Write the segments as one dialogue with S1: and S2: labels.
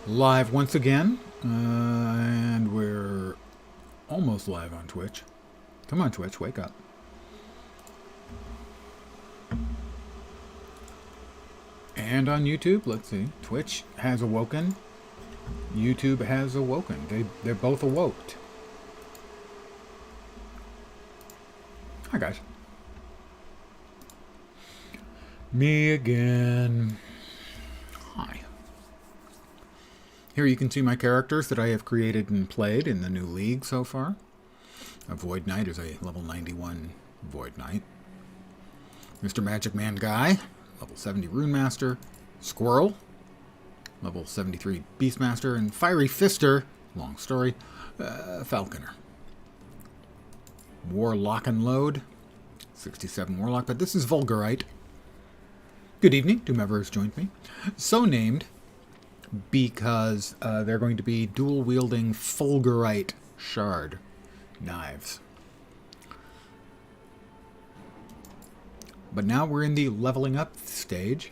S1: Live once again, and we're almost live on Twitch. Come on, Twitch, wake up. And on YouTube, let's see. Twitch has awoken. YouTube has awoken. They're both awoke. Hi, guys. Me again. Hi. Here you can see my characters that I have created and played in the new league so far. A Void Knight is a level 91 Void Knight. Mr. Magic Man Guy, level 70 Rune Master. Squirrel, level 73 Beastmaster. And Fiery Fister, long story, Falconer. Warlock and Load, 67 Warlock, but this is Vulgarite. Good evening to whomever has joined me. So named because they're going to be dual-wielding Fulgurite shard knives. But now we're in the leveling up stage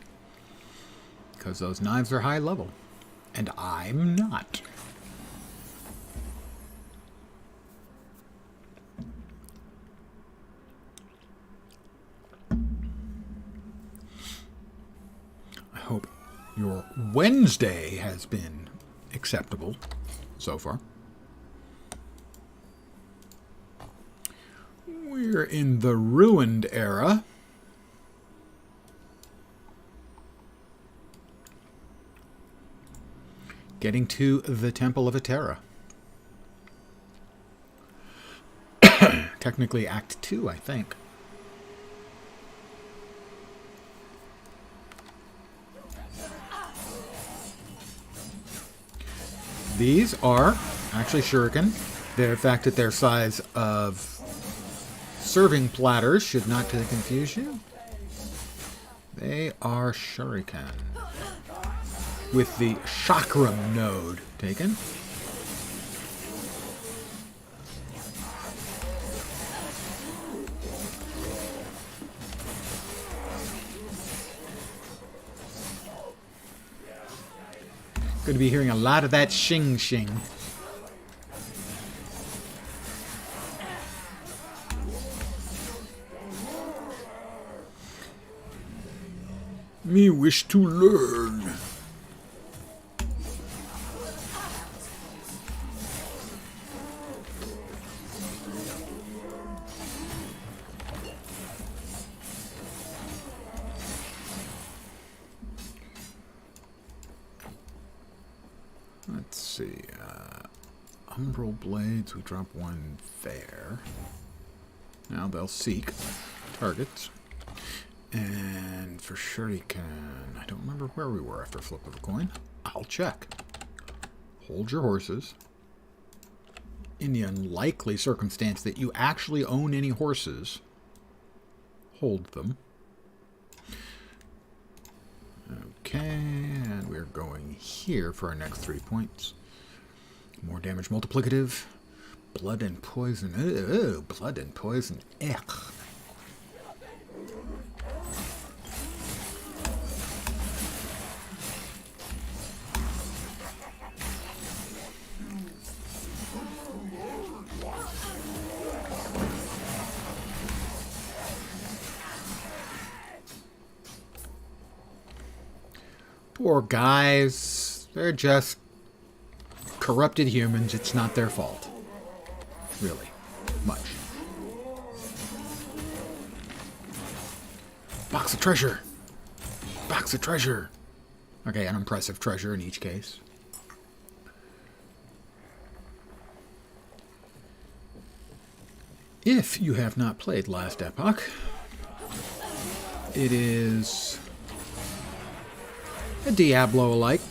S1: because those knives are high level, and I'm not. I hope your Wednesday has been acceptable so far. We're in the Ruined era. Getting to the Temple of Atera. Technically Act 2, I think. These are actually shuriken. The fact that their size of serving platters should not confuse you. They are shuriken. With the chakram node taken. Going to be hearing a lot of that shing shing. Me wish to learn. Let's see. Umbral Blades, we drop one there. Now they'll seek targets. And for shuriken, I don't remember where we were after flip of a coin. I'll check. Hold your horses. In the unlikely circumstance that you actually own any horses, hold them. Okay, and we're going here for our next 3 points. More damage multiplicative. Blood and poison. Ew, blood and poison. Ech. Poor guys. They're just corrupted humans. It's not their fault. Really. Much. Box of treasure. Box of treasure. Okay, an impressive treasure in each case. If you have not played Last Epoch, it is a Diablo-alike,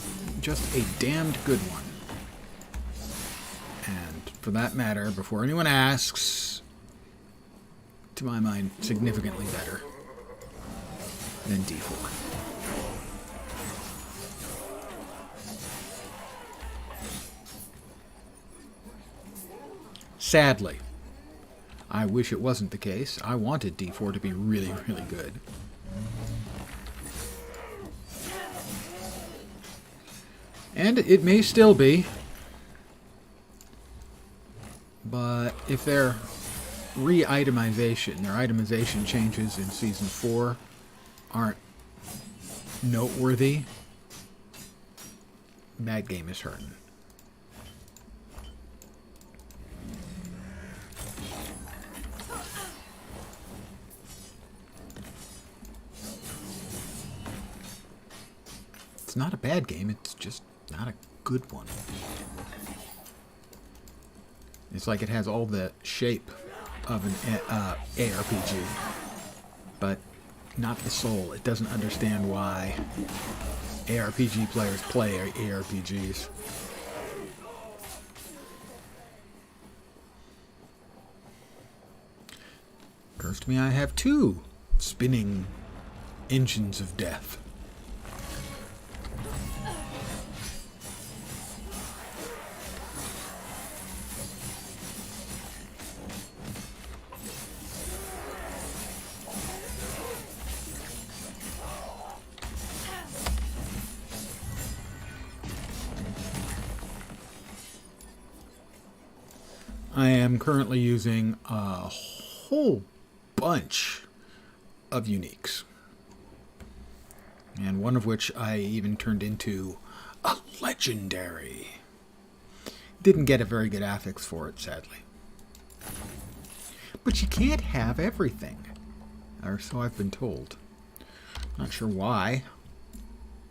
S1: just a damned good one. And for that matter, before anyone asks, to my mind, significantly better than D4. Sadly, I wish it wasn't the case. I wanted D4 to be really, really good. And it may still be. But if their itemization changes in Season 4 aren't noteworthy, that game is hurting. It's not a bad game, it's just not a good one. It's like it has all the shape of an ARPG, but not the soul. It doesn't understand why ARPG players play ARPGs. Occurs to me I have 2 spinning engines of death. I am currently using a whole bunch of uniques. And one of which I even turned into a legendary. Didn't get a very good affix for it, sadly. But you can't have everything. Or so I've been told. Not sure why.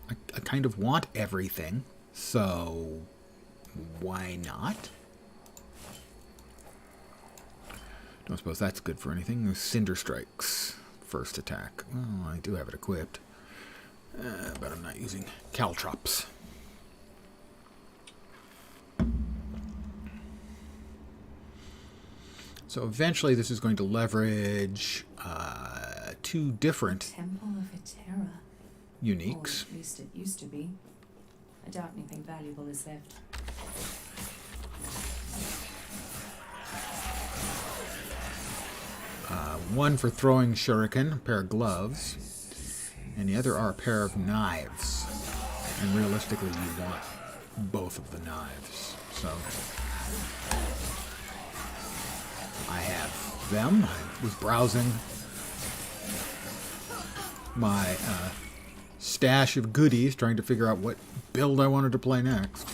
S1: I kind of want everything. So why not? Don't suppose that's good for anything. Cinder Strikes. First attack. Oh, I do have it equipped. But I'm not using caltrops. So eventually this is going to leverage 2 different
S2: Temple of Etera.
S1: uniques.
S2: Or at least it used to be. I doubt anything valuable is left.
S1: One for throwing shuriken, a pair of gloves, and the other are a pair of knives. And realistically, you want both of the knives. So I have them. I was browsing my stash of goodies, trying to figure out what build I wanted to play next.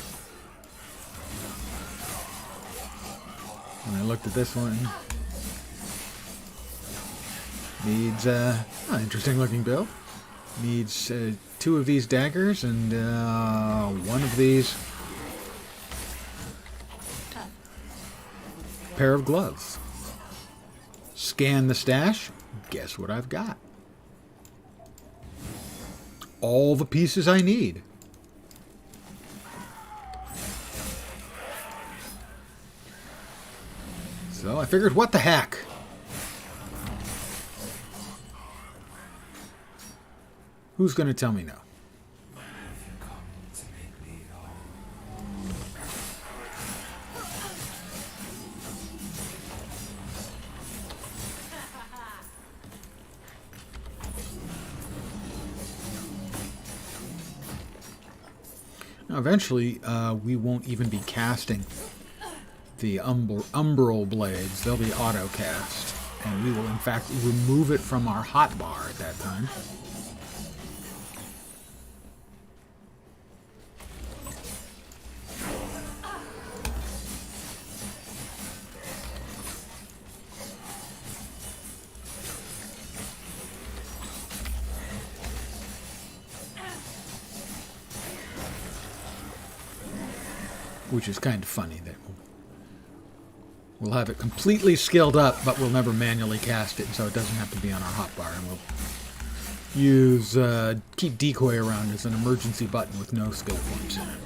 S1: And I looked at this one. Needs interesting looking build. Needs 2 of these daggers and 1 of these pair of gloves. Scan the stash. Guess what I've got? All the pieces I need. So I figured, what the heck? Who's going to tell me no? Now, eventually, we won't even be casting the umbral blades. They'll be auto-cast. And we will, in fact, remove it from our hotbar at that time. Which is kind of funny that we'll have it completely skilled up, but we'll never manually cast it, so it doesn't have to be on our hotbar, and we'll use keep decoy around as an emergency button with no skill points in it.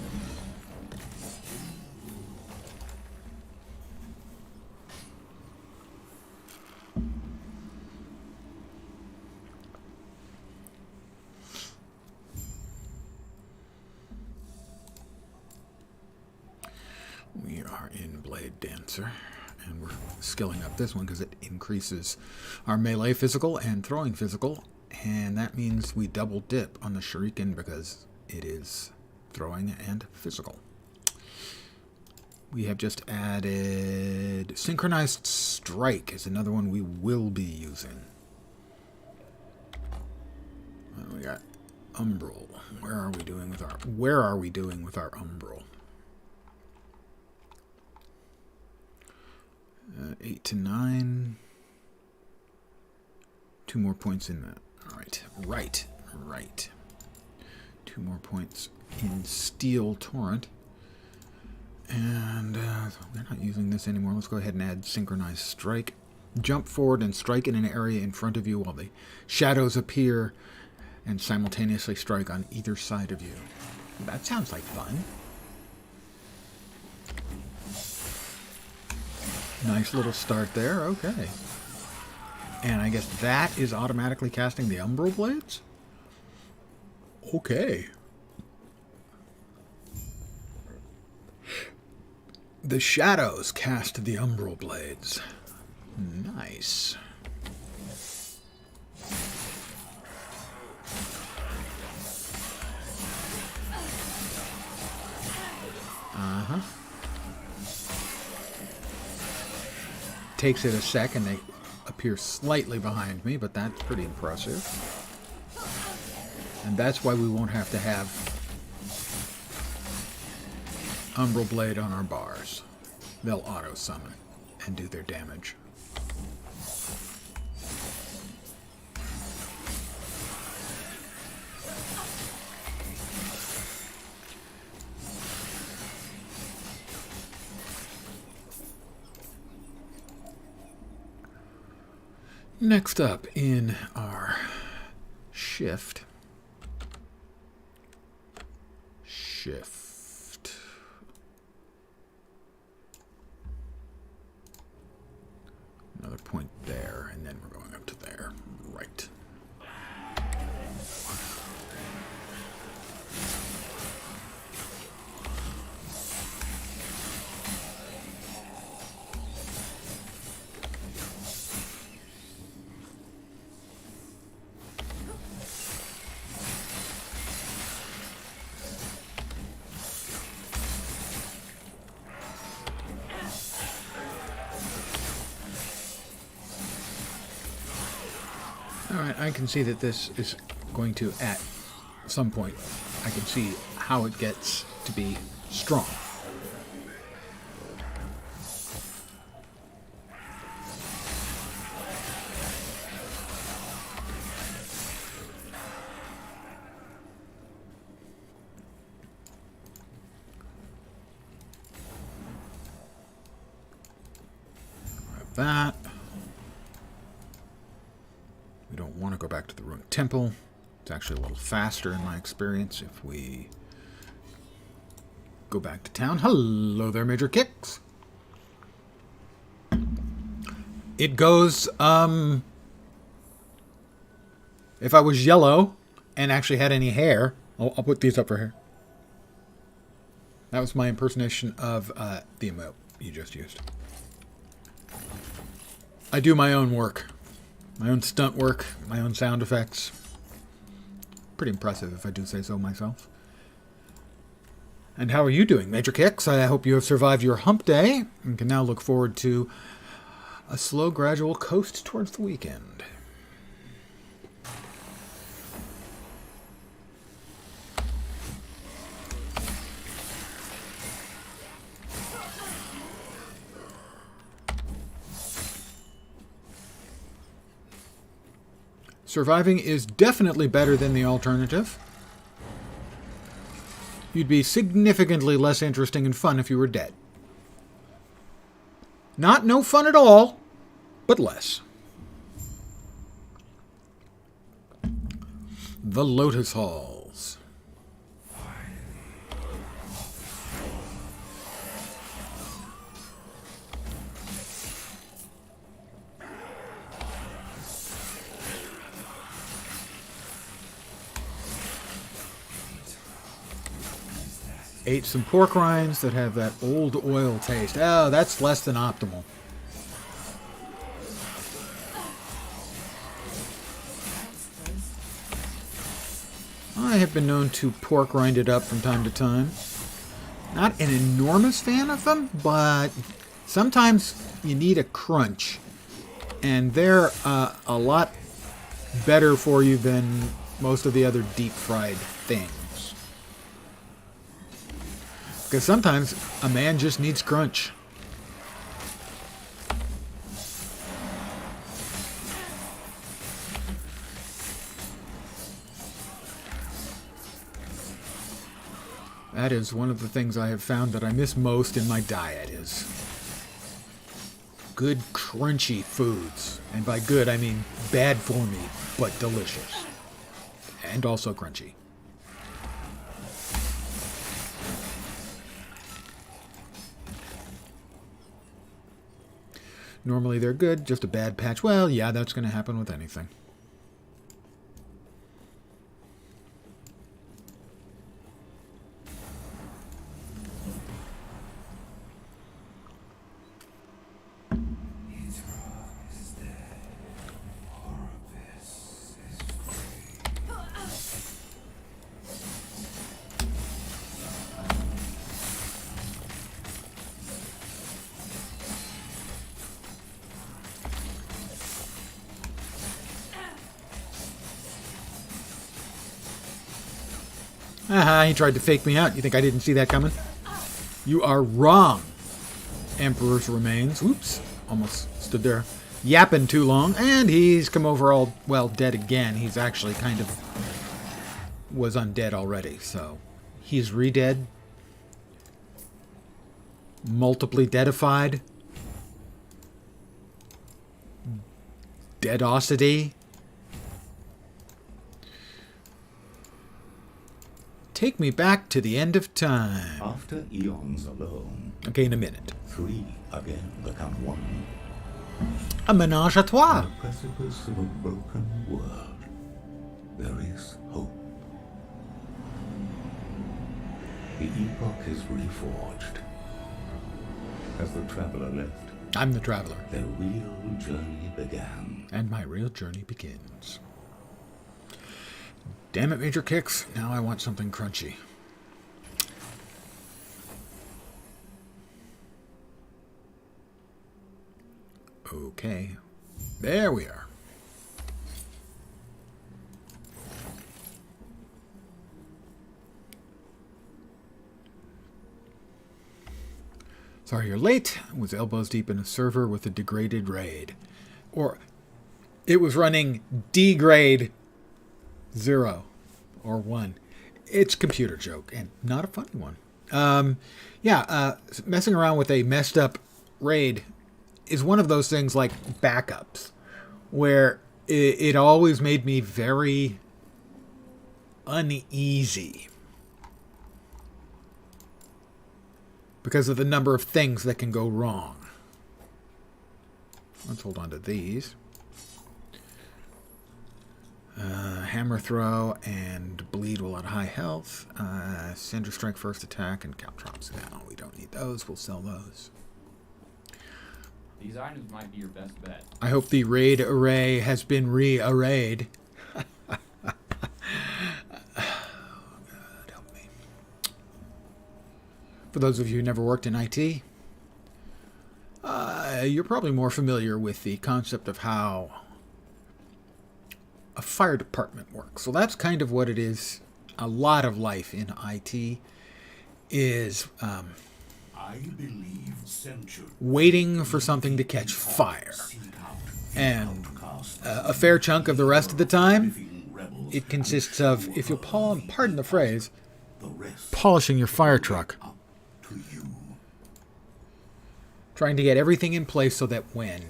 S1: We are in Bladedancer, and we're skilling up this one because it increases our melee physical and throwing physical, and that means we double dip on the shuriken because it is throwing and physical. We have just added synchronized strike is another one we will be using. We got umbral. Where are we doing with our umbral? 8 to 9. 2 more points in that. All right. Right. 2 more points in Steel Torrent. And they're not using this anymore. Let's go ahead and add Synchronized Strike. Jump forward and strike in an area in front of you while the shadows appear and simultaneously strike on either side of you. That sounds like fun. Nice little start there. Okay. And I guess that is automatically casting the Umbral Blades? Okay. The shadows cast the Umbral Blades. Nice. Uh-huh. Takes it a sec and they appear slightly behind me, but that's pretty impressive. And that's why we won't have to have Umbral Blade on our bars. They'll auto-summon and do their damage. Next up in our shift. Another point there, and then we're going up to there. Right. Alright, I can see that this is going to, at some point, I can see how it gets to be strong. Like that. We don't want to go back to the Ruined Temple. It's actually a little faster in my experience if we go back to town. Hello there, Major Kicks. It goes, if I was yellow and actually had any hair, I'll put these up for hair. That was my impersonation of the emote you just used. I do my own work. My own stunt work, my own sound effects. Pretty impressive, if I do say so myself. And how are you doing, Major Kicks? I hope you have survived your hump day and can now look forward to a slow, gradual coast towards the weekend. Surviving is definitely better than the alternative. You'd be significantly less interesting and fun if you were dead. Not no fun at all, but less. The Lotus Halls. Ate some pork rinds that have that old oil taste. Oh, that's less than optimal. I have been known to pork rind it up from time to time. Not an enormous fan of them, but sometimes you need a crunch. And they're a lot better for you than most of the other deep-fried things. Because sometimes a man just needs crunch. That is one of the things I have found that I miss most in my diet is good crunchy foods. And by good, I mean bad for me, but delicious. And also crunchy. Normally they're good, just a bad patch. Well, yeah, that's going to happen with anything. Aha, he tried to fake me out. You think I didn't see that coming? You are wrong. Emperor's remains. Oops. Almost stood there yapping too long. And he's come over all, well, dead again. He's actually kind of was undead already. So he's re-dead. Multiply deadified. Deadosity. Take me back to the end of time.
S3: After eons alone,
S1: Okay, in a minute.
S3: 3 again become 1.
S1: A menage a
S3: On
S1: trois.
S3: the precipice of a broken world, there is hope. The epoch is reforged. As the traveler left,
S1: I'm the traveler.
S3: their real journey began.
S1: And my real journey begins. Damn it, Major Kicks. Now I want something crunchy. Okay. There we are. Sorry you're late. Was elbows deep in a server with a degraded raid. Or it was running degrade 0 or 1. It's a computer joke and not a funny one. Messing around with a messed up raid is one of those things like backups where it always made me very uneasy because of the number of things that can go wrong. Let's hold on to these. Hammer throw and bleed while at high health. Cinder strike first attack and caltrops. No, we don't need those. We'll sell those.
S4: These items might be your best bet.
S1: I hope the raid array has been re-arrayed. God, help me. For those of you who never worked in IT, you're probably more familiar with the concept of how a fire department works. So that's kind of what it is. A lot of life in IT is
S3: I believe censured.
S1: waiting for something to catch fire. And a fair chunk of the rest of the time, it consists of, if you'll pardon the phrase,
S3: The rest
S1: polishing your fire truck.
S3: up to you.
S1: Trying to get everything in place so that when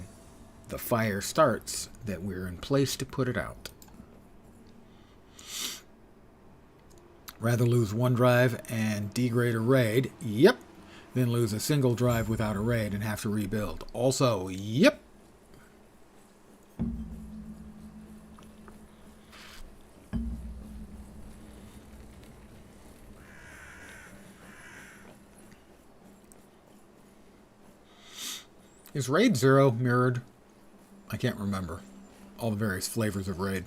S1: the fire starts, that we're in place to put it out. Rather lose one drive and degrade a raid, yep, than lose a single drive without a raid and have to rebuild. Also, yep. Is Raid 0 mirrored? I can't remember. All the various flavors of Raid.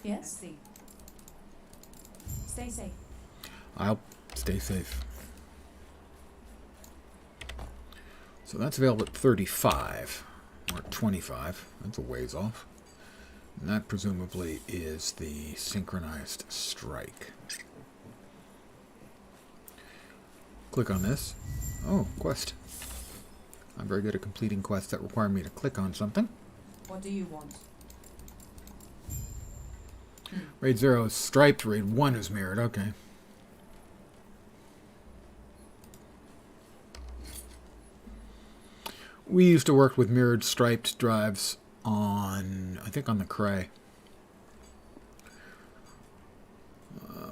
S2: Yes? See. Stay safe.
S1: I'll stay safe. So that's available at 35, or at 25. That's a ways off. And that presumably is the synchronized strike. Click on this. Oh, quest. I'm very good at completing quests that require me to click on something.
S2: What do you want?
S1: Raid 0 is striped, Raid 1 is mirrored. Okay. We used to work with mirrored striped drives on, I think on the Cray.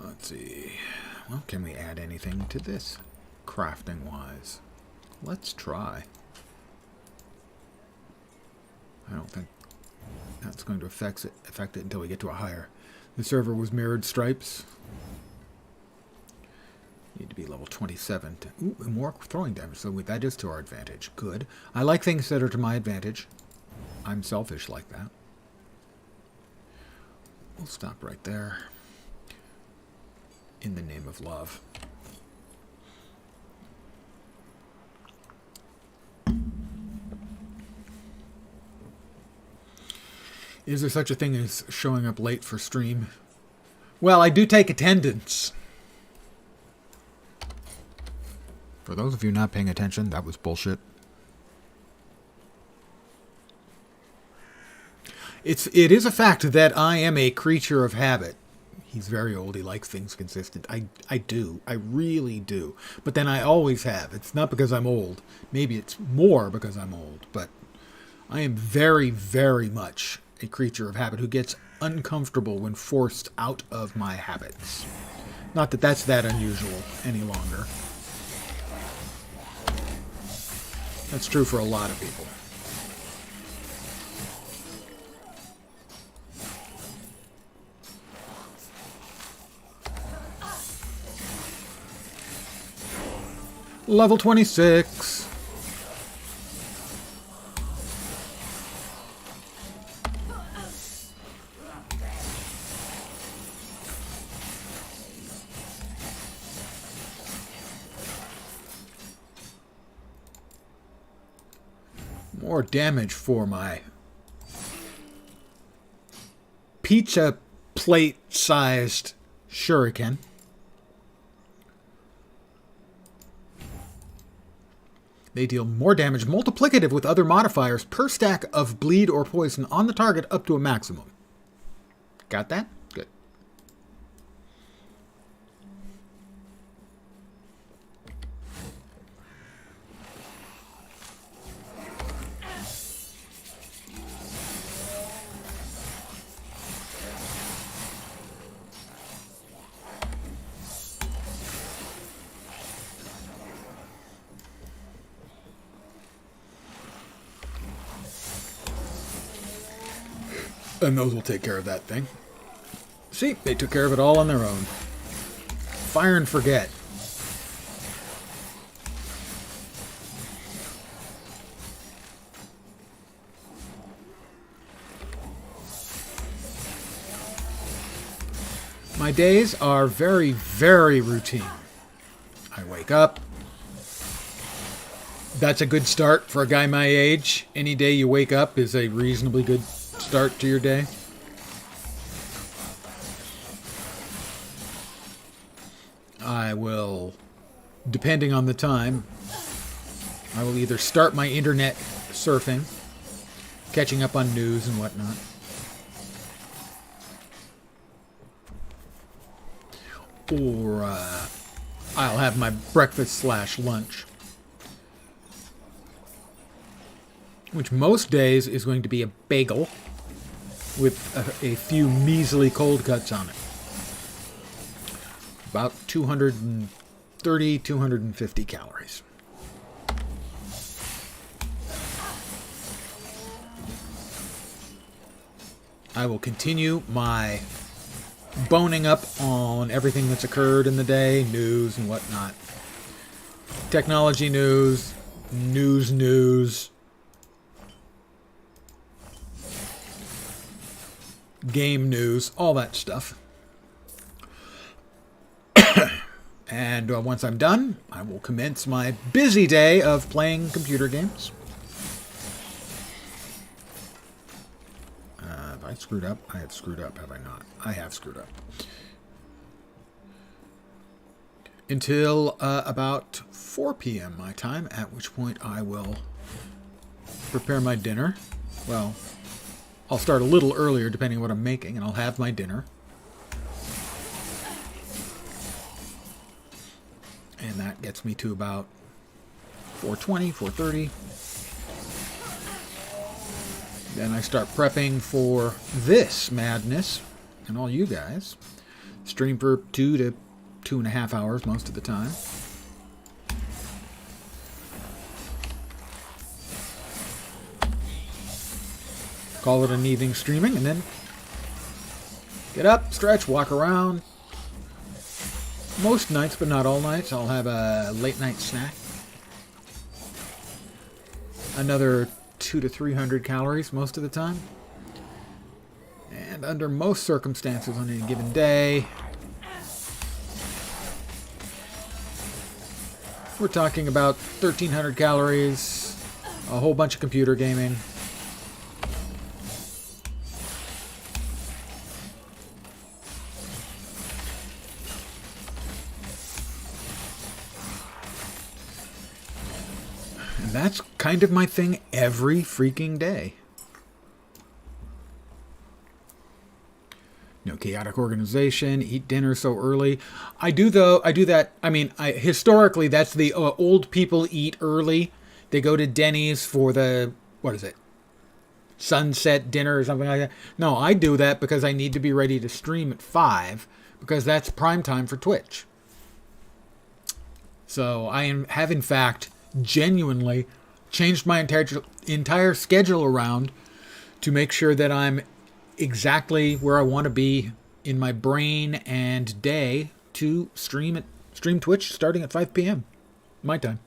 S1: Let's see. Well, can we add anything to this, crafting-wise? Let's try. I don't think that's going to affect it until we get to a higher. The server was mirrored stripes. Need to be level 27 to... Ooh, and more throwing damage, so that is to our advantage. Good. I like things that are to my advantage. I'm selfish like that. We'll stop right there. In the name of love. Is there such a thing as showing up late for stream? Well, I do take attendance. For those of you not paying attention, that was bullshit. It is a fact that I am a creature of habit. He's very old. He likes things consistent. I do. I really do. But then I always have. It's not because I'm old. Maybe it's more because I'm old. But I am very, very much a creature of habit who gets uncomfortable when forced out of my habits. Not that that's that unusual any longer. That's true for a lot of people. Level 26. More damage for my pizza plate-sized shuriken. They deal more damage multiplicative with other modifiers per stack of bleed or poison on the target up to a maximum. Got that? Good. And those will take care of that thing. See, they took care of it all on their own. Fire and forget. My days are very, very routine. I wake up. That's a good start for a guy my age. Any day you wake up is a reasonably good start to your day. I will, depending on the time, I will either start my internet surfing, catching up on news and whatnot, or I'll have my breakfast/lunch, which most days is going to be a bagel with a few measly cold cuts on it. About 230, 250 calories. I will continue my boning up on everything that's occurred in the day, news and whatnot. Technology news, news. game news, all that stuff. And once I'm done, I will commence my busy day of playing computer games. Have I screwed up? I have screwed up, have I not? I have screwed up. Until about 4 p.m. my time, at which point I will prepare my dinner. Well, I'll start a little earlier depending on what I'm making, and I'll have my dinner. And that gets me to about 4:20, 4:30. Then I start prepping for this madness and all you guys. Stream for 2 to 2.5 hours most of the time. Call it an evening streaming, and then get up, stretch, walk around. Most nights, but not all nights, I'll have a late night snack. Another 200 to 300 calories most of the time. And under most circumstances on any given day, we're talking about 1,300 calories, a whole bunch of computer gaming. And that's kind of my thing every freaking day. You know, chaotic organization, eat dinner so early. I do that. I mean, historically, that's the old people eat early. They go to Denny's for the, what is it? Sunset dinner or something like that. No, I do that because I need to be ready to stream at 5 because that's prime time for Twitch. So I have, in fact, genuinely changed my entire schedule around to make sure that I'm exactly where I want to be in my brain and day to stream Twitch starting at 5 p.m. my time.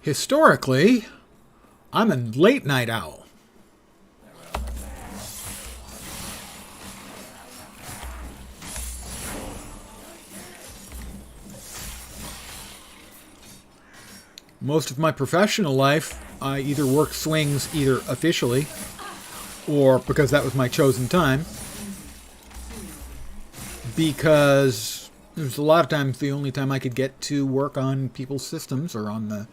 S1: Historically, I'm a late night owl. Most of my professional life, I either worked swings either officially or because that was my chosen time. Because it was a lot of times the only time I could get to work on people's systems or on the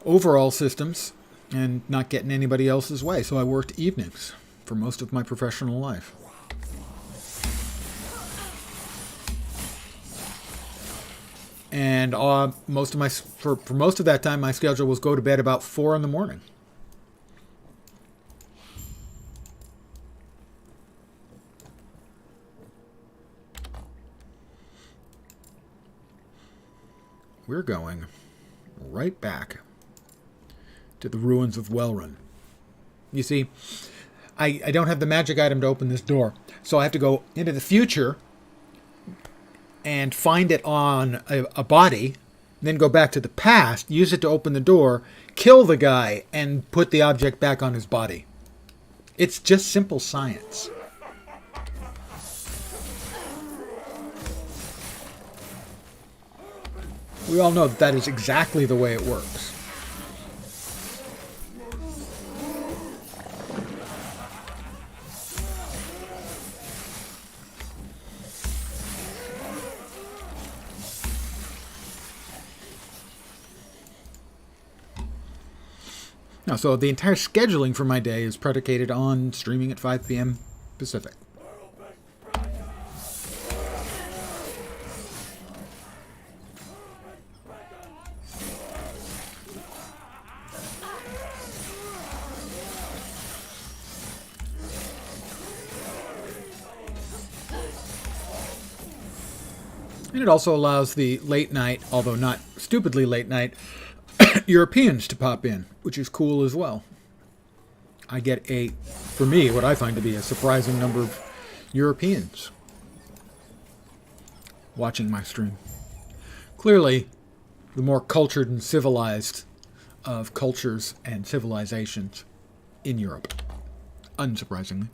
S1: overall systems and not get in anybody else's way. So I worked evenings for most of my professional life. And for most of that time, my schedule was go to bed about 4 in the morning. We're going right back to the ruins of Wellrun. You see, I don't have the magic item to open this door, so I have to go into the future and find it on a body, then go back to the past, use it to open the door, kill the guy, and put the object back on his body. It's just simple science. We all know that is exactly the way it works. Now, so the entire scheduling for my day is predicated on streaming at 5 p.m. Pacific. And it also allows the late night, although not stupidly late night, Europeans to pop in, which is cool as well. I get for me, what I find to be a surprising number of Europeans watching my stream. Clearly, the more cultured and civilized of cultures and civilizations in Europe, unsurprisingly.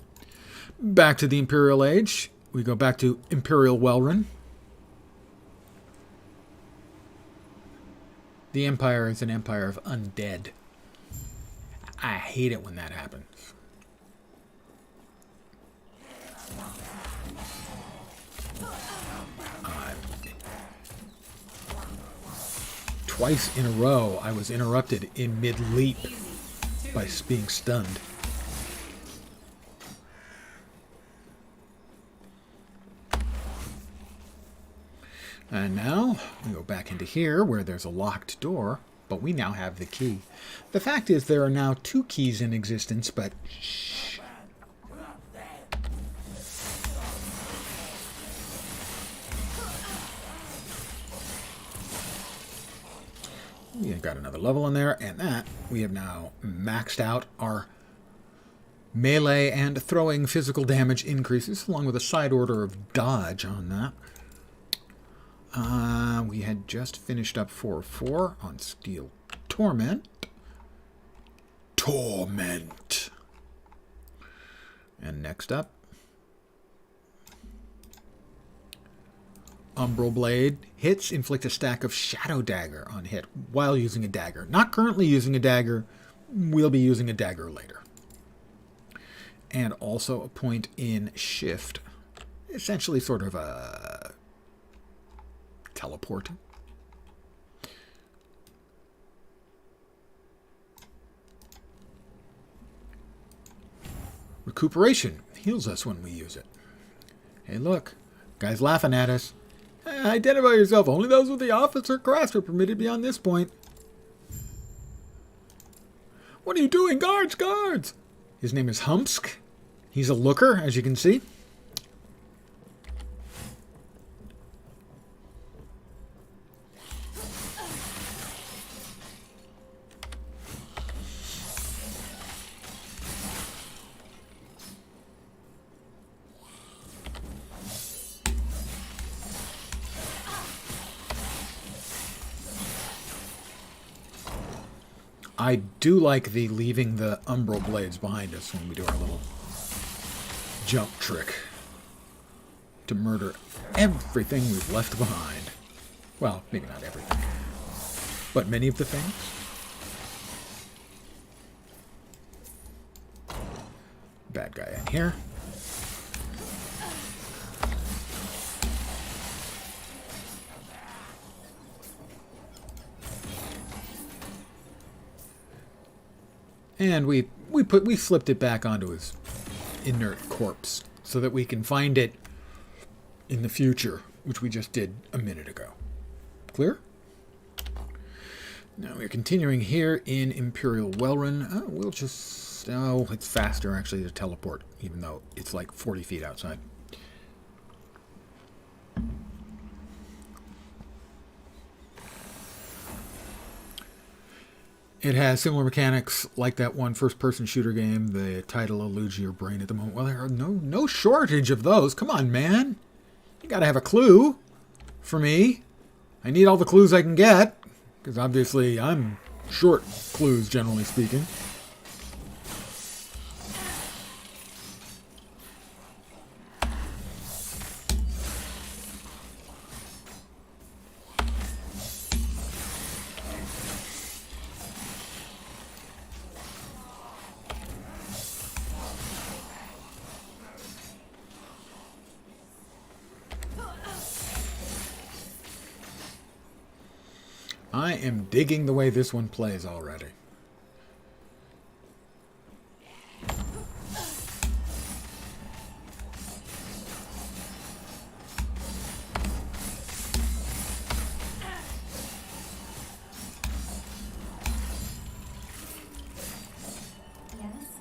S1: Back to the Imperial Age. We go back to Imperial Welrun. The Empire is an empire of undead. I hate it when that happens. Twice in a row, I was interrupted in mid-leap by being stunned. And now, we go back into here, where there's a locked door, but we now have the key. The fact is, there are now 2 keys in existence, but shh. We got another level in there, and that, we have now maxed out our melee and throwing physical damage increases, along with a side order of dodge on that. We had just finished up 4-4 on Steel Torment. Torment! And next up, Umbral Blade. Hits inflict a stack of Shadow Dagger on hit while using a dagger. Not currently using a dagger. We'll be using a dagger later. And also a point in Shift. Essentially sort of a teleport. Recuperation heals us when we use it. Hey, look. Guy's laughing at us. Identify yourself. Only those with the officer crest are permitted beyond this point. What are you doing? Guards! Guards! His name is Humpsk. He's a looker, as you can see. I do like the leaving the Umbral Blades behind us when we do our little jump trick to murder everything we've left behind. Well, maybe not everything, but many of the things. Bad guy in here. And we flipped it back onto his inert corpse so that we can find it in the future, which we just did a minute ago. Clear? Now we're continuing here in Imperial Welrun. We'll just... Oh, it's faster actually to teleport, even though it's like 40 feet outside. It has similar mechanics like that one first-person shooter game. The title eludes your brain at the moment. Well, there are no shortage of those. Come on, man. You gotta have a clue for me. I need all the clues I can get, because obviously I'm short clues, generally speaking. I am digging the way this one plays already.
S4: Yes?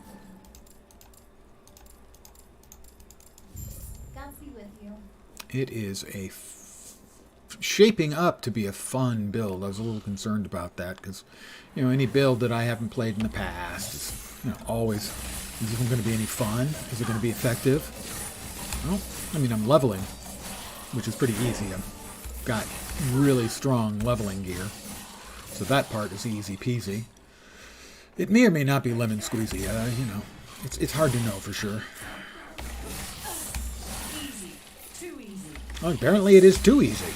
S4: Gansy with you.
S1: It is shaping up to be a fun build. I was a little concerned about that because, you know, any build that I haven't played in the past is, you know, always, is it going to be any fun? Is it going to be effective? Well, I mean, I'm leveling, which is pretty easy. I've got really strong leveling gear, so that part is easy peasy. It may or may not be lemon squeezy. You know, it's hard to know for sure.
S2: Easy. Too easy.
S1: Well, apparently it is too easy.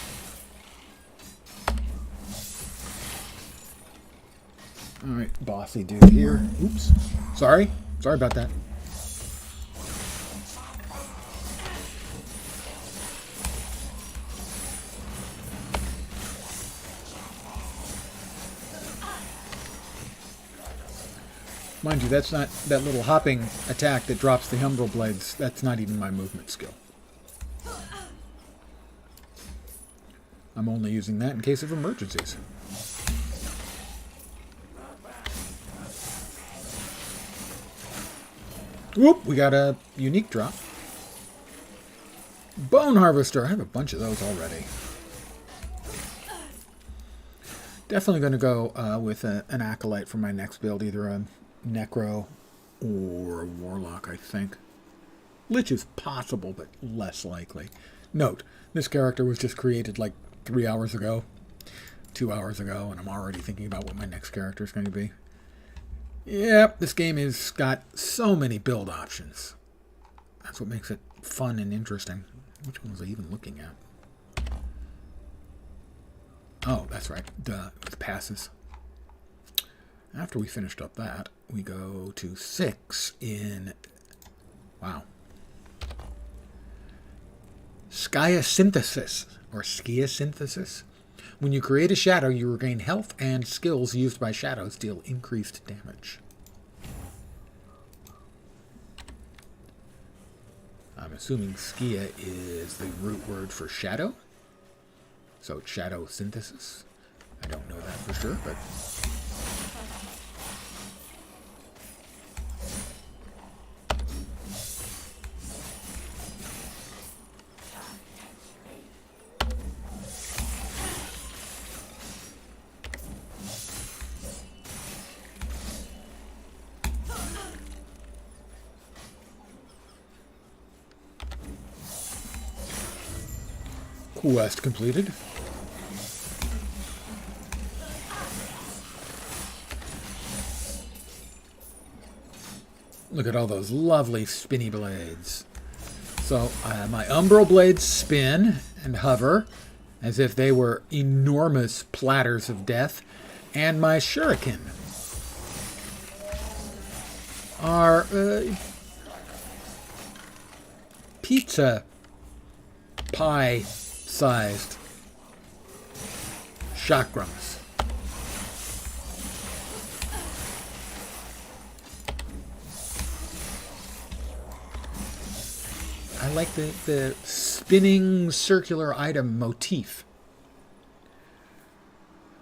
S1: Alright, bossy dude here. Oops. Sorry. Sorry about that. Mind you, that's not that little hopping attack that drops the umbral blades. That's not even my movement skill. I'm only using that in case of emergencies. Whoop, we got a unique drop. Bone Harvester. I have a bunch of those already. Definitely going to go with an Acolyte for my next build. Either a Necro or a Warlock, I think. Lich is possible, but less likely. Note, this character was just created like 3 hours ago, 2 hours ago, and I'm already thinking about what my next character is going to be. Yep, this game has got so many build options. That's what makes it fun and interesting. Which one was I even looking at? Oh, that's right. Duh, it passes. After we finished up that, we go to 6 in... Wow. Skiasynthesis, or Skiasynthesis. When you create a shadow, you regain health and skills used by shadows deal increased damage. I'm assuming Skia is the root word for shadow. So it's shadow synthesis. I don't know that for sure, but... Quest completed. Look at all those lovely spinny blades. So my umbral blades spin and hover as if they were enormous platters of death, and my shuriken are pizza pie sized chakrams. I like the spinning circular item motif.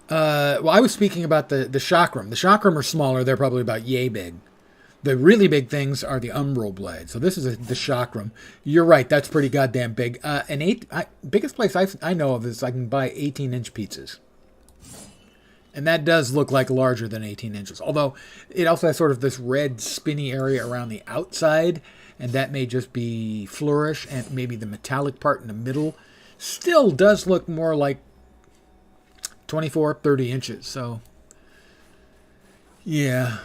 S1: Well, I was speaking about the chakram. The chakram are smaller. They're probably about yay big. The really big things are the umbral blade. So this is the chakram. You're right. That's pretty goddamn big. Biggest place I know of is I can buy 18-inch pizzas. And that does look like larger than 18 inches. Although it also has sort of this red spinny area around the outside. And that may just be flourish. And maybe the metallic part in the middle still does look more like 24, 30 inches. So, yeah.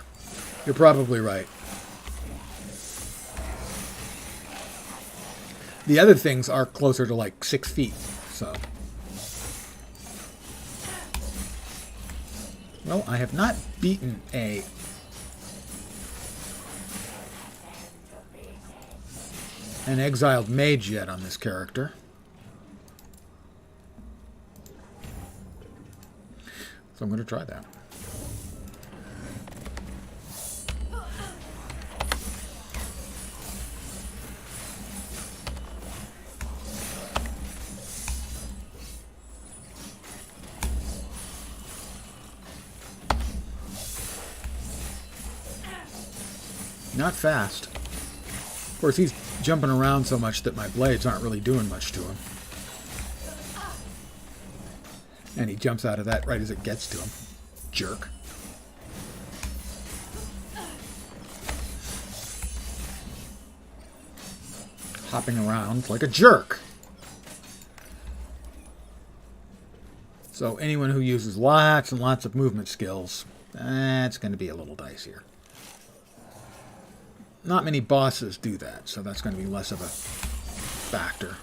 S1: You're probably right. The other things are closer to like 6 feet, so. Well, I have not beaten an exiled mage yet on this character. So I'm going to try that. Not fast. Of course, he's jumping around so much that my blades aren't really doing much to him. And he jumps out of that right as it gets to him. Jerk. Hopping around like a jerk. So anyone who uses lots and lots of movement skills That's going to be a little dicier. Not many bosses do that, so that's going to be less of a factor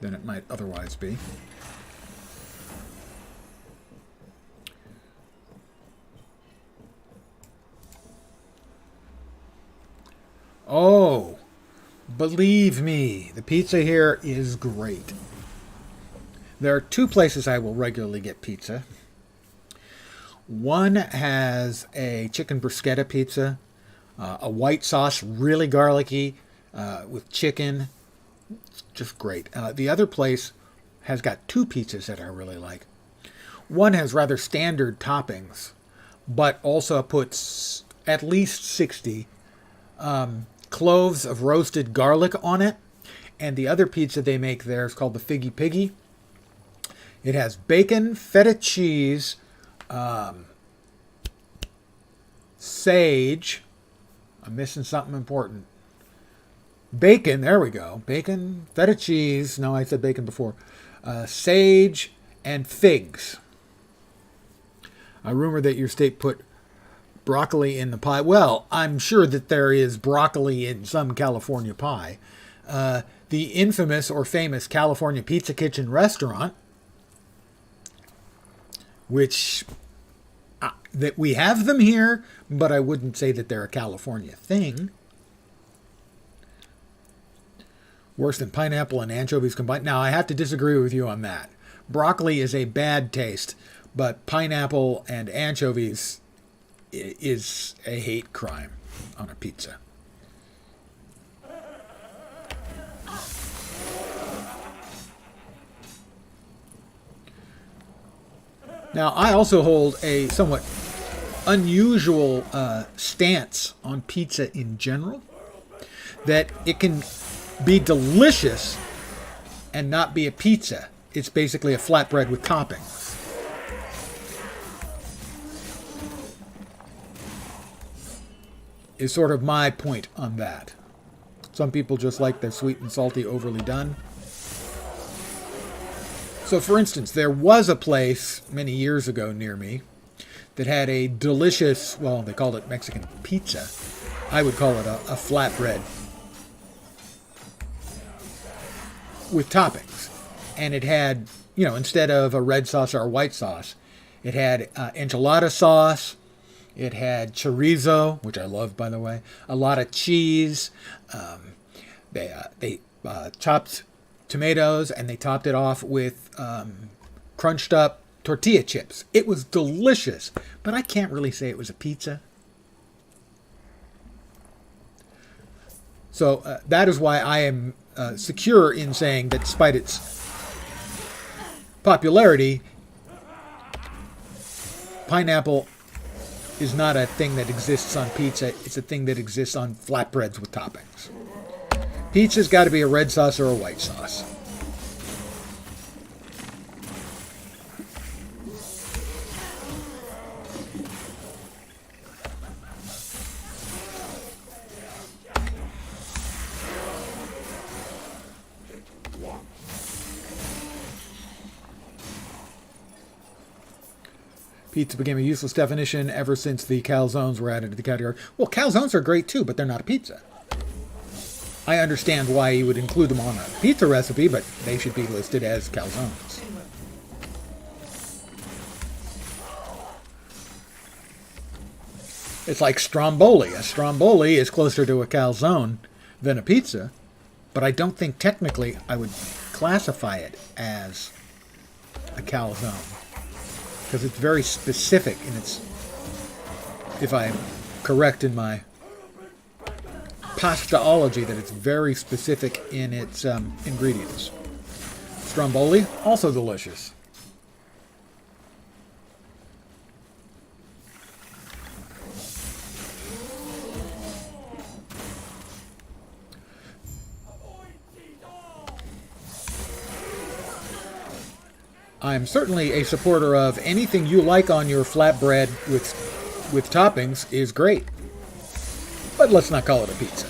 S1: than it might otherwise be. Oh, believe me, the pizza here is great. There are two places I will regularly get pizza. One has a chicken bruschetta pizza, a white sauce, really garlicky, with chicken. Just great. The other place has got two pizzas that I really like. One has rather standard toppings, but also puts at least 60 cloves of roasted garlic on it. And the other pizza they make there is called the Figgy Piggy. It has bacon, feta cheese, sage. I'm missing something important. Bacon, there we go. Bacon, feta cheese. No, I said bacon before. Sage and figs. I rumor that your state put broccoli in the pie. Well, I'm sure that there is broccoli in some California pie. The infamous or famous California Pizza Kitchen restaurant, which that we have them here, but I wouldn't say that they're a California thing. Worse than pineapple and anchovies combined. Now, I have to disagree with you on that. Broccoli is a bad taste, but pineapple and anchovies is a hate crime on a pizza. Now, I also hold a somewhat unusual stance on pizza in general, that it can be delicious and not be a pizza. It's basically a flatbread with toppings. Is sort of my point on that. Some people just like their sweet and salty overly done. So, for instance, there was a place many years ago near me that had a delicious, well, they called it Mexican pizza. I would call it a flatbread with toppings. And it had, instead of a red sauce or a white sauce, it had enchilada sauce. It had chorizo, which I love, by the way, a lot of cheese. They chopped tomatoes and they topped it off with crunched up tortilla chips. It was delicious, but I can't really say it was a pizza. So that is why I am secure in saying that despite its popularity, pineapple is not a thing that exists on pizza. It's a thing that exists on flatbreads with toppings. Pizza's got to be a red sauce or a white sauce. Pizza became a useless definition ever since the calzones were added to the category. Well, calzones are great too, but they're not a pizza. I understand why you would include them on a pizza recipe, but they should be listed as calzones. It's like stromboli. A stromboli is closer to a calzone than a pizza, but I don't think technically I would classify it as a calzone, because it's very specific in its, if I'm correct in my pastaology, that it's very specific in its ingredients. Stromboli, also delicious. I'm certainly a supporter of anything you like on your flatbread with toppings is great. But let's not call it a pizza.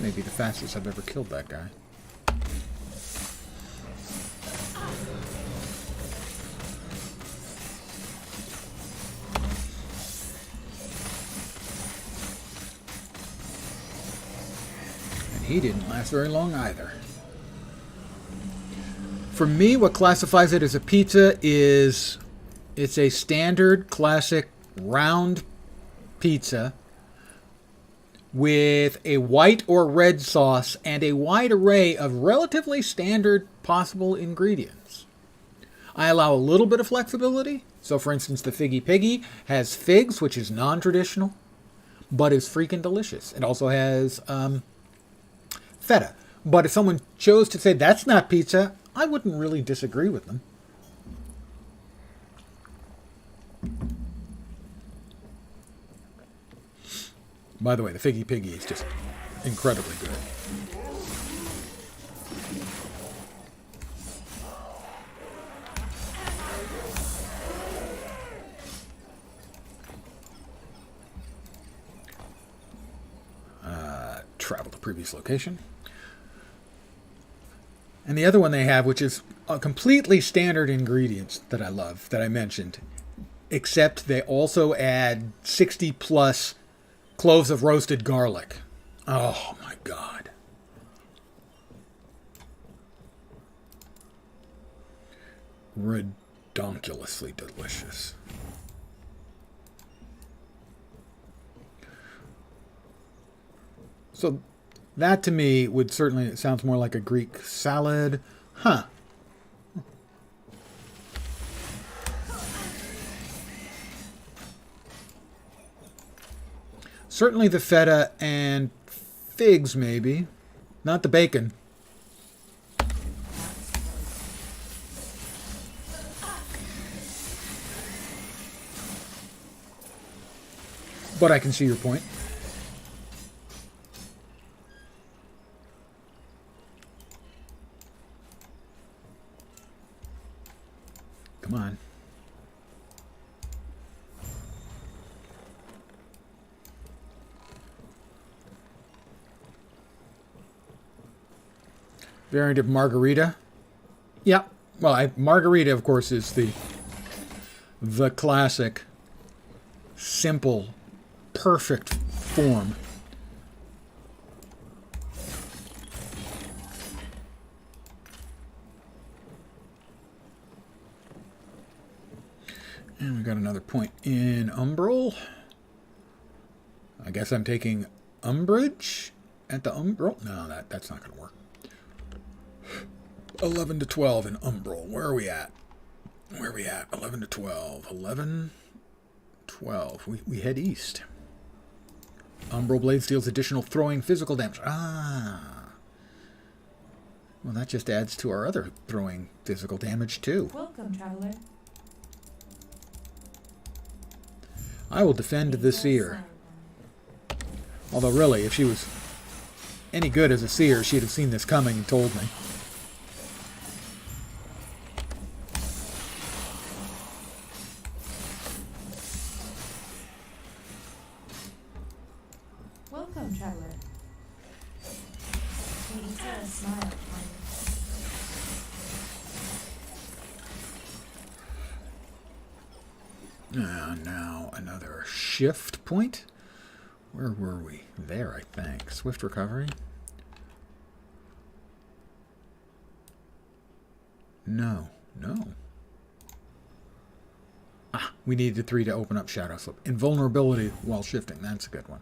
S1: may be the fastest I've ever killed that guy. And he didn't last very long either. For me, what classifies it as a pizza is it's a standard, classic, round pizza with a white or red sauce and a wide array of relatively standard possible ingredients. I allow a little bit of flexibility. So, for instance, the Figgy Piggy has figs, which is non-traditional, but is freaking delicious. It also has feta. But if someone chose to say that's not pizza, I wouldn't really disagree with them. By the way, the Figgy Piggy is just incredibly good. Travel to previous location. And the other one they have, which is a completely standard ingredients that I love, that I mentioned, except they also add 60 plus cloves of roasted garlic. Oh my God. Redonkulously delicious. So that to me would certainly, it sounds more like a Greek salad. Huh. Certainly the feta and figs, maybe. Not the bacon. But I can see your point. Come on. Variant of margarita. Yeah. Well, margarita, of course, is the classic, simple, perfect form. And we got another point in Umbral. I guess I'm taking umbrage at the Umbral. No, that's not going to work. 11 to 12 in Umbral. Where are we at? 11 to 12. 11, 12. We head east. Umbral Blades deals additional throwing physical damage. Ah. Well, that just adds to our other throwing physical damage, too.
S2: Welcome, traveler.
S1: I will defend the seer. Although, really, if she was any good as a seer, she'd have seen this coming and told me.
S2: Welcome, traveler. May Eternal smile upon you.
S1: Now another shift point. Where were we? There, I think. Swift recovery. No. Ah, we needed 3 to open up Shadow Slip. Invulnerability while shifting. That's a good one.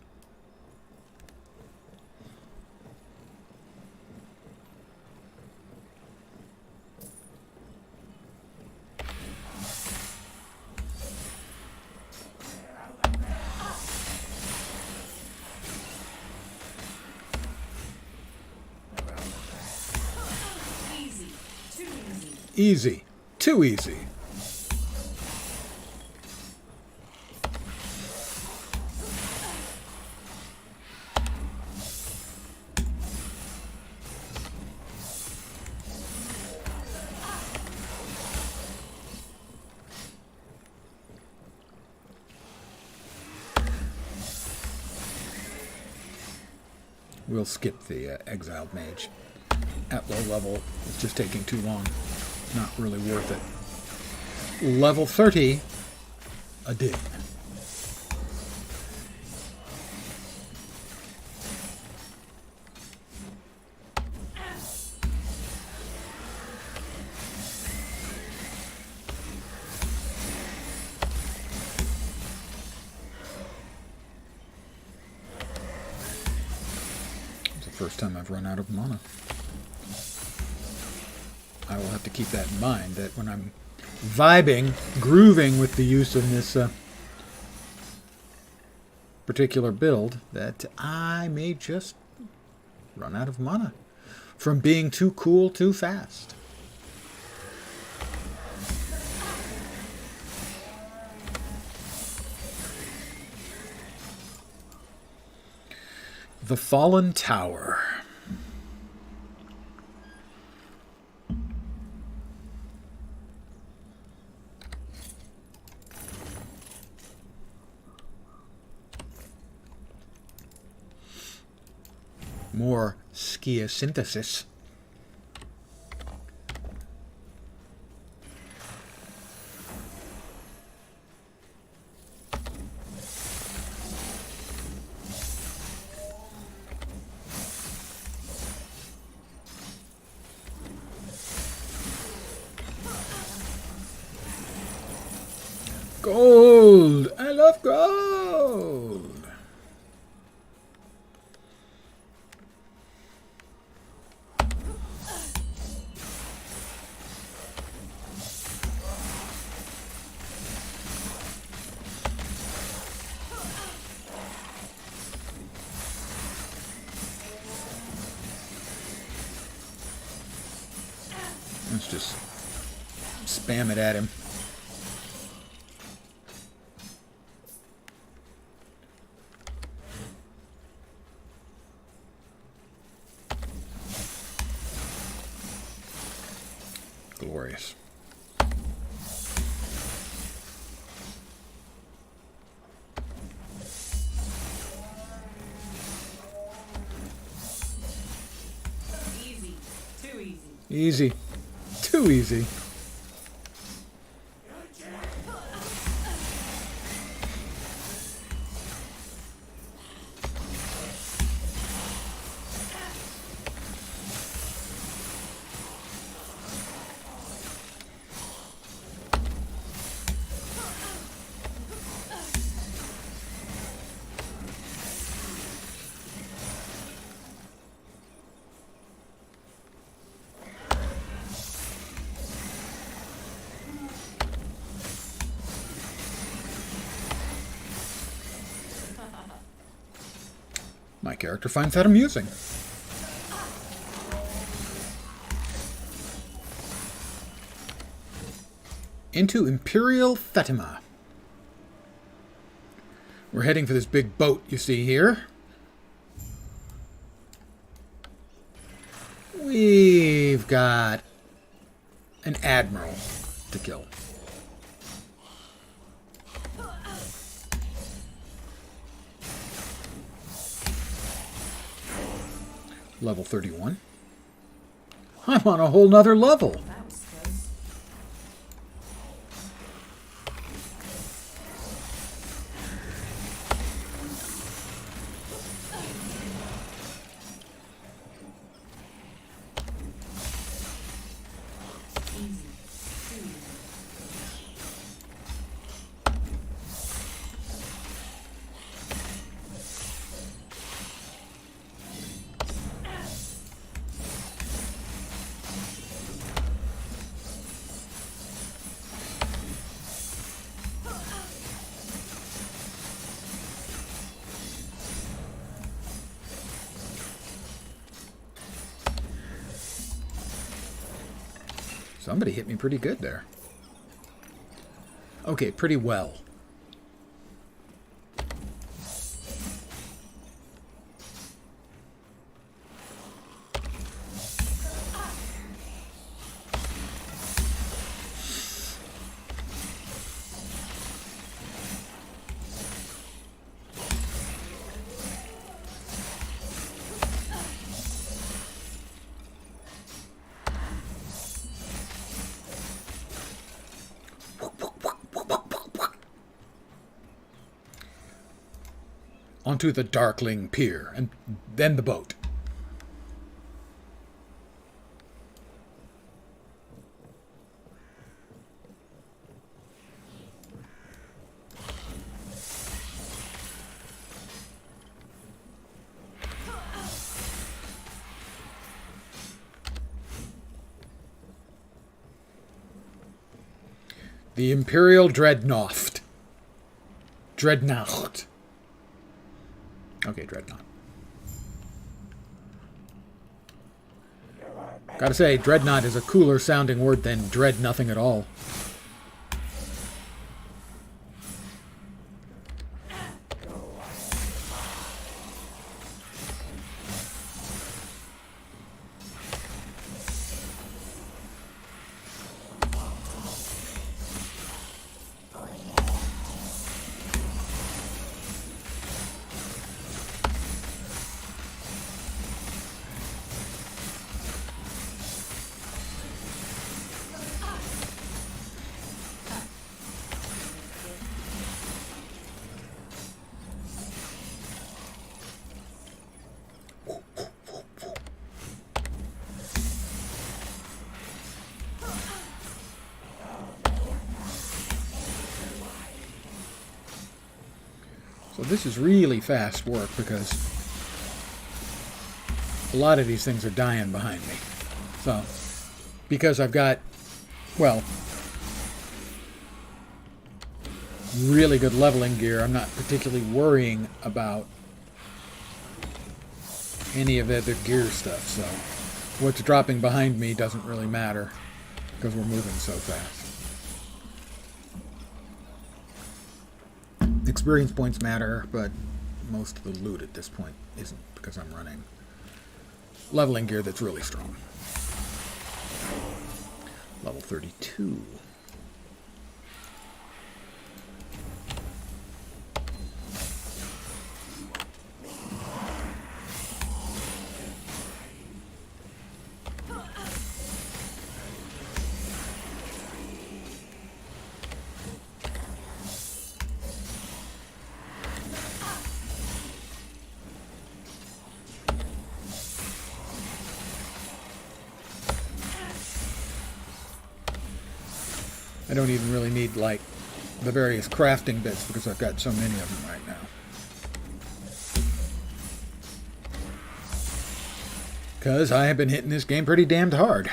S1: Easy. Too easy. We'll skip the exiled mage. At low level, it's just taking too long. Not really worth it. Level 30, a din. First time I've run out of mana. I will have to keep that in mind, that when I'm vibing, grooving with the use of this particular build, that I may just run out of mana from being too cool too fast. The Fallen Tower. More skiosynthesis. Gold! I love gold! Let's just spam it at him. Glorious.
S2: Easy. Too easy.
S1: Easy. Too easy. My character finds that amusing. Into Imperial Fatima. We're heading for this big boat you see here. We've got an admiral to kill. Level 31. I'm on a whole nother level.
S2: That was close. Easy. Too easy.
S1: Somebody hit me pretty good there. Okay, pretty well. onto the Darkling Pier, and then the boat. The Imperial Dreadnought. Dreadnought. Okay, Dreadnought. Gotta say, Dreadnought is a cooler sounding word than Dread Nothing at all. So this is really fast work because a lot of these things are dying behind me. So, because I've got, well, really good leveling gear, I'm not particularly worrying about any of the other gear stuff. So, what's dropping behind me doesn't really matter because we're moving so fast. Experience points matter, but most of the loot at this point isn't because I'm running leveling gear that's really strong. Level 32. I don't even really need, like, the various crafting bits because I've got so many of them right now. Because I have been hitting this game pretty damned hard.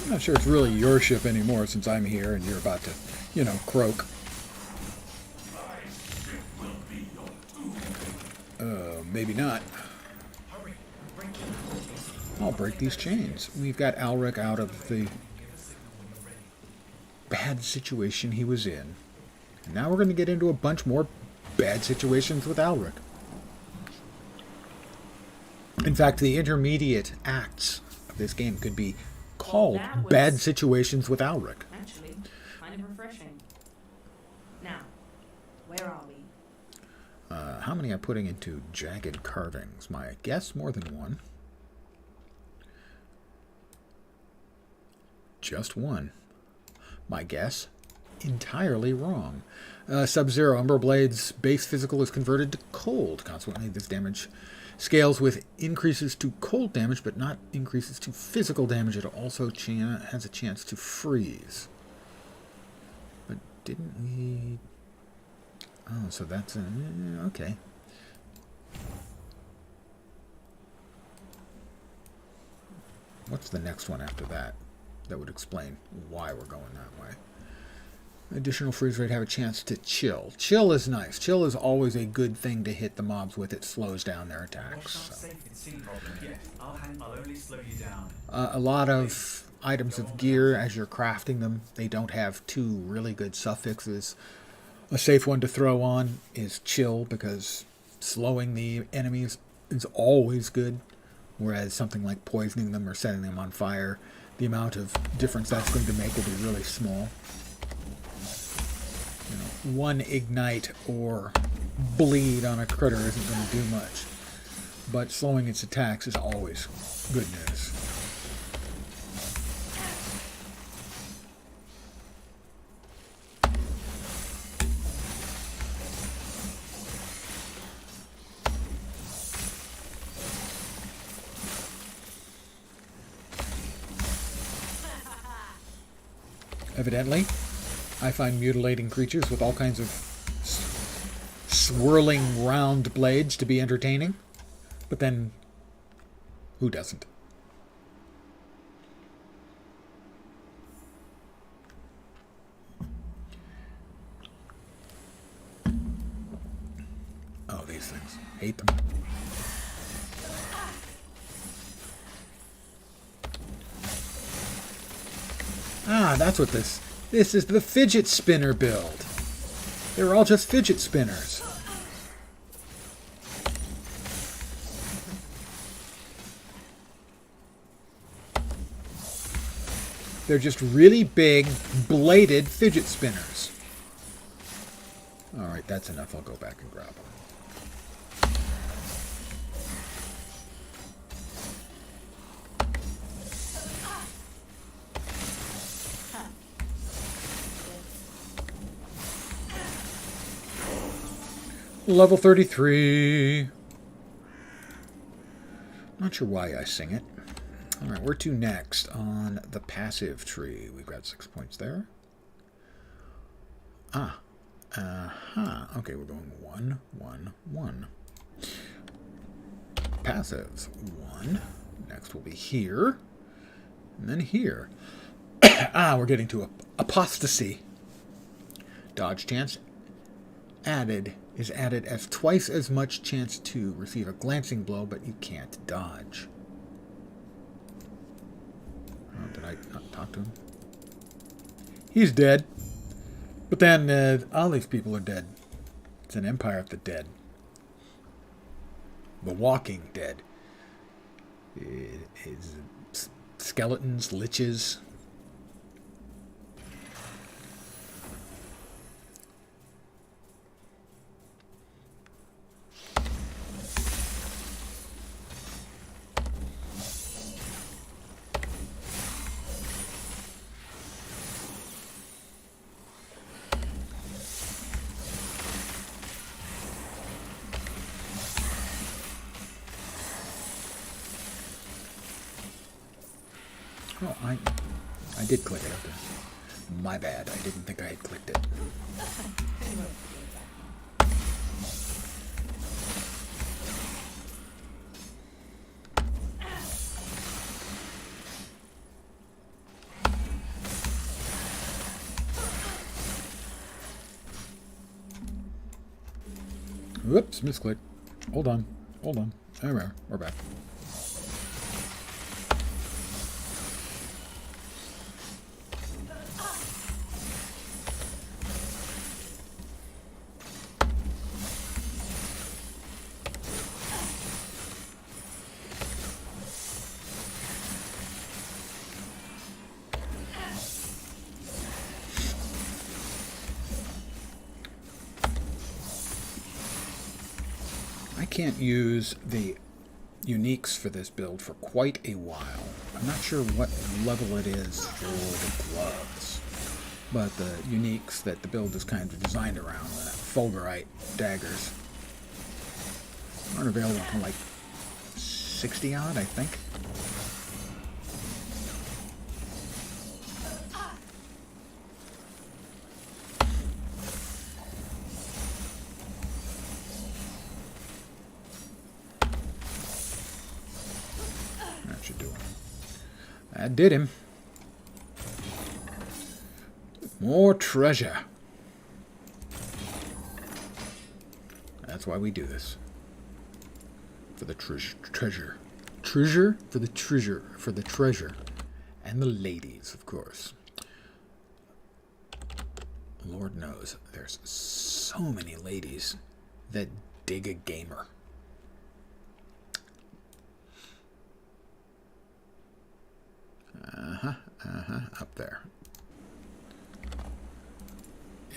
S1: I'm not sure it's really your ship anymore since I'm here and you're about to, you know, croak. Maybe not. I'll break these chains. We've got Alric out of the bad situation he was in. And now we're going to get into a bunch more bad situations with Alric. In fact, the intermediate acts of this game could be called Bad Situations with Alric.
S2: Actually, kind of refreshing. Now, where are we?
S1: How many am I putting into jagged carvings? My guess, more than one. Just one. My guess, entirely wrong. Sub-Zero Umbral Blade's base physical is converted to cold. Consequently, this damage scales with increases to cold damage, but not increases to physical damage. It also has a chance to freeze. But didn't we... Oh, so that's... okay. What's the next one after that? That would explain why we're going that way. Additional freeze rate, have a chance to chill. Chill is nice. Chill is always a good thing to hit the mobs with. It slows down their attacks. So. A lot of items of gear, as you're crafting them, they don't have two really good suffixes. A safe one to throw on is chill, because slowing the enemies is always good. Whereas something like poisoning them or setting them on fire, the amount of difference that's going to make will be really small. You know, one ignite or bleed on a critter isn't going to do much. But slowing its attacks is always good news. Evidently, I find mutilating creatures with all kinds of swirling round blades to be entertaining. But then, who doesn't? Oh, these things. Hate them. Ah, that's what this is the fidget spinner build. They're all just fidget spinners. They're just really big, bladed fidget spinners. Alright, that's enough. I'll go back and grab them. Level 33. Not sure why I sing it. Alright, where to next on the passive tree? We've got 6 points there. Ah. Okay, we're going 1, 1, 1. Passives. 1. Next will be here. And then here. We're getting to apostasy. Dodge chance is added as twice as much chance to receive a glancing blow, but you can't dodge. Oh, did I not talk to him? He's dead. But then all these people are dead. It's an empire of the dead. The Walking Dead. It is skeletons, liches. Oh, I did click it up there. My bad. I didn't think I had clicked it. Whoops, misclick. Hold on. There we're back. I can't use the uniques for this build for quite a while. I'm not sure what level it is for the gloves, but the uniques that the build is kind of designed around, the fulgurite daggers, aren't available until like 60 odd, I think. That did him. More treasure. That's why we do this. For the treasure. Treasure for the treasure. For the treasure. And the ladies, of course. Lord knows, there's so many ladies that dig a gamer. Up there.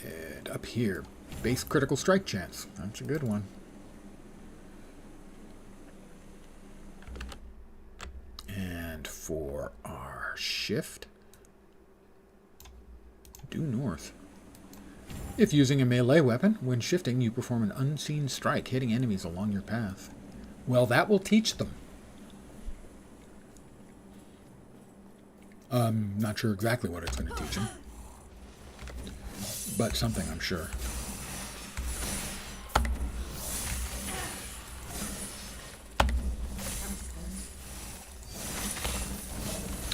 S1: And up here, base critical strike chance. That's a good one. And for our shift, due north. If using a melee weapon, when shifting, you perform an unseen strike, hitting enemies along your path. Well, that will teach them. Not sure exactly what it's going to teach them. But something, I'm sure.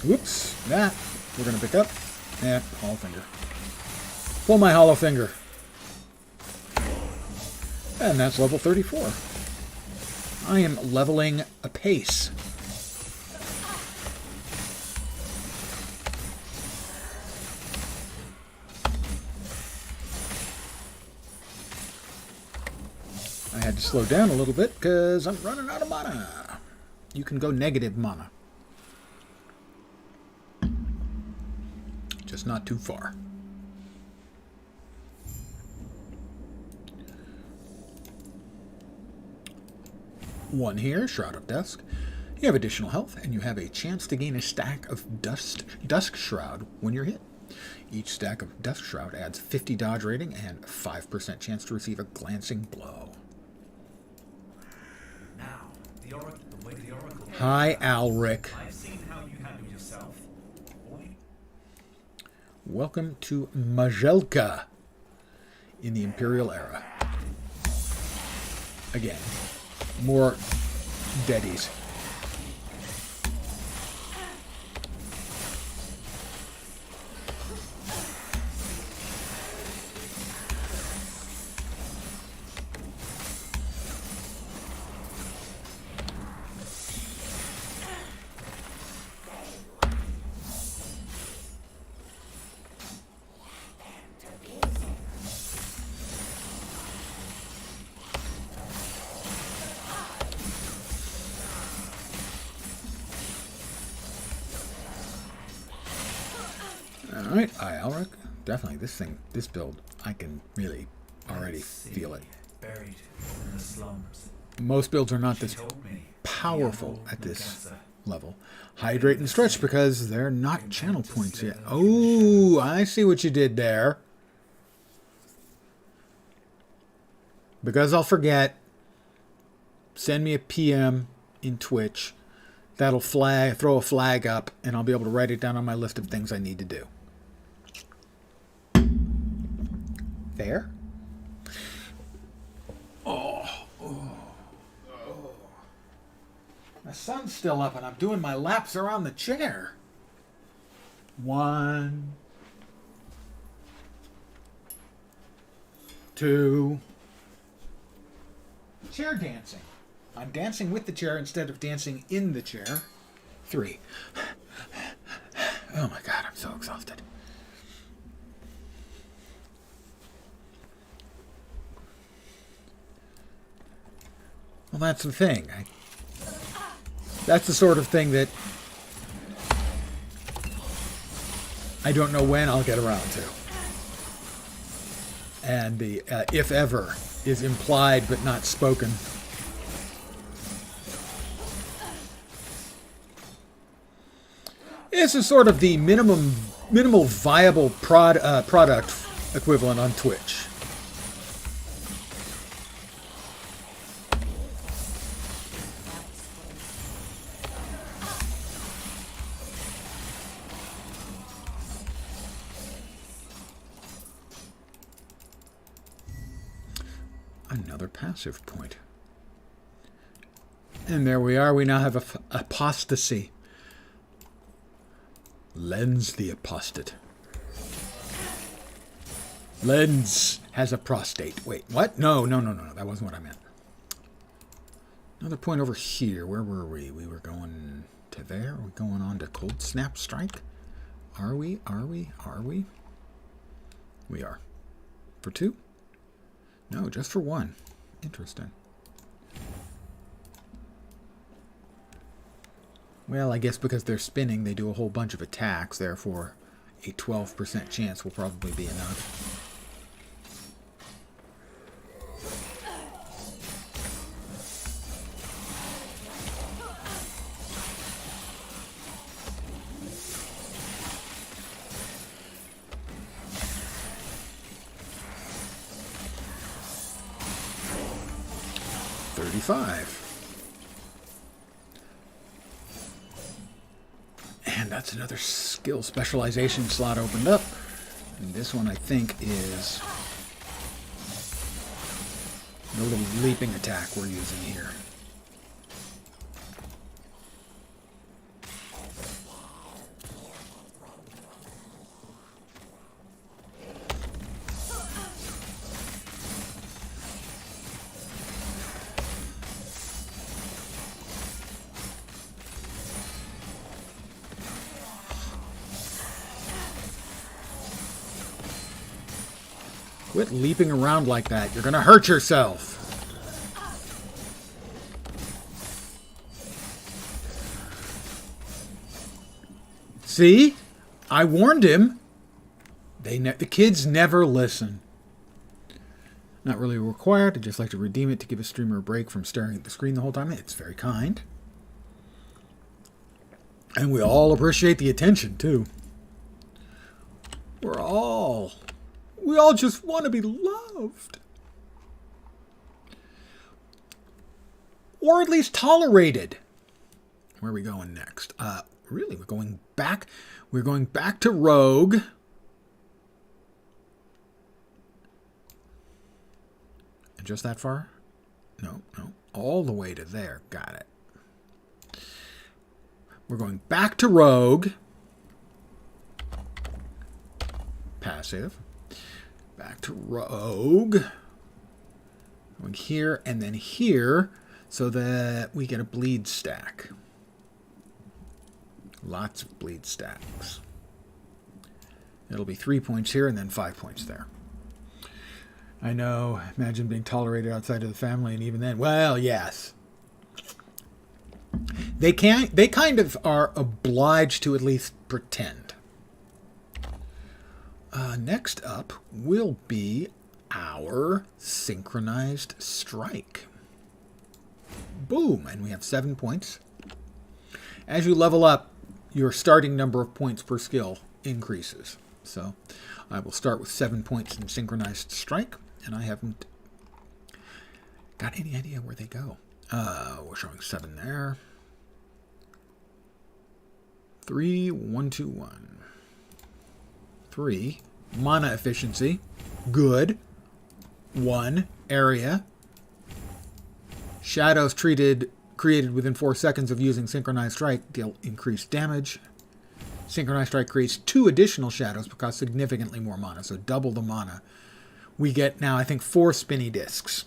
S1: Whoops, that we're going to pick up. Yeah, hollow finger. Pull my hollow finger. And that's level 34. I am leveling apace. I had to slow down a little bit because I'm running out of mana. You can go negative mana. Just not too far. One here, Shroud of Dusk. You have additional health, and you have a chance to gain a stack of Dusk Shroud when you're hit. Each stack of Dusk Shroud adds 50 dodge rating and 5% chance to receive a glancing blow.
S5: Now, the way the Oracle.
S1: Hi, Alric.
S5: I've seen how you handle yourself.
S1: Welcome to Majelka in the Imperial Era. Again, more deadies. Alright, Alric. Definitely, this build, I can really already feel it.
S5: Buried in the slums.
S1: Most builds are not this powerful at this level. Hydrate and stretch because they're not channel points yet. Oh, I see what you did there. Because I'll forget, send me a PM in Twitch. That'll throw a flag up, and I'll be able to write it down on my list of things I need to do. There. Oh. The sun's still up, and I'm doing my laps around the chair. 1, 2. Chair dancing. I'm dancing with the chair instead of dancing in the chair. 3. Oh my God, I'm so exhausted. Well, that's the thing. That's the sort of thing that I don't know when I'll get around to. And the if ever is implied but not spoken. This is sort of the minimal viable product equivalent on Twitch. Another passive point. And there we are. We now have apostasy. Lens the apostate. Lens has a prostate. Wait, what? No. That wasn't what I meant. Another point over here. Where were we? We were going to there. Are we going on to Cold Snap Strike? Are we? We are. For 2? No, just for 1. Interesting. Well, I guess because they're spinning, they do a whole bunch of attacks. Therefore, a 12% chance will probably be enough. 35. And that's another skill specialization slot opened up. And this one, I think, is the little leaping attack we're using here. Quit leaping around like that. You're going to hurt yourself. See? I warned him. The kids never listen. Not really required. I'd just like to redeem it to give a streamer a break from staring at the screen the whole time. It's very kind. And we all appreciate the attention, too. We all just want to be loved. Or at least tolerated. Where are we going next? Really, we're going back. We're going back to Rogue. And just that far? No. All the way to there. Got it. We're going back to Rogue. Passive. Back to Rogue. Going here and then here so that we get a bleed stack. Lots of bleed stacks. It'll be 3 points here and then 5 points there. I know, imagine being tolerated outside of the family, and even then, well, yes. They kind of are obliged to at least pretend. Next up will be our synchronized strike. Boom, and we have 7 points. As you level up, your starting number of points per skill increases. So I will start with 7 points in synchronized strike, and I haven't got any idea where they go. We're showing 7 there. 3, 1, 2, 1. 3, mana efficiency, good. 1, area. Shadows created within 4 seconds of using Synchronized Strike deal increased damage. Synchronized Strike creates 2 additional shadows but cost significantly more mana, so double the mana. We get now, I think, 4 spinny discs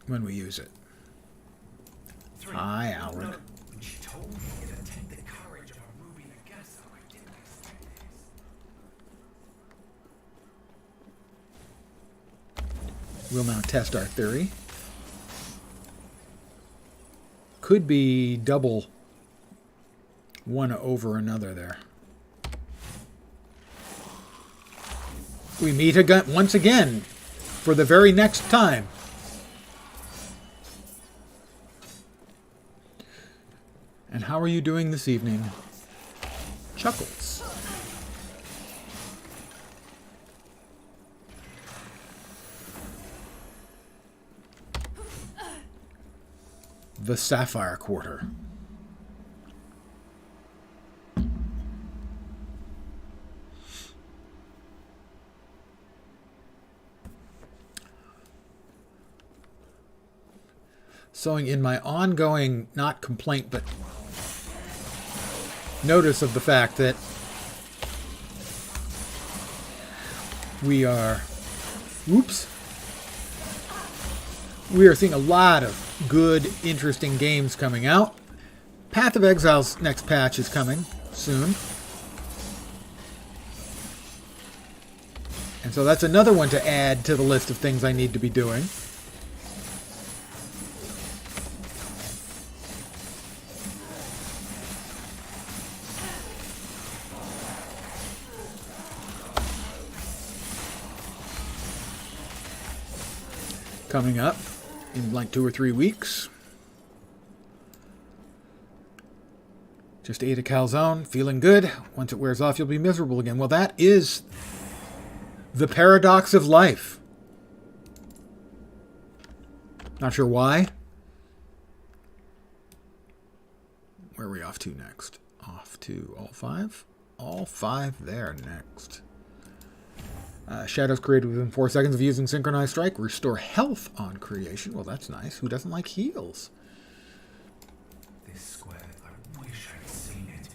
S1: when we use it. Hi, Alric.
S5: She told me it'd take the courage of a Ruby Nagasa. I didn't expect this.
S1: We'll now test our theory. Could be double one over another there. We meet again once again for the very next time. And how are you doing this evening? Chuckles. The Sapphire Quarter. So in my ongoing, not complaint, but notice of the fact that we are seeing a lot of good, interesting games coming out. Path of Exile's next patch is coming soon. And so that's another one to add to the list of things I need to be doing. Coming up in like 2 or 3 weeks. Just ate a calzone, feeling good. Once it wears off, you'll be miserable again. Well, that is the paradox of life. Not sure why. Where are we off to next? Off to all 5? All 5 there next. Shadows created within 4 seconds of using Synchronized Strike. Restore health on creation. Well, that's nice. Who doesn't like heals?
S5: This square, I wish I'd seen it.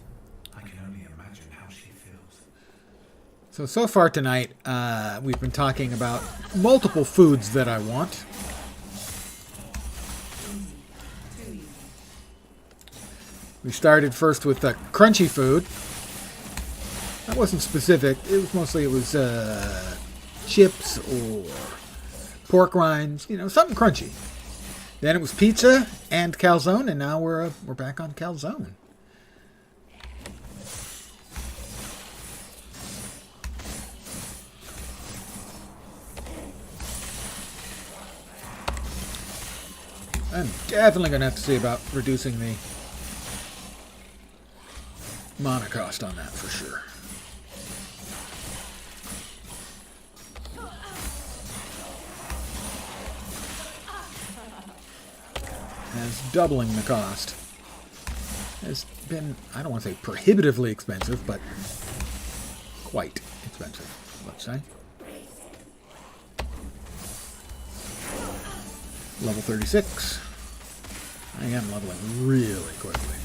S5: I can only imagine how she feels.
S1: So far tonight, we've been talking about multiple foods that I want. We started first with crunchy food. That wasn't specific. It was mostly chips or pork rinds, you know, something crunchy. Then it was pizza and calzone, and now we're back on calzone. I'm definitely going to have to see about reducing the mana cost on that for sure. As doubling the cost has been, I don't want to say prohibitively expensive, but quite expensive, let's say. Level 36. I am leveling really quickly.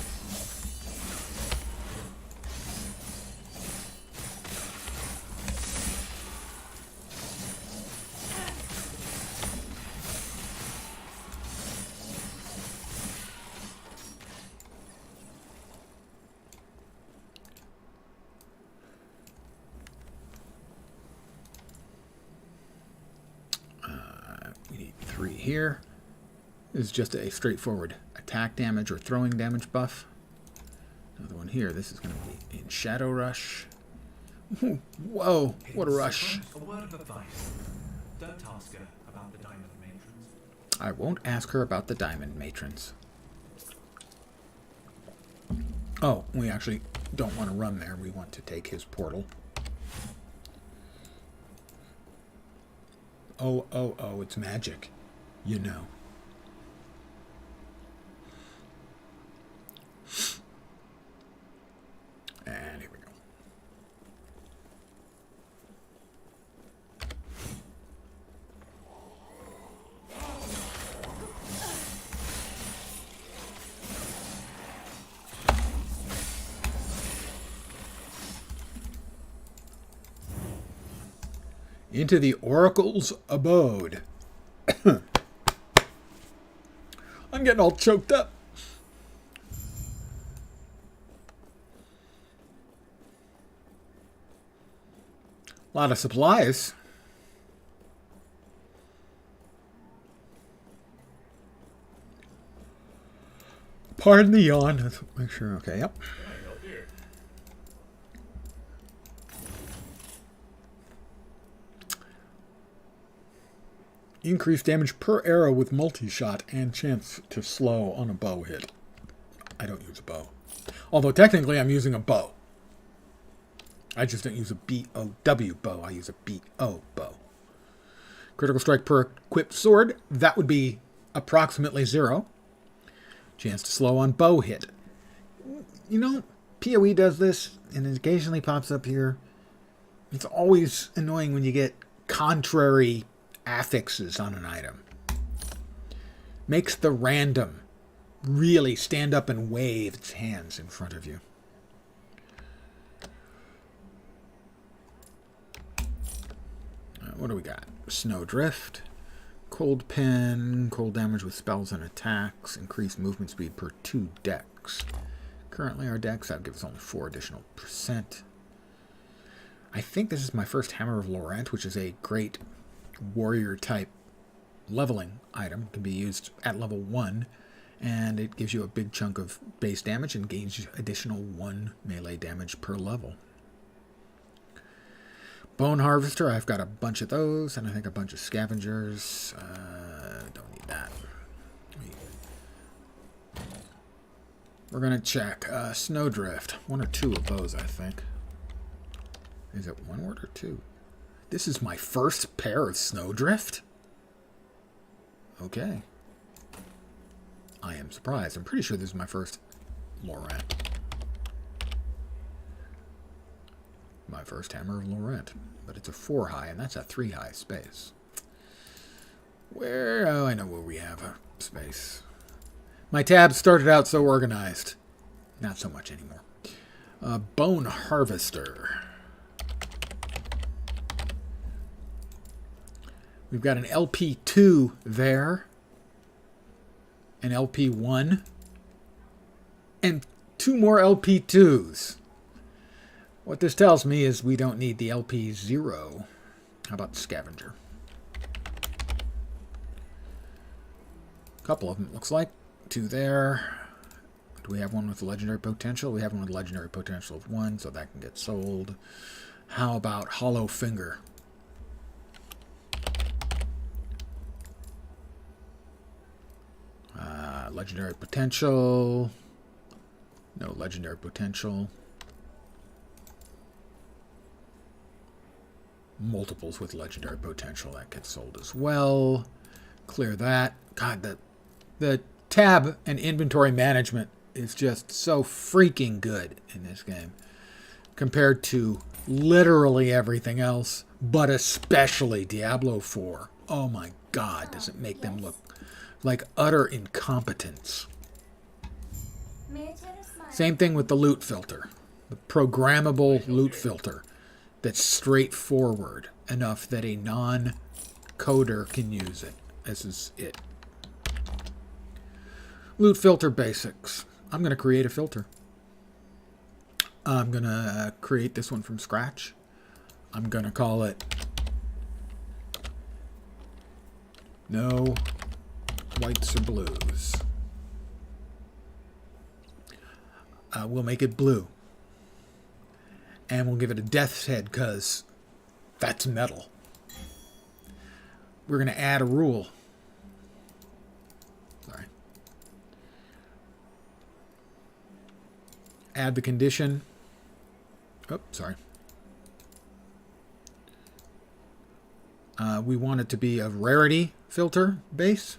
S1: We need 3 here. This is just a straightforward attack damage or throwing damage buff. Another one here. This is going to be in Shadow Rush. Whoa, what a rush.
S5: A word of advice. Don't ask her about the diamond matrons.
S1: I won't ask her about the diamond matrons. Oh, we actually don't want to run there. We want to take his portal. Oh, it's magic. You know. And here we go. Into the Oracle's abode. I'm getting all choked up. A lot of supplies. Pardon the yawn. Let's make sure. Okay, yep. Increased damage per arrow with multi-shot and chance to slow on a bow hit. I don't use a bow. Although technically I'm using a bow. I just don't use a B-O-W bow. I use a B-O bow. Critical strike per equipped sword. That would be approximately 0. Chance to slow on bow hit. You know, PoE does this, and it occasionally pops up here. It's always annoying when you get contrary affixes on an item. Makes the random really stand up and wave its hands in front of you. What do we got? Snowdrift, cold pin, cold damage with spells and attacks, increased movement speed per 2 decks. Currently our decks, that gives only 4 additional %. I think this is my first Hammer of Laurent, which is a great warrior type leveling item. It can be used at level 1, and it gives you a big chunk of base damage and gains additional 1 melee damage per level. Bone Harvester, I've got a bunch of those, and I think a bunch of Scavengers. Don't need that. We're going to check Snowdrift. 1 or 2 of those, I think. Is it 1 word or 2? This is my first pair of Snowdrift? Okay. I am surprised. I'm pretty sure this is my first Laurent. My first Hammer of Laurent. But it's a 4 high, and that's a 3 high space. Where? Oh, I know where we have a space. My tabs started out so organized. Not so much anymore. Bone Harvester. We've got an LP2 there. An LP1. And 2 more LP2s. What this tells me is we don't need the LP0. How about the Scavenger? A couple of them, it looks like. 2 there. Do we have one with legendary potential? We have one with legendary potential of 1, so that can get sold. How about Hollow Finger? Legendary potential. No legendary potential. Multiples with legendary potential. That gets sold as well. Clear that. God, the tab and inventory management is just so freaking good in this game. Compared to literally everything else. But especially Diablo 4. Oh my God, does it make them look like utter incompetence. Same thing with the loot filter. The programmable loot filter that's straightforward enough that a non-coder can use it. This is it. Loot filter basics. I'm going to create a filter. I'm going to create this one from scratch. I'm going to call it No Whites or Blues. We'll make it blue. And we'll give it a death's head because that's metal. We're going to add a rule. Sorry. Add the condition. Oh, sorry. We want it to be a rarity filter base.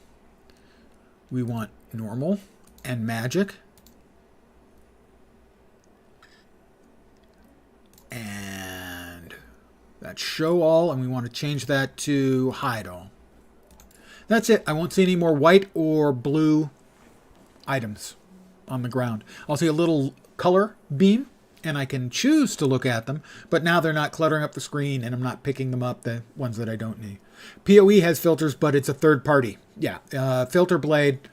S1: We want normal and magic. And that's show all, and we want to change that to hide all. That's it. I won't see any more white or blue items on the ground. I'll see a little color beam, and I can choose to look at them, but now they're not cluttering up the screen, and I'm not picking them up, the ones that I don't need. PoE has filters, but it's a third party. Yeah, Filter Blade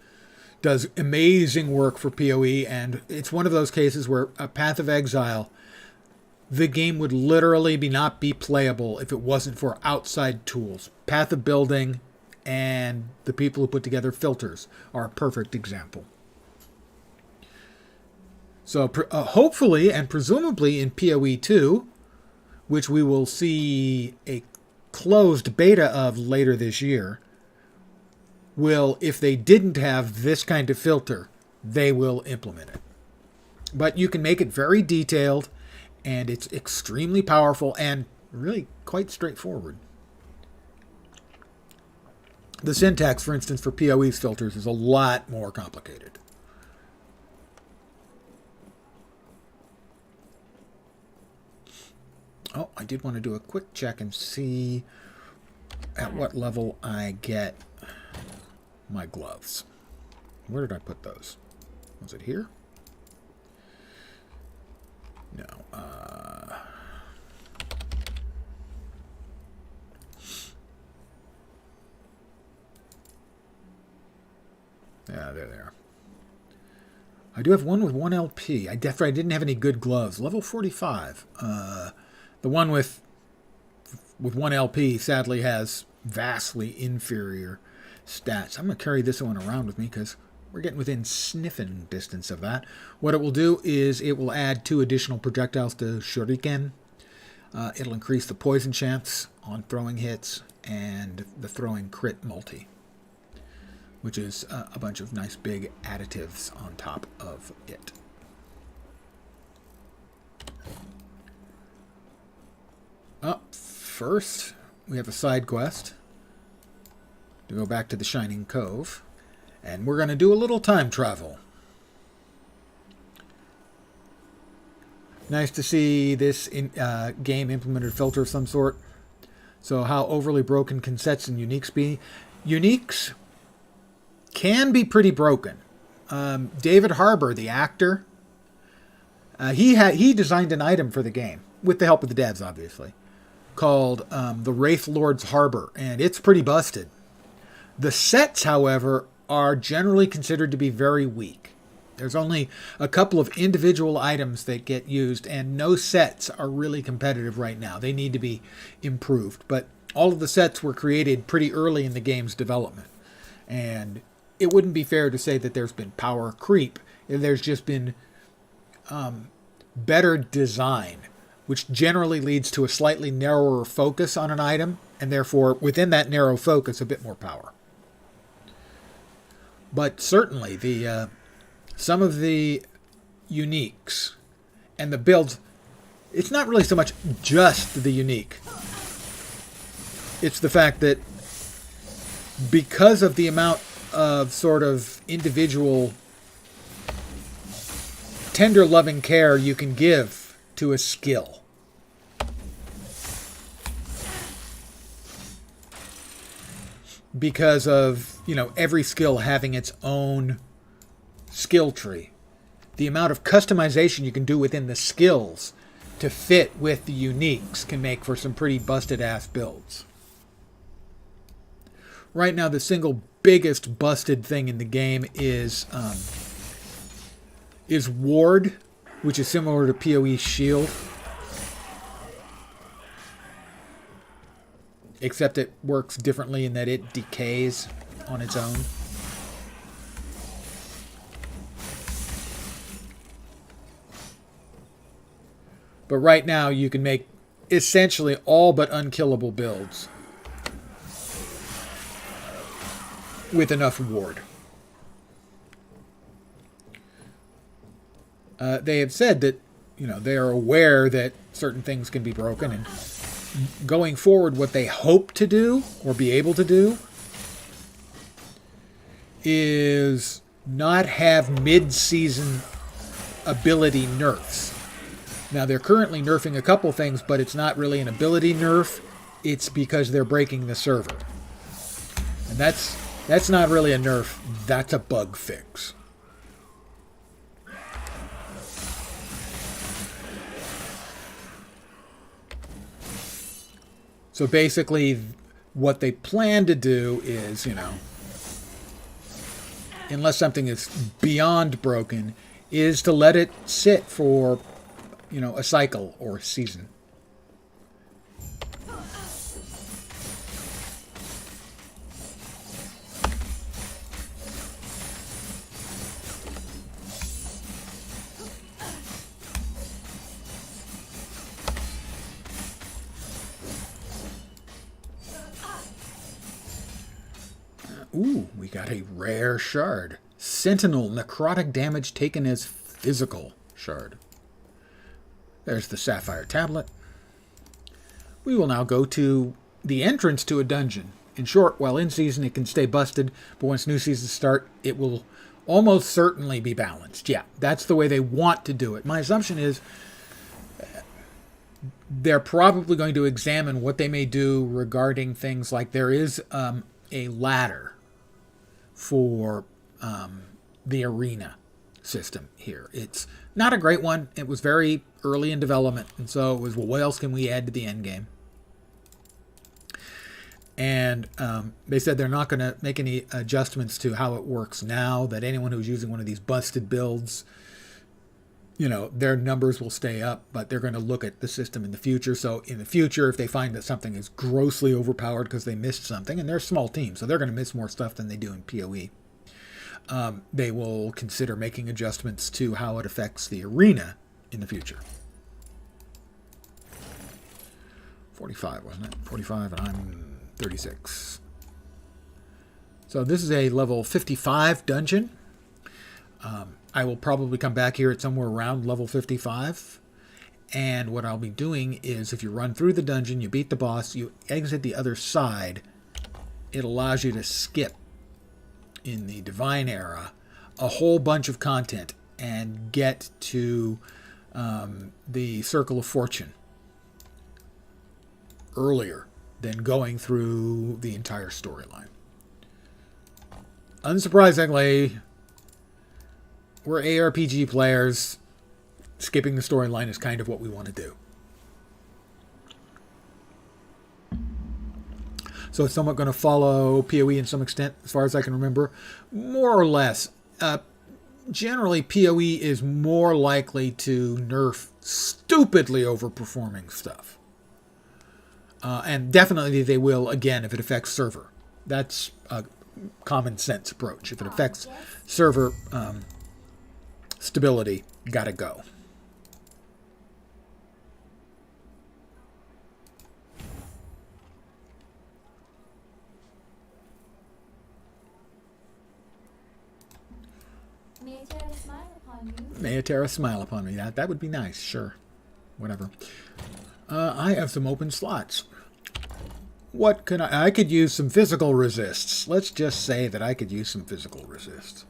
S1: does amazing work for PoE, and it's one of those cases where a Path of Exile, the game would literally not be playable if it wasn't for outside tools. Path of Building and the people who put together filters are a perfect example. So hopefully and presumably in PoE 2, which we will see a closed beta of later this year, will, if they didn't have this kind of filter, they will implement it. But you can make it very detailed, and it's extremely powerful and really quite straightforward. The syntax, for instance, for PoE's filters is a lot more complicated. Oh, I did want to do a quick check and see at what level I get my gloves. Where did I put those? Was it here? No. Yeah, there they are. I do have one with 1 LP. I didn't have any good gloves. Level 45. The one with 1 LP sadly has vastly inferior stats. I'm going to carry this one around with me because we're getting within sniffing distance of that. What it will do is it will add 2 additional projectiles to shuriken. It'll increase the poison chance on throwing hits and the throwing crit multi, which is a bunch of nice big additives on top of it. Up first, we have a side quest to go back to the Shining Cove And we're going to do a little time travel. Nice to see this game implemented a filter of some sort. So how overly broken can sets and uniques be? Uniques can be pretty broken. David Harbour, the actor, he designed an item for the game, with the help of the devs, obviously, called the Wraith Lord's Harbor, and it's pretty busted. The sets, however, are generally considered to be very weak. There's only a couple of individual items that get used, and no sets are really competitive right now. They need to be improved. But all of the sets were created pretty early in the game's development. And it wouldn't be fair to say that there's been power creep. There's just been better design, which generally leads to a slightly narrower focus on an item, and therefore, within that narrow focus, a bit more power. But certainly, some of the uniques and the builds, it's not really so much just the unique. It's the fact that because of the amount of sort of individual tender loving care you can give to a skill, because of, every skill having its own skill tree, the amount of customization you can do within the skills to fit with the uniques can make for some pretty busted ass builds. Right now, the single biggest busted thing in the game is Ward, which is similar to PoE's Shield, except it works differently in that it decays on its own. But right now, you can make essentially all but unkillable builds with enough ward. They have said that, they are aware that certain things can be broken, and going forward, what they hope to do, or be able to do, is not have mid-season ability nerfs. Now, they're currently nerfing a couple things, but it's not really an ability nerf. It's because they're breaking the server. And that's not really a nerf. That's a bug fix. So basically, what they plan to do is, unless something is beyond broken, is to let it sit for a cycle or a season. Ooh, we got a rare shard. Sentinel, necrotic damage taken as physical shard. There's the sapphire tablet. We will now go to the entrance to a dungeon. In short, while in season it can stay busted, but once new seasons start, it will almost certainly be balanced. Yeah, that's the way they want to do it. My assumption is they're probably going to examine what they may do regarding things like there is a ladder for the arena system here. It's not a great one. It was very early in development, and so it was, well, what else can we add to the end game? And they said they're not going to make any adjustments to how it works now, that anyone who's using one of these busted builds, their numbers will stay up, but they're going to look at the system in the future. So in the future, if they find that something is grossly overpowered because they missed something, and they're a small team, so they're going to miss more stuff than they do in PoE, they will consider making adjustments to how it affects the arena in the future. 45, wasn't it? 45, and I'm 36. So this is a level 55 dungeon. I will probably come back here at somewhere around level 55. And what I'll be doing is, if you run through the dungeon, you beat the boss, you exit the other side, it allows you to skip in the Divine Era a whole bunch of content and get to the Circle of Fortune earlier than going through the entire storyline. Unsurprisingly, we're ARPG players. Skipping the storyline is kind of what we want to do. So it's somewhat going to follow PoE in some extent, as far as I can remember. More or less. Generally, PoE is more likely to nerf stupidly overperforming stuff. And definitely they will, again, if it affects server. That's a common sense approach. If it affects server stability, gotta go.
S4: May Terra smile upon you.
S1: May a Terra smile upon me. That would be nice, sure. Whatever. I have some open slots. What can I could use some physical resists. Let's just say that I could use some physical resists.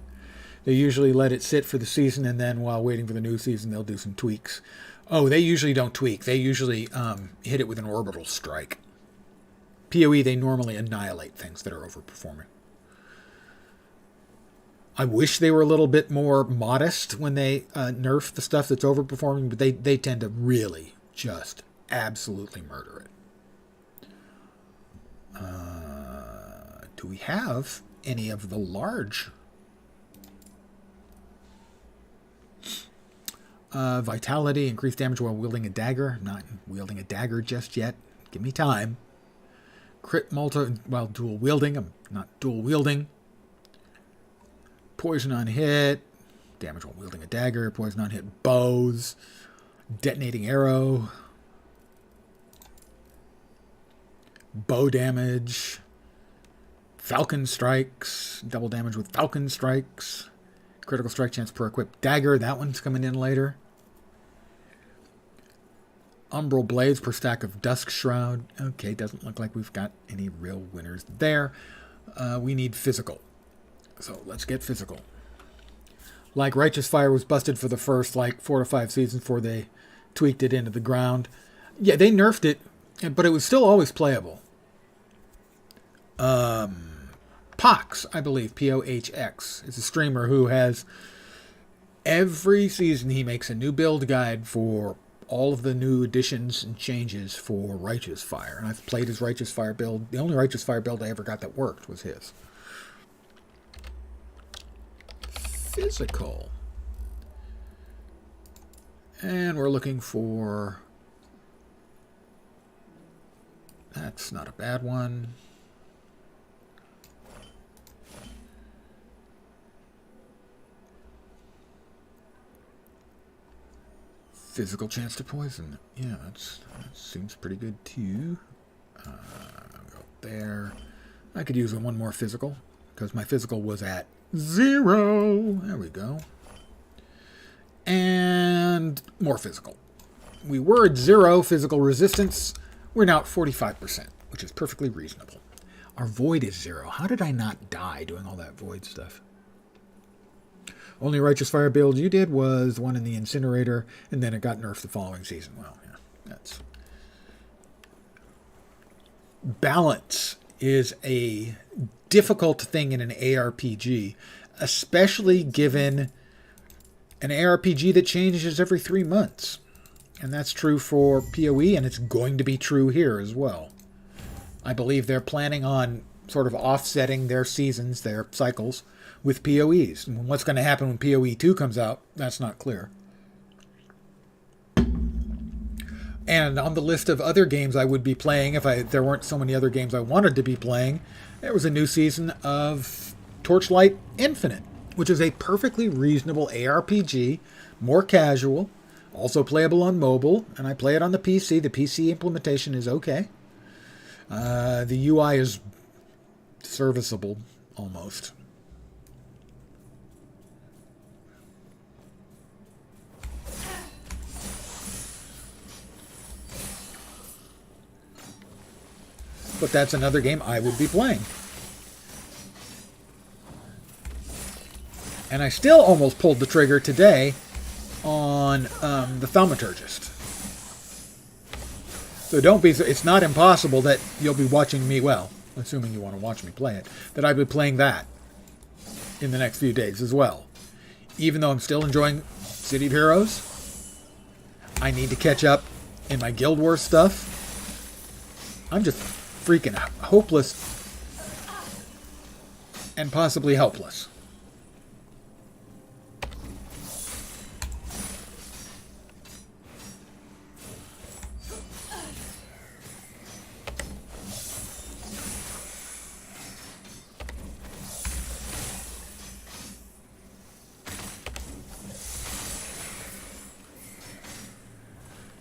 S1: They usually let it sit for the season, and then while waiting for the new season, they'll do some tweaks. Oh, they usually don't tweak. They usually hit it with an orbital strike. PoE, they normally annihilate things that are overperforming. I wish they were a little bit more modest when they nerf the stuff that's overperforming, but they tend to really just absolutely murder it. Do we have any of the large? Vitality, increased damage while wielding a dagger. I'm not wielding a dagger just yet. Give me time. Crit multi while dual wielding. I'm not dual wielding. Poison on hit. Damage while wielding a dagger. Poison on hit bows. Detonating arrow. Bow damage. Falcon strikes. Double damage with falcon strikes. Critical strike chance per equipped dagger. That one's coming in later. Umbral blades per stack of Dusk Shroud. Okay, doesn't look like we've got any real winners there. We need physical. So let's get physical. Like Righteous Fire was busted for the first 4 to 5 seasons before they tweaked it into the ground. Yeah, they nerfed it, but it was still always playable. Pox, I believe, P-O-H-X, is a streamer who has every season he makes a new build guide for all of the new additions and changes for Righteous Fire. And I've played his Righteous Fire build. The only Righteous Fire build I ever got that worked was his. Physical. And we're looking for... That's not a bad one. Physical chance to poison. Yeah, that seems pretty good too. Go there. I could use one more physical because my physical was at 0. There we go. And more physical. We were at 0 physical resistance. We're now at 45%, which is perfectly reasonable. Our void is 0. How did I not die doing all that void stuff? Only Righteous Fire build you did was the one in the incinerator, and then it got nerfed the following season. Well, yeah, that's... Balance is a difficult thing in an ARPG, especially given an ARPG that changes every 3 months. And that's true for PoE, and it's going to be true here as well. I believe they're planning on sort of offsetting their seasons, their cycles, with PoEs. And what's going to happen when PoE 2 comes out, that's not clear. And on the list of other games I would be playing, if there weren't so many other games I wanted to be playing, there was a new season of Torchlight Infinite, which is a perfectly reasonable ARPG, more casual, also playable on mobile, and I play it on the PC. The PC implementation is okay. The UI is serviceable, almost. But that's another game I would be playing. And I still almost pulled the trigger today on the Thaumaturgist. So don't be... It's not impossible that you'll be watching me... Well, assuming you want to watch me play it. That I'll be playing that in the next few days as well. Even though I'm still enjoying City of Heroes, I need to catch up in my Guild Wars stuff. I'm just freaking hopeless and possibly helpless.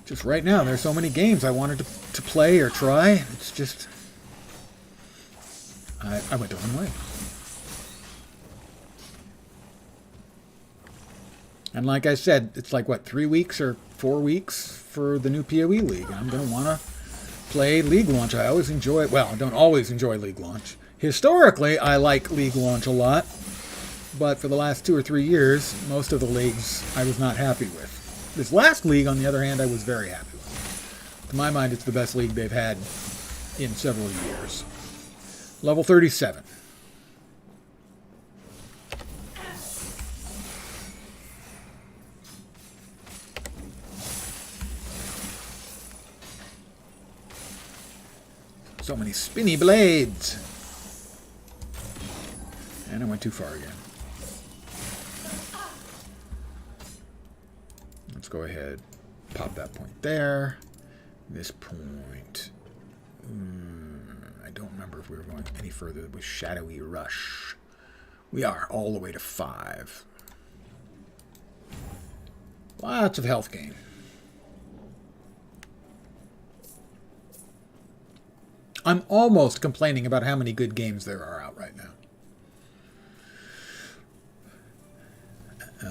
S1: Just right now, there's so many games I wanted to play or try. It's just... I went the wrong way. And like I said, it's like, what, 3 weeks or 4 weeks for the new PoE League. I'm going to want to play League Launch. I always enjoy it. Well, I don't always enjoy League Launch. Historically, I like League Launch a lot. But for the last 2 or 3 years, most of the leagues I was not happy with. This last league, on the other hand, I was very happy with. To my mind, it's the best league they've had in several years. Level 37. So many spinny blades. And I went too far again. Let's go ahead, pop that point there. This point, I don't remember if we were going any further with Shadowy Rush. We are all the way to 5. Lots of health gain. I'm almost complaining about how many good games there are out right now.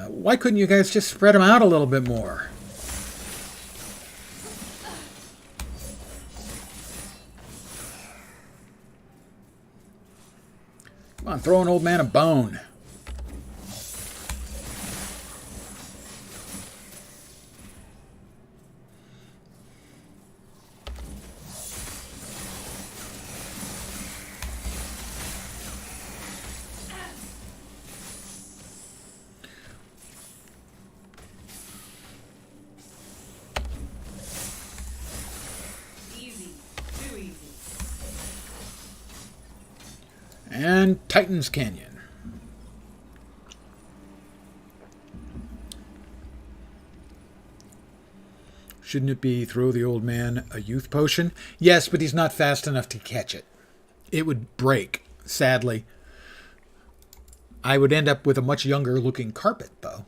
S1: Why couldn't you guys just spread them out a little bit more? Come on, throw an old man a bone. And Titan's Canyon. Shouldn't it be throw the old man a youth potion? Yes, but he's not fast enough to catch it. It would break, sadly. I would end up with a much younger looking carpet, though.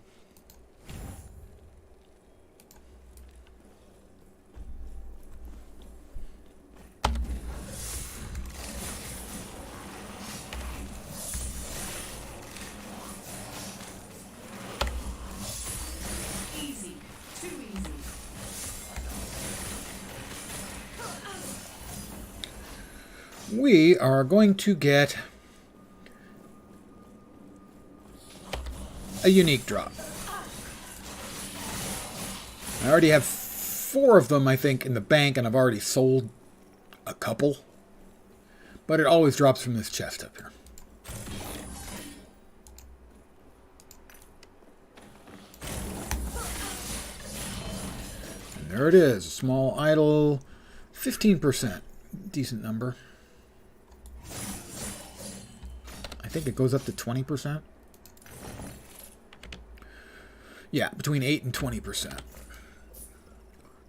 S1: We are going to get a unique drop. I already have 4 of them, I think, in the bank, and I've already sold a couple. But it always drops from this chest up here. And there it is, a small idol, 15%. Decent number. I think it goes up to 20%. Yeah, between 8 and 20%.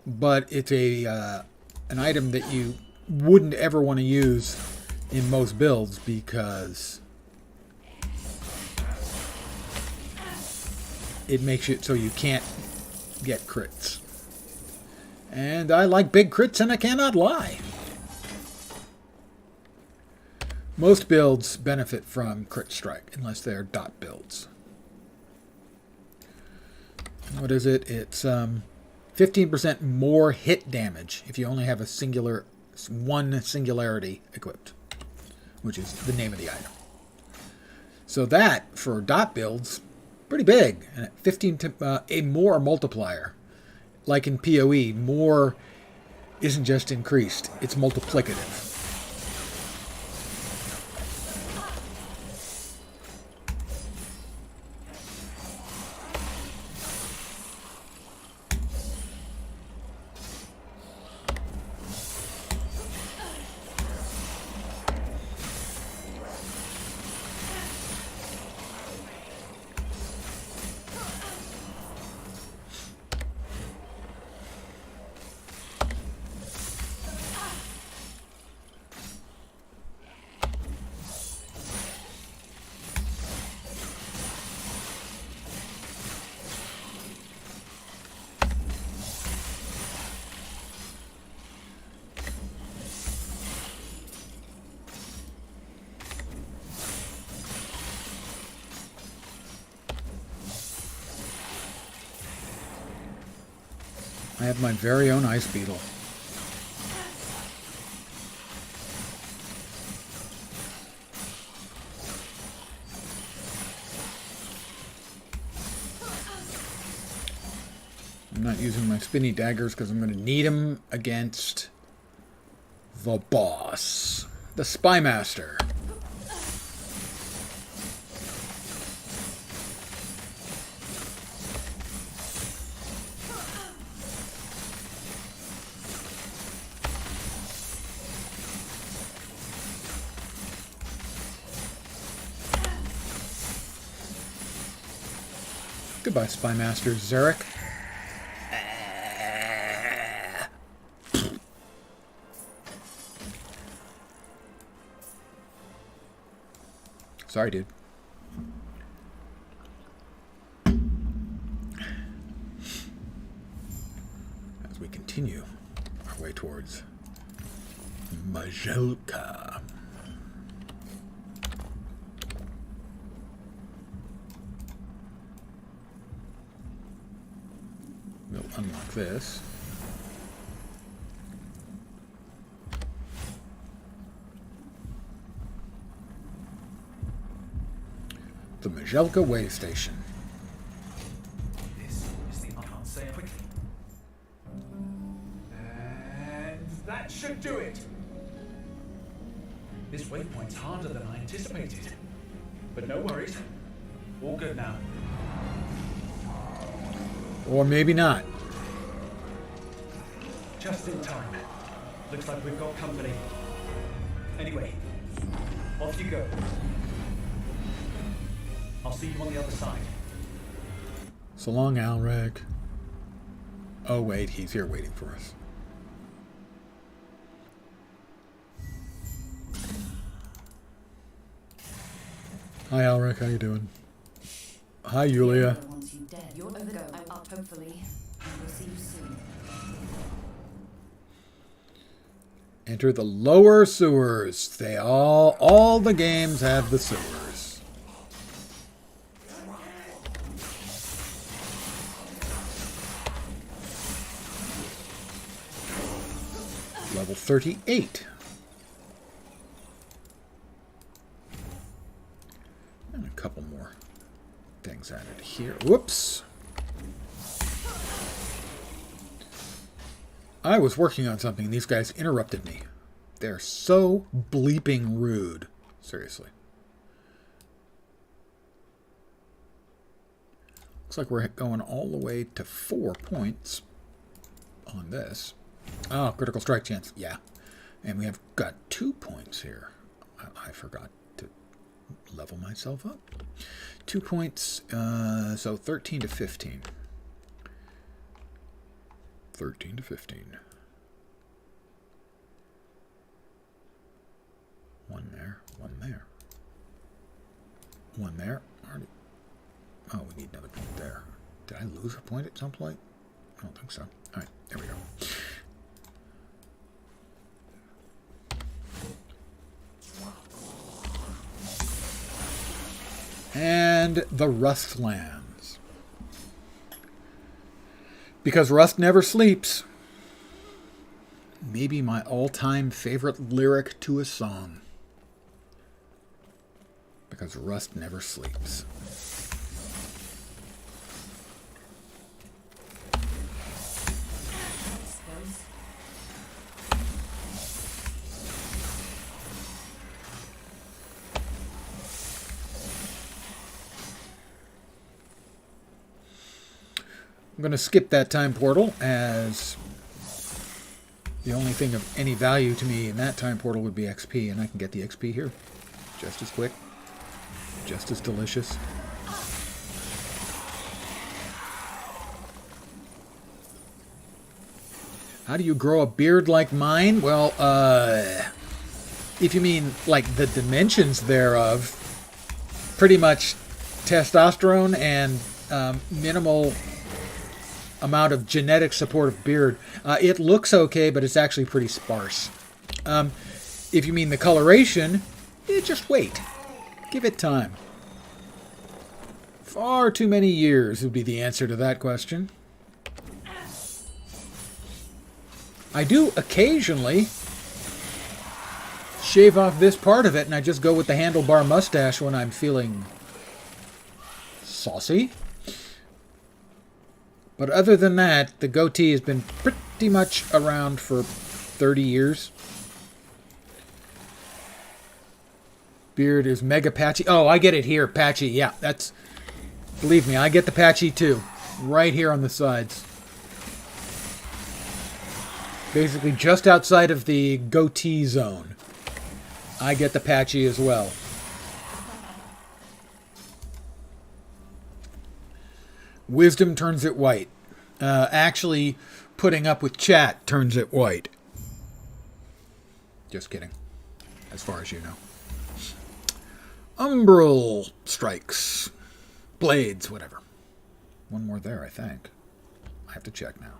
S1: But it's a an item that you wouldn't ever want to use in most builds because it makes it so you can't get crits. And I like big crits, and I cannot lie. Most builds benefit from crit strike, unless they're dot builds. What is it? It's 15% more hit damage if you only have one singularity equipped, which is the name of the item. So that, for dot builds, pretty big. And 15 to a more multiplier. Like in PoE, more isn't just increased, it's multiplicative. I have my very own ice beetle. I'm not using my spinny daggers because I'm going to need them against the boss, the Spy Master. Goodbye, Spy Master Zarek. Sorry, dude. As we continue our way towards Majolka. We'll unlock this. The Majolka way station.
S5: This is the... I can't say it quickly. And that should do it. This waypoint's harder than I anticipated. But no worries. All good now.
S1: Or maybe not.
S5: Just in time. Looks like we've got company. Anyway, off you go. I'll see you on the other side.
S1: So long, Alrek. Oh, wait, he's here waiting for us. Hi, Alrek. How you doing? Hi, Yulia.
S6: Wants you dead. You're over go. I'm up, hopefully. We'll see you soon.
S1: Enter the lower sewers. They all the games have the sewers. Level 38. And a couple more things added here. Whoops. I was working on something and these guys interrupted me. They're so bleeping rude. Seriously. Looks like we're going all the way to 4 points on this. Oh, critical strike chance. Yeah. And we have got 2 points here. I forgot to level myself up. 2 points. So 13 to 15. 13 to 15. One there. One there. One there. Already. Oh, we need another point there. Did I lose a point at some point? I don't think so. All right, there we go. And the Rustlands. Because Rust never sleeps. Maybe my all-time favorite lyric to a song. Because Rust never sleeps. I'm going to skip that time portal, as the only thing of any value to me in that time portal would be XP, and I can get the XP here. Just as quick. Just as delicious. How do you grow a beard like mine? Well, if you mean like the dimensions thereof, pretty much testosterone and minimal amount of genetic supportive beard. It looks okay, but it's actually pretty sparse. If you mean the coloration, just wait. Give it time. Far too many years would be the answer to that question. I do occasionally shave off this part of it, and I just go with the handlebar mustache when I'm feeling saucy. But other than that, the goatee has been pretty much around for 30 years. Beard is mega patchy. Oh, I get it here, patchy. Yeah, that's... Believe me, I get the patchy too. Right here on the sides. Basically just outside of the goatee zone. I get the patchy as well. Wisdom turns it white. Actually, putting up with chat turns it white. Just kidding. As far as you know. Umbral strikes. Blades, whatever. One more there, I think. I have to check now.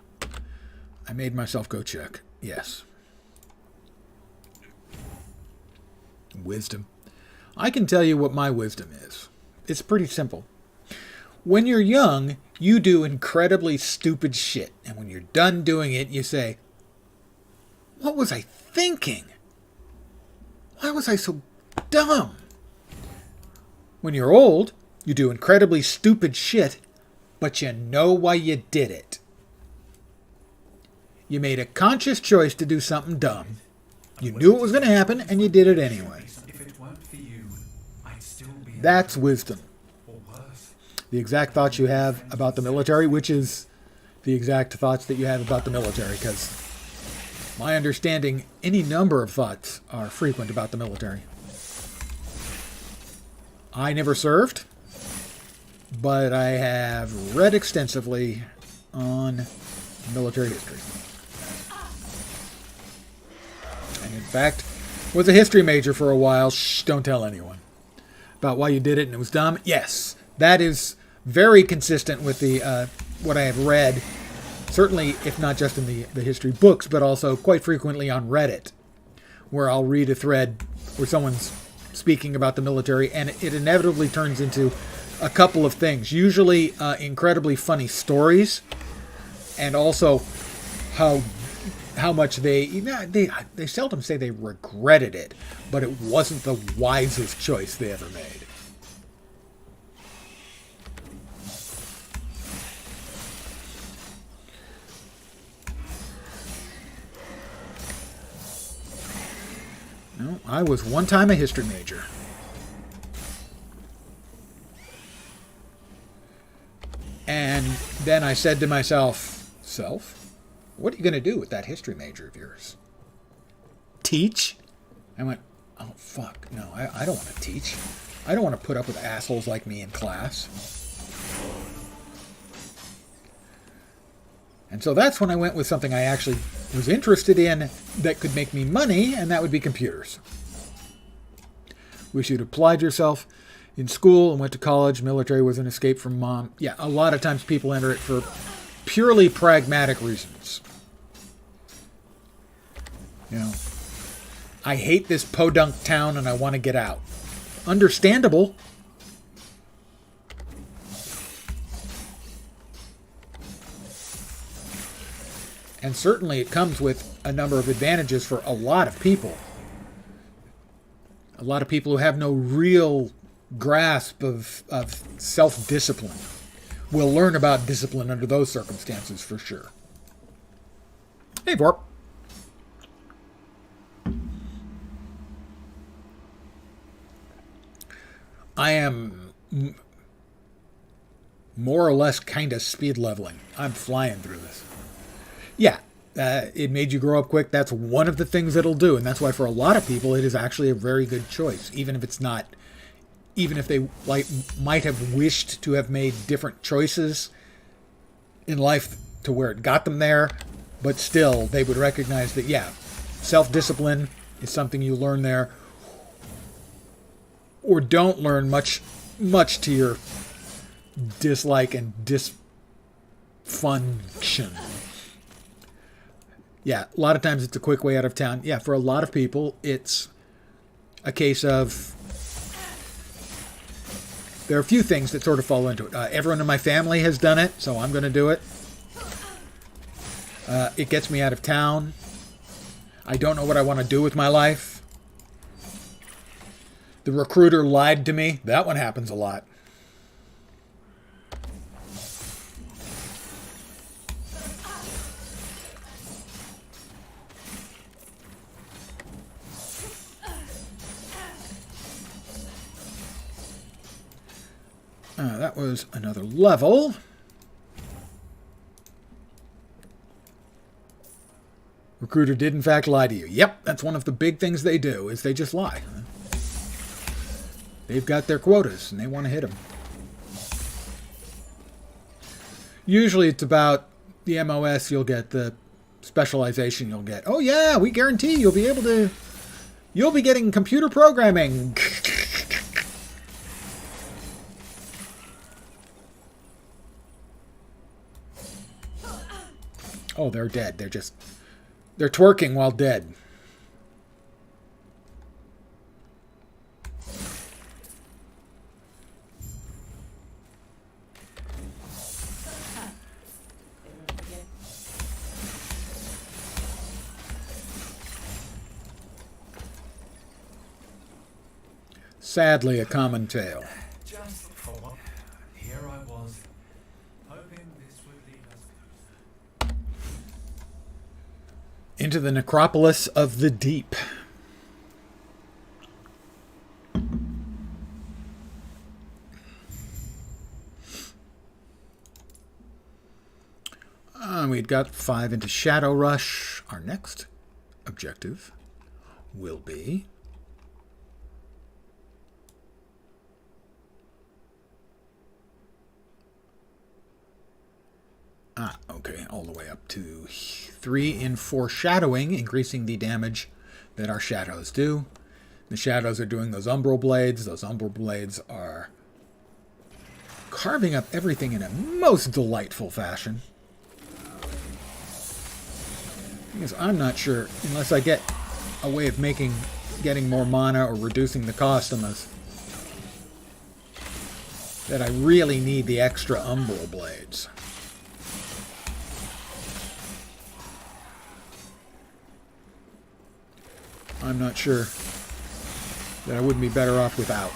S1: I made myself go check. Yes. Wisdom. I can tell you what my wisdom is. It's pretty simple. When you're young, you do incredibly stupid shit. And when you're done doing it, you say, what was I thinking? Why was I so dumb? When you're old, you do incredibly stupid shit, but you know why you did it. You made a conscious choice to do something dumb. You knew it was going to happen, and you did it anyway.
S5: If it weren't for you, I'd still be
S1: That's wisdom.
S5: or worse.
S1: The exact thoughts you have about the military, which is the exact thoughts that you have about the military, because my understanding, any number of thoughts are frequent about the military. I never served, but I have read extensively on military history. And in fact, was a history major for a while. Shh, don't tell anyone. About why you did it and it was dumb. Yes, that is very consistent with the what I have read. Certainly, if not just in the history books, but also quite frequently on Reddit, where I'll read a thread where someone's speaking about the military, and it inevitably turns into a couple of things. Usually incredibly funny stories, and also how much they seldom say they regretted it, but it wasn't the wisest choice they ever made. No, I was one time a history major. And then I said to myself, what are you going to do with that history major of yours? Teach? I went, oh, fuck. No, I don't want to teach. I don't want to put up with assholes like me in class. And so that's when I went with something I actually was interested in that could make me money, and that would be computers. Wish you'd applied yourself in school and went to college. Military was an escape from mom. Yeah, a lot of times people enter it for purely pragmatic reasons. You know, I hate this podunk town and I want to get out. Understandable. And certainly it comes with a number of advantages for a lot of people. A lot of people who have no real grasp of self-discipline will learn about discipline under those circumstances for sure. Hey, Vorp. I am more or less kind of speed leveling. I'm flying through this. Yeah, it made you grow up quick. That's one of the things it'll do, and that's why for a lot of people it is actually a very good choice, even if it's not. Even if they might have wished to have made different choices in life to where it got them there, but still they would recognize that, yeah, self-discipline is something you learn there, or don't learn much to your dislike and dysfunction. Yeah, a lot of times it's a quick way out of town. Yeah, for a lot of people, it's a case of... There are a few things that sort of fall into it. Everyone in my family has done it, so I'm going to do it. It gets me out of town. I don't know what I want to do with my life. The recruiter lied to me. That one happens a lot. That was another level. Recruiter did in fact lie to you. Yep, that's one of the big things they do, is they just lie. They've got their quotas, and they want to hit them. Usually it's about the MOS you'll get, the specialization you'll get. Oh yeah, we guarantee you'll be getting computer programming. Oh, they're dead. They're twerking while dead. Sadly, a common tale.
S5: Just for one. Here I was, hoping this would lead us closer.
S1: Into the necropolis of the deep. We'd got 5 into Shadow Rush. Our next objective will be... okay, all the way up to 3 in Foreshadowing, increasing the damage that our shadows do. The shadows are doing those umbral blades. Those umbral blades are carving up everything in a most delightful fashion. Because I'm not sure, unless I get a way of getting more mana or reducing the cost on those, that I really need the extra umbral blades. I'm not sure that I wouldn't be better off without.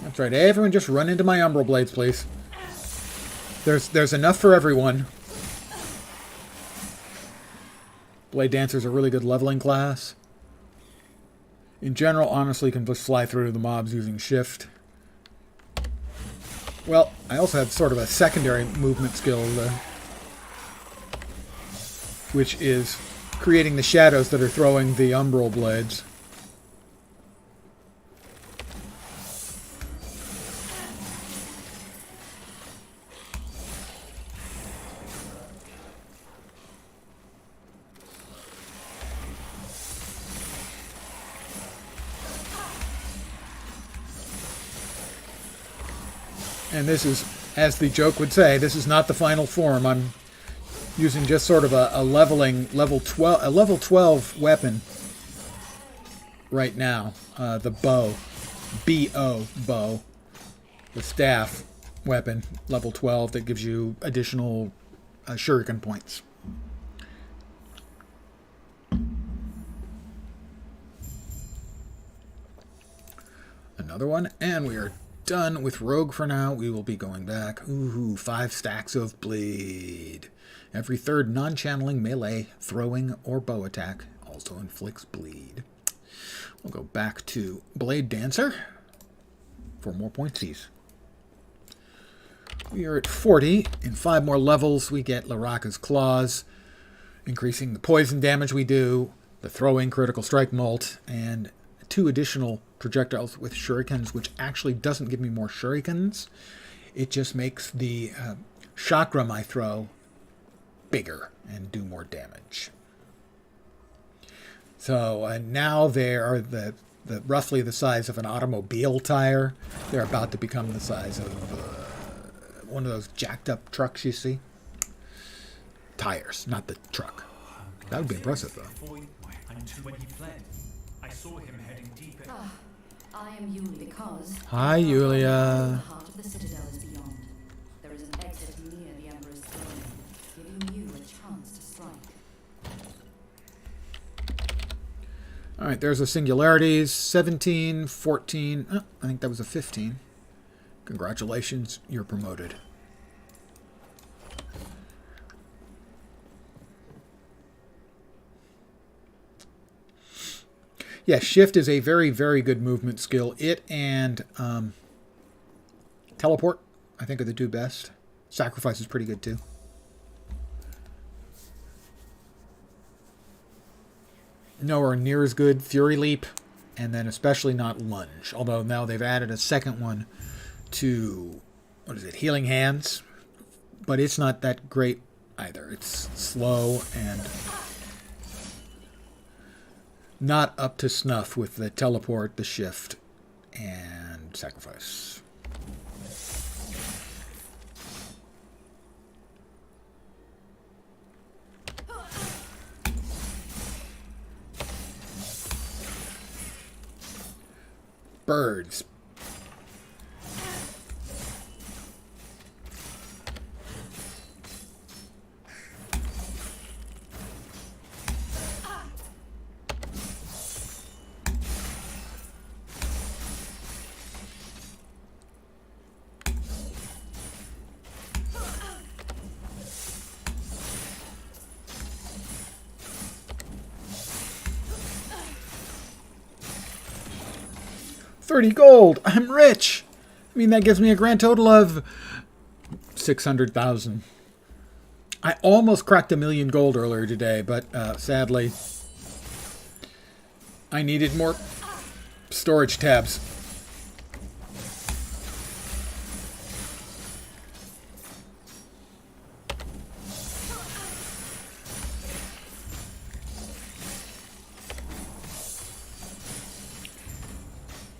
S1: That's right. Everyone just run into my umbral blades, please. There's enough for everyone. Bladedancer is a really good leveling class. In general, honestly, can just fly through the mobs using shift. Well, I also have sort of a secondary movement skill, which is creating the shadows that are throwing the umbral blades. And this is, as the joke would say, this is not the final form. I'm using just sort of a leveling level 12 weapon right now. The bow, B-O, bow, the staff weapon, level 12, that gives you additional shuriken points. Another one. And we are done with Rogue for now. We will be going back. Ooh, 5 stacks of bleed. Every third non-channeling melee, throwing, or bow attack also inflicts bleed. We'll go back to Bladedancer for more pointsies. We are at 40. In 5 more levels, we get Laraka's Claws, increasing the poison damage we do, the throwing critical strike mult, and 2 additional projectiles with shurikens, which actually doesn't give me more shurikens. It just makes the chakram I throw bigger and do more damage. So now they are the roughly the size of an automobile tire. They're about to become the size of one of those jacked up trucks you see. Tires, not the truck. That would be impressive, though.
S5: When he fled, I saw him heading deep in.
S6: I am Yulia because...
S1: Hi,
S6: The
S1: Yulia.
S6: heart of the citadel is beyond. There is an exit near the Emperor's throne, giving you a chance to strike.
S1: All right, there's the singularities. 17, 14. Oh, I think that was a 15. Congratulations, you're promoted. Yeah, shift is a very, very good movement skill. It and teleport, I think, are the 2 best. Sacrifice is pretty good, too. Nowhere near as good. Fury Leap, and then especially not Lunge. Although now they've added a second one to, what is it, Healing Hands. But it's not that great either. It's slow and not up to snuff with the teleport, the shift, and sacrifice. Birds. $30 gold. I'm rich. I mean, that gives me a grand total of 600,000. I almost cracked 1,000,000 gold earlier today, but sadly, I needed more storage tabs.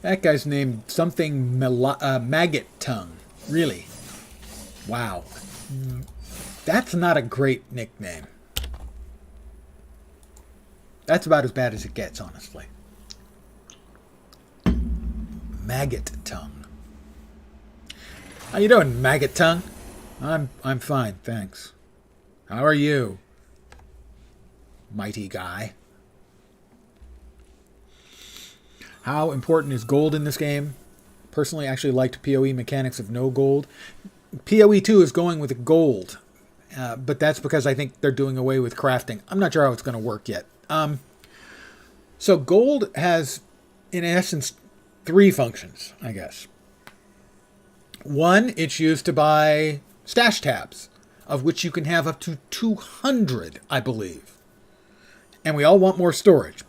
S1: That guy's named something Maggot Tongue. Really? Wow. That's not a great nickname. That's about as bad as it gets, honestly. Maggot Tongue. How you doing, Maggot Tongue? I'm fine, thanks. How are you, mighty guy? How important is gold in this game? Personally, I actually liked PoE mechanics of no gold. PoE 2 is going with gold, but that's because I think they're doing away with crafting. I'm not sure how it's going to work yet. So gold has, in essence, 3 functions, I guess. 1, it's used to buy stash tabs, of which you can have up to 200, I believe. And we all want more storage.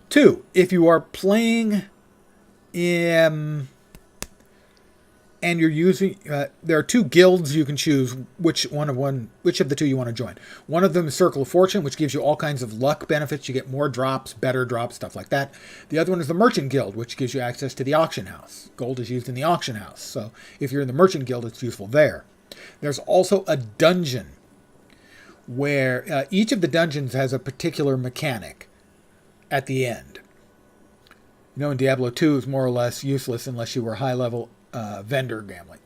S1: 2, if you are playing and you're using, there are 2 guilds you can choose which of the 2 you want to join. One of them is Circle of Fortune, which gives you all kinds of luck benefits. You get more drops, better drops, stuff like that. The other one is the Merchant Guild, which gives you access to the auction house. Gold is used in the auction house, so if you're in the Merchant Guild, it's useful there. There's also a dungeon where each of the dungeons has a particular mechanic at the end. You know, in Diablo 2 is more or less useless unless you were high-level vendor gambling.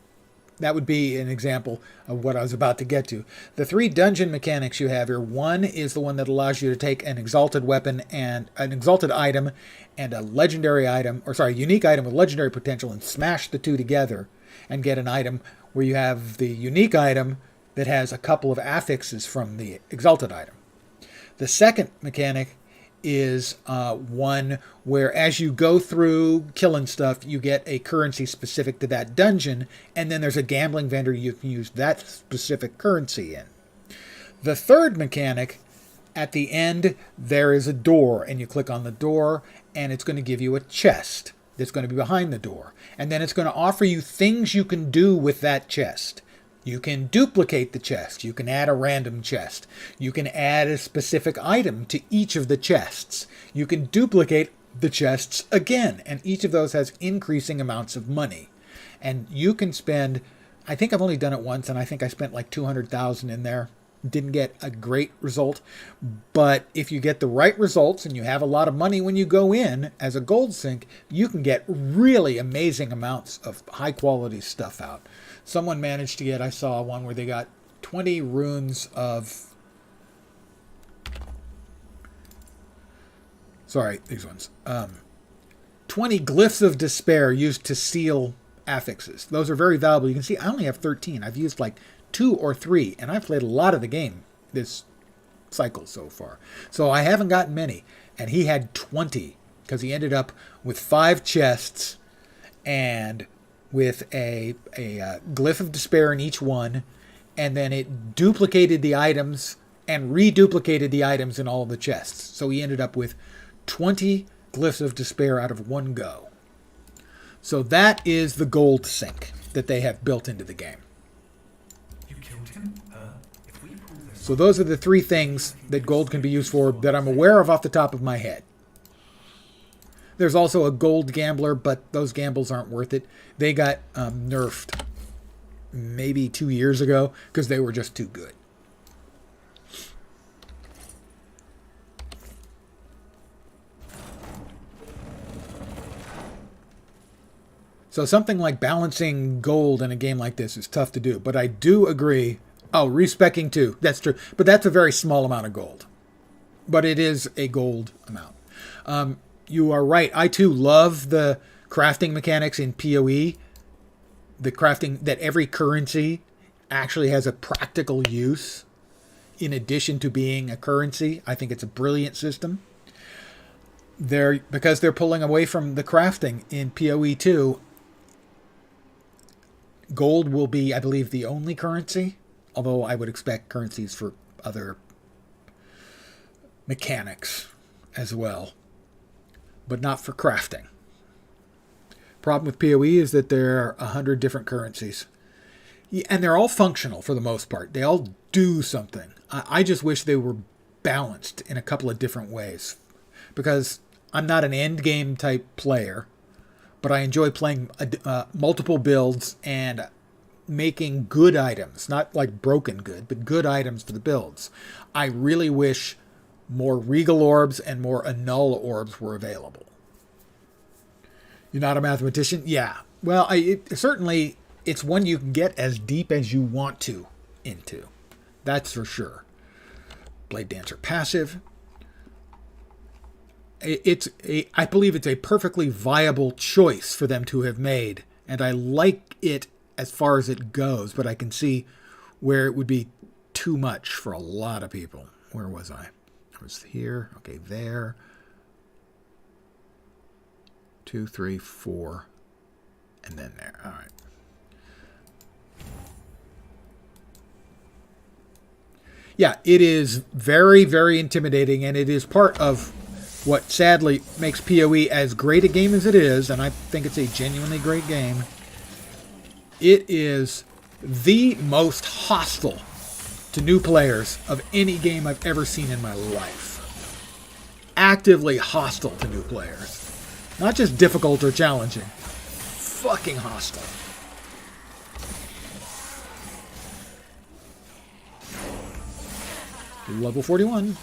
S1: That would be an example of what I was about to get to. The 3 dungeon mechanics you have here, one is the one that allows you to take an exalted weapon and an exalted item and a legendary item, or sorry, unique item with legendary potential, and smash the two together and get an item where you have the unique item that has a couple of affixes from the exalted item. The second mechanic is one where as you go through killing stuff, you get a currency specific to that dungeon, and then there's a gambling vendor you can use that specific currency in. The third mechanic, at the end, there is a door, and you click on the door, and it's going to give you a chest that's going to be behind the door. And then it's going to offer you things you can do with that chest. You can duplicate the chest. You can add a random chest. You can add a specific item to each of the chests. You can duplicate the chests again, and each of those has increasing amounts of money. And you can spend, I think I've only done it once, and I think I spent like 200,000 in there. Didn't get a great result, but if you get the right results and you have a lot of money when you go in as a gold sink, you can get really amazing amounts of high quality stuff out. Someone managed to get, I saw one where they got 20 runes of, sorry, these ones, 20 glyphs of despair used to seal affixes. Those are very valuable. You can see I only have 13. I've used like 2 or 3, and I've played a lot of the game this cycle so far. So I haven't gotten many, and he had 20 because he ended up with 5 chests and with a glyph of despair in each one, and then it duplicated the items and reduplicated the items in all of the chests. So he ended up with 20 glyphs of despair out of one go. So that is the gold sink that they have built into the game.
S5: You killed him? If we pull this...
S1: So those are the 3 things that gold can be used for that I'm aware of off the top of my head. There's also a gold gambler, but those gambles aren't worth it. They got nerfed maybe 2 years ago because they were just too good. So something like balancing gold in a game like this is tough to do, but I do agree. Oh, respecking too. That's true. But that's a very small amount of gold. But it is a gold amount. You are right. I too love the crafting mechanics in PoE. The crafting that every currency actually has a practical use in addition to being a currency. I think it's a brilliant system. Because they're pulling away from the crafting in PoE 2, gold will be, I believe, the only currency. Although I would expect currencies for other mechanics as well. But not for crafting. Problem with PoE is that there are 100 different currencies. And they're all functional for the most part. They all do something. I just wish they were balanced in a couple of different ways. Because I'm not an end game type player. But I enjoy playing multiple builds and making good items. Not like broken good, but good items for the builds. I really wish more regal orbs and more annul orbs were available. You're not a mathematician? Yeah. Well, certainly it's one you can get as deep as you want to into. That's for sure. Bladedancer passive. I believe it's a perfectly viable choice for them to have made, and I like it as far as it goes, but I can see where it would be too much for a lot of people. Where was I? I was here. Okay, there. 2, 3, 4, and then there. All right. Yeah, it is very, very intimidating, and it is part of what sadly makes PoE as great a game as it is, and I think it's a genuinely great game. It is the most hostile to new players of any game I've ever seen in my life. Actively hostile to new players. Not just difficult or challenging. Fucking hostile. Level 41.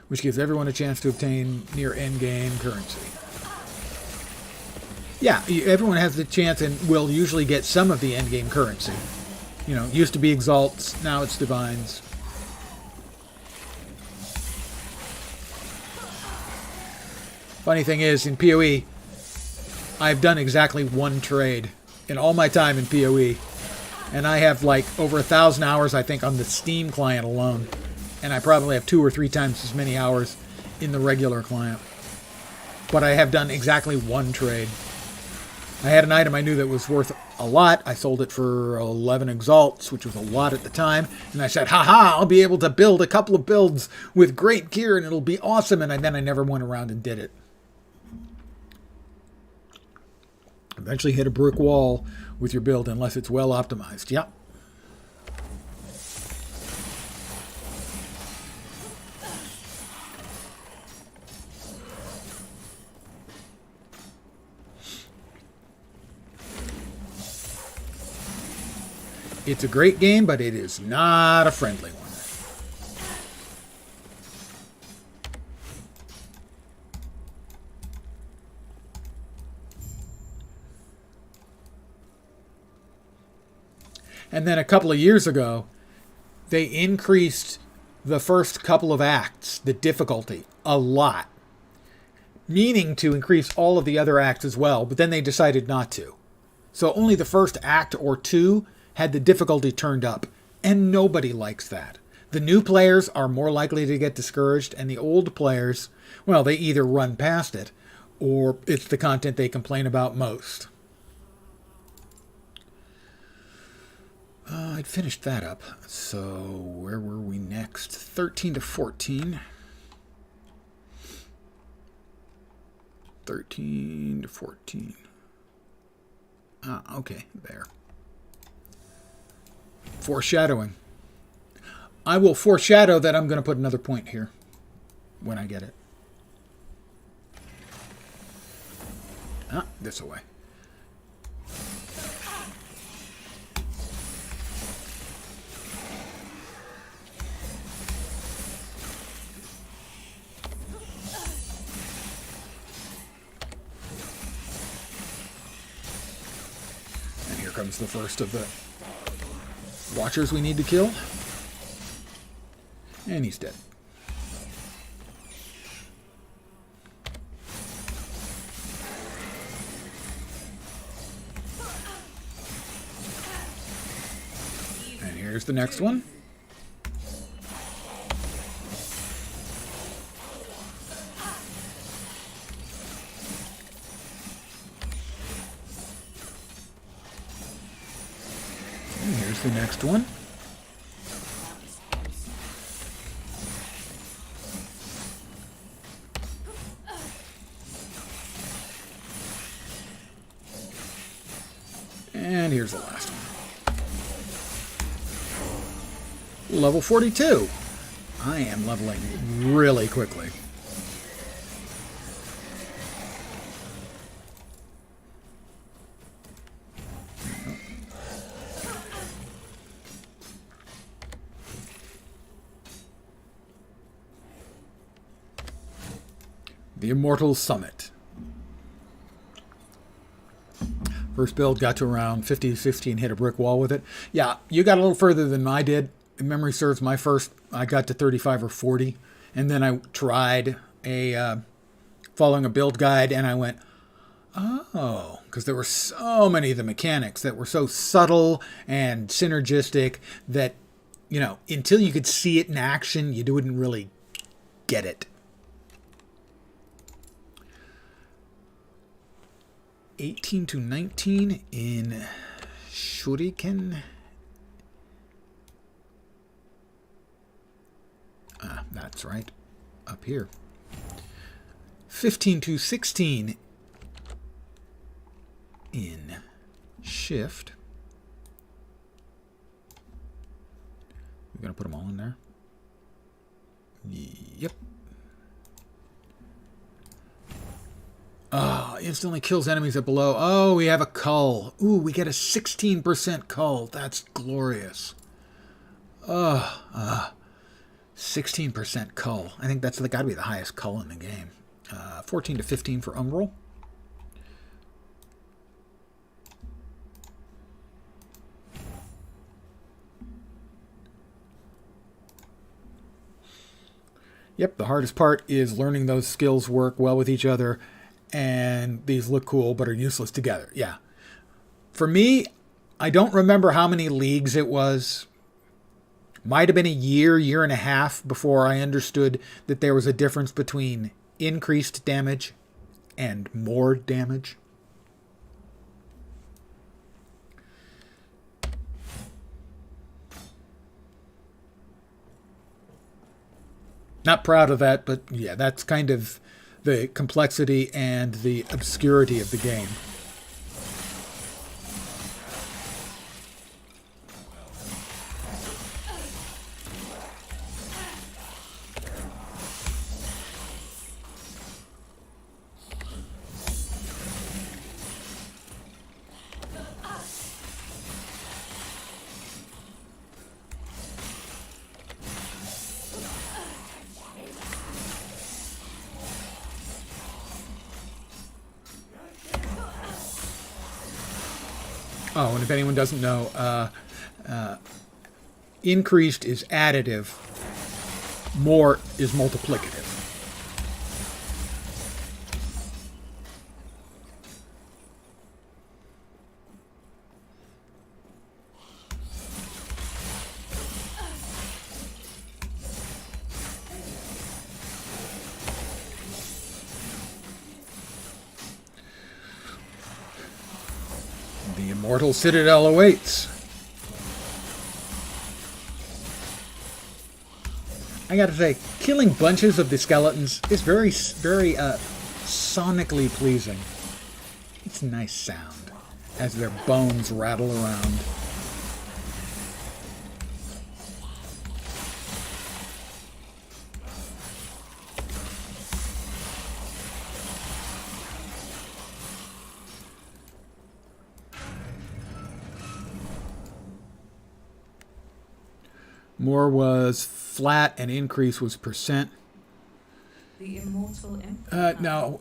S1: Which gives everyone a chance to obtain near endgame currency. Yeah, everyone has the chance and will usually get some of the endgame currency. You know, it used to be exalts, now it's divines. Funny thing is, in PoE, I've done exactly one trade in all my time in PoE. And I have like over 1,000 hours, I think, on the Steam client alone. And I probably have 2 or 3 times as many hours in the regular client. But I have done exactly one trade. I had an item I knew that was worth a lot. I sold it for 11 exalts, which was a lot at the time. And I said, haha, I'll be able to build a couple of builds with great gear and it'll be awesome. And then I never went around and did it. Eventually hit a brick wall with your build unless it's well optimized. Yep. It's a great game, but it is not a friendly one. And then a couple of years ago, they increased the first couple of acts, the difficulty, a lot. Meaning to increase all of the other acts as well, but then they decided not to. So only the first act or 2 had the difficulty turned up, and nobody likes that. The new players are more likely to get discouraged, and the old players, well, they either run past it, or it's the content they complain about most. I'd finished that up, so where were we next? 13 to 14. 13 to 14. Ah, okay, there. Foreshadowing. I will foreshadow that I'm going to put another point here when I get it. Ah, this way. And here comes the first of the Watchers we need to kill. And he's dead. And here's the next one. And here's the next one. And here's the last one. Level 42. I am leveling really quickly. The Immortal Summit. First build got to around 50 to 50 and hit a brick wall with it. Yeah, you got a little further than I did. If memory serves, my first, I got to 35 or 40. And then I tried following a build guide, and I went, oh, because there were so many of the mechanics that were so subtle and synergistic that, you know, until you could see it in action, you wouldn't really get it. 18 to 19 in shuriken. Ah, that's right. Up here. 15 to 16 in shift. We're going to put them all in there. Yep. Oh, instantly kills enemies at below. Oh, we have a cull. Ooh, we get a 16% cull. That's glorious. 16% cull. I think that's got to be the highest cull in the game. 14 to 15 for Umbral. Yep, the hardest part is learning those skills work well with each other, and these look cool but are useless together. Yeah. For me, I don't remember how many leagues it was. Might have been a year and a half before I understood that there was a difference between increased damage and more damage. Not proud of that, but yeah, that's kind of the complexity and the obscurity of the game. Oh, and if anyone doesn't know, increased is additive, more is multiplicative. The immortal citadel awaits. I gotta say, killing bunches of the skeletons is very sonically pleasing. It's a nice sound as their bones rattle around. More was flat and increase was percent.
S6: The immortal emperor.
S1: No.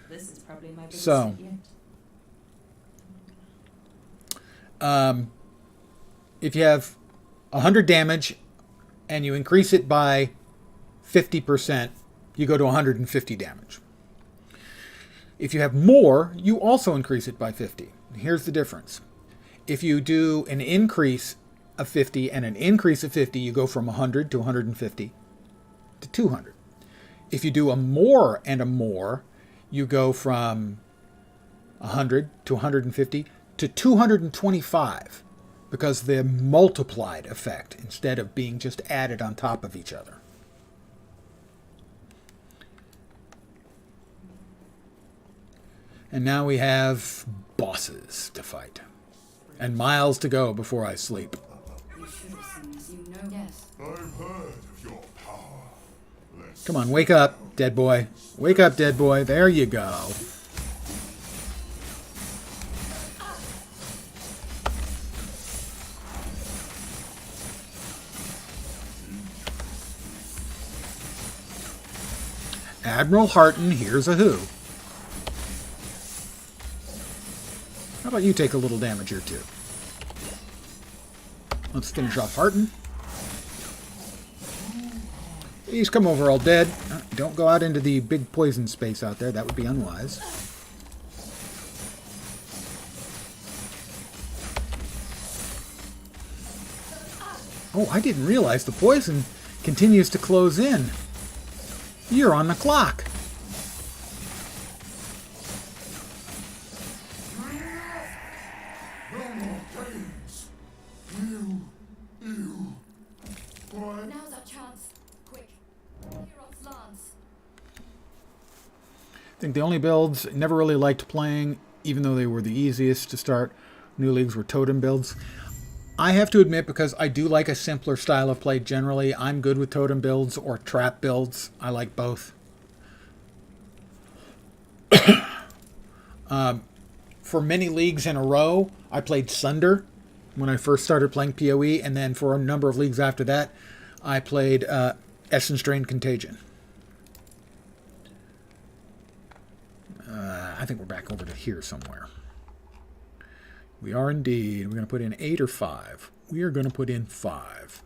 S6: This is probably my biggest
S1: So.
S6: hit yet.
S1: If you have 100 damage and you increase it by 50%, you go to 150 damage. If you have more, you also increase it by 50. Here's the difference. If you do an increase of 50 and an increase of 50, you go from 100 to 150 to 200. If you do a more and a more, you go from 100 to 150 to 225, because they're multiplied effect instead of being just added on top of each other. And now we have bosses to fight. And miles to go before I sleep.
S6: You should have seen as you know. Yes.
S3: I've heard of your power. Let's
S1: Come on, wake up, dead boy. Wake up, dead boy. There you go. Admiral Harton, here's a who. How about you take a little damage here, too? Let's finish off Harton. He's come over all dead. Don't go out into the big poison space out there. That would be unwise. Oh, I didn't realize the poison continues to close in. You're on the clock.
S6: Now's our chance. Quick. Hero's Lance.
S1: I think the only builds I never really liked playing, even though they were the easiest to start, new leagues, were totem builds. I have to admit, because I do like a simpler style of play generally, I'm good with totem builds or trap builds. I like both. For many leagues in a row, I played Sunder when I first started playing PoE, and then for a number of leagues after that, I played Essence Drain Contagion. I think we're back over to here somewhere. We are indeed. We're going to put in 8 or 5. We are going to put in 5.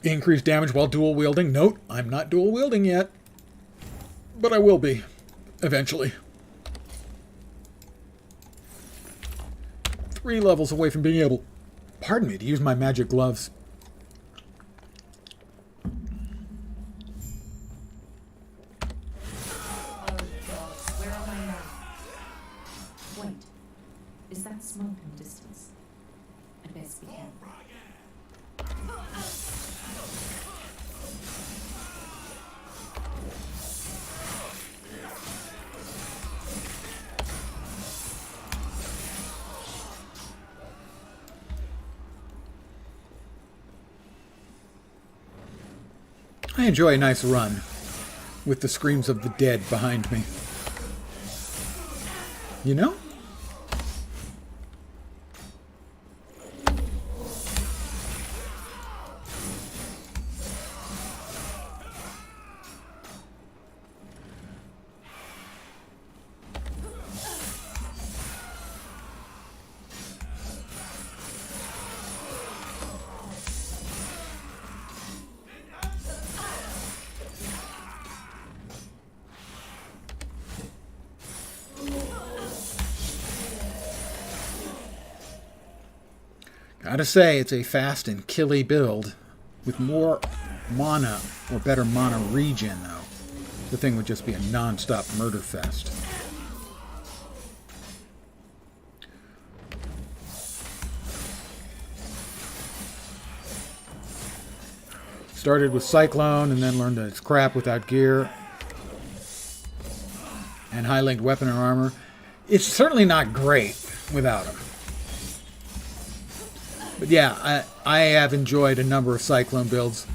S1: Increased damage while dual wielding. Note, I'm not dual wielding yet. But I will be. Eventually. 3 levels away from being able, pardon me, to use my magic gloves.
S6: Oh gods, where am I now? Wait, is that smoke in the distance? I best be careful.
S1: I enjoy a nice run with the screams of the dead behind me. You know? Gotta say, it's a fast and killy build with more mana, or better mana regen, though. The thing would just be a non-stop murder fest. Started with Cyclone and then learned that it's crap without gear. And high-linked weapon and armor. It's certainly not great without them. But yeah, I have enjoyed a number of Cyclone builds.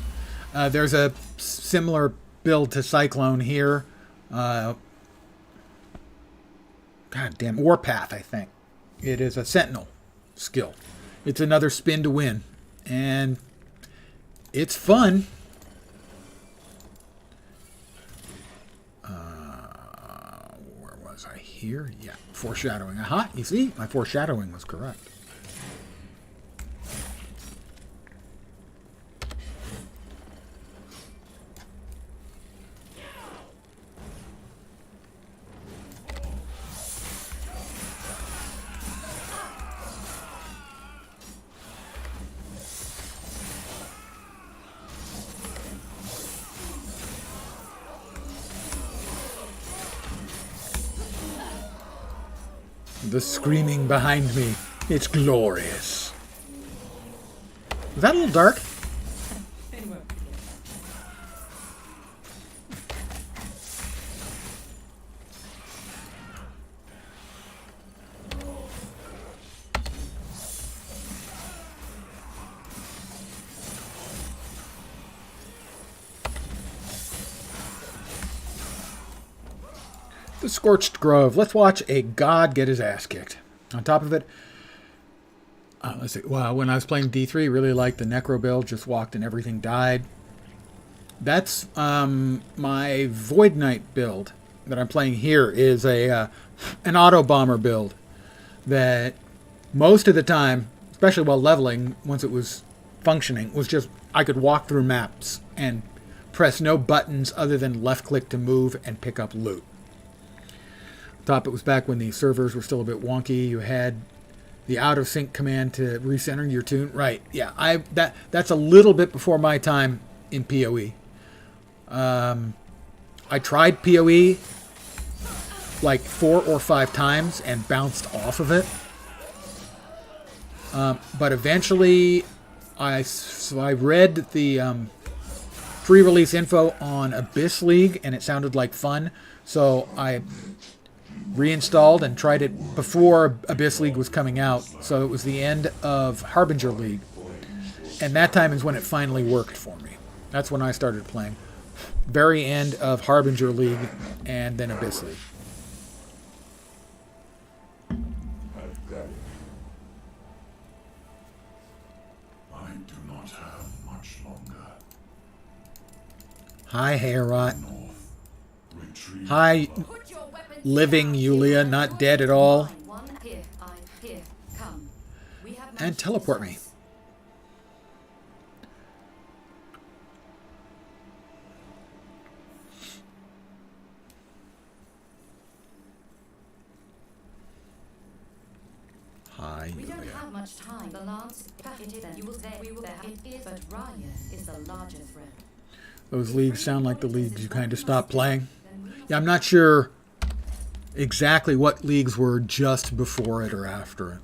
S1: There's a similar build to Cyclone here. God damn, Warpath, I think. It is a Sentinel skill. It's another spin to win. And it's fun. Where was I? Here? Yeah, foreshadowing. Aha, you see? My foreshadowing was correct. The screaming behind me. It's glorious. Was that a little dark? The Scorched Grove. Let's watch a god get his ass kicked. On top of it, let's see. Well, when I was playing D3, really liked the Necro build. Just walked and everything died. That's my Void Knight build that I'm playing here is an auto bomber build that most of the time, especially while leveling, once it was functioning, was just I could walk through maps and press no buttons other than left click to move and pick up loot. Top, it was back when the servers were still a bit wonky. You had the out of sync command to recenter your tune. Right, yeah, that's a little bit before my time in PoE. I tried PoE like 4 or 5 times and bounced off of it. But eventually I read the pre-release info on Abyss League and it sounded like fun. So I reinstalled and tried it before Abyss League was coming out. So it was the end of Harbinger League. And that time is when it finally worked for me. That's when I started playing. Very end of Harbinger League and then Abyss League.
S3: I do not have much longer.
S1: Hi, Hayrot.
S3: North, retreat.
S1: Hi,
S6: Put your weapons
S1: living
S6: down.
S1: Yulia, not dead at all.
S6: One here, here, come. We have
S1: And teleport me.
S6: don't have much time. The lance, it is, you will say we will there. It is, but Raya is the larger threat.
S1: Those leagues sound like the leagues you kind of stopped playing. Yeah, I'm not sure exactly what leagues were just before it or after it.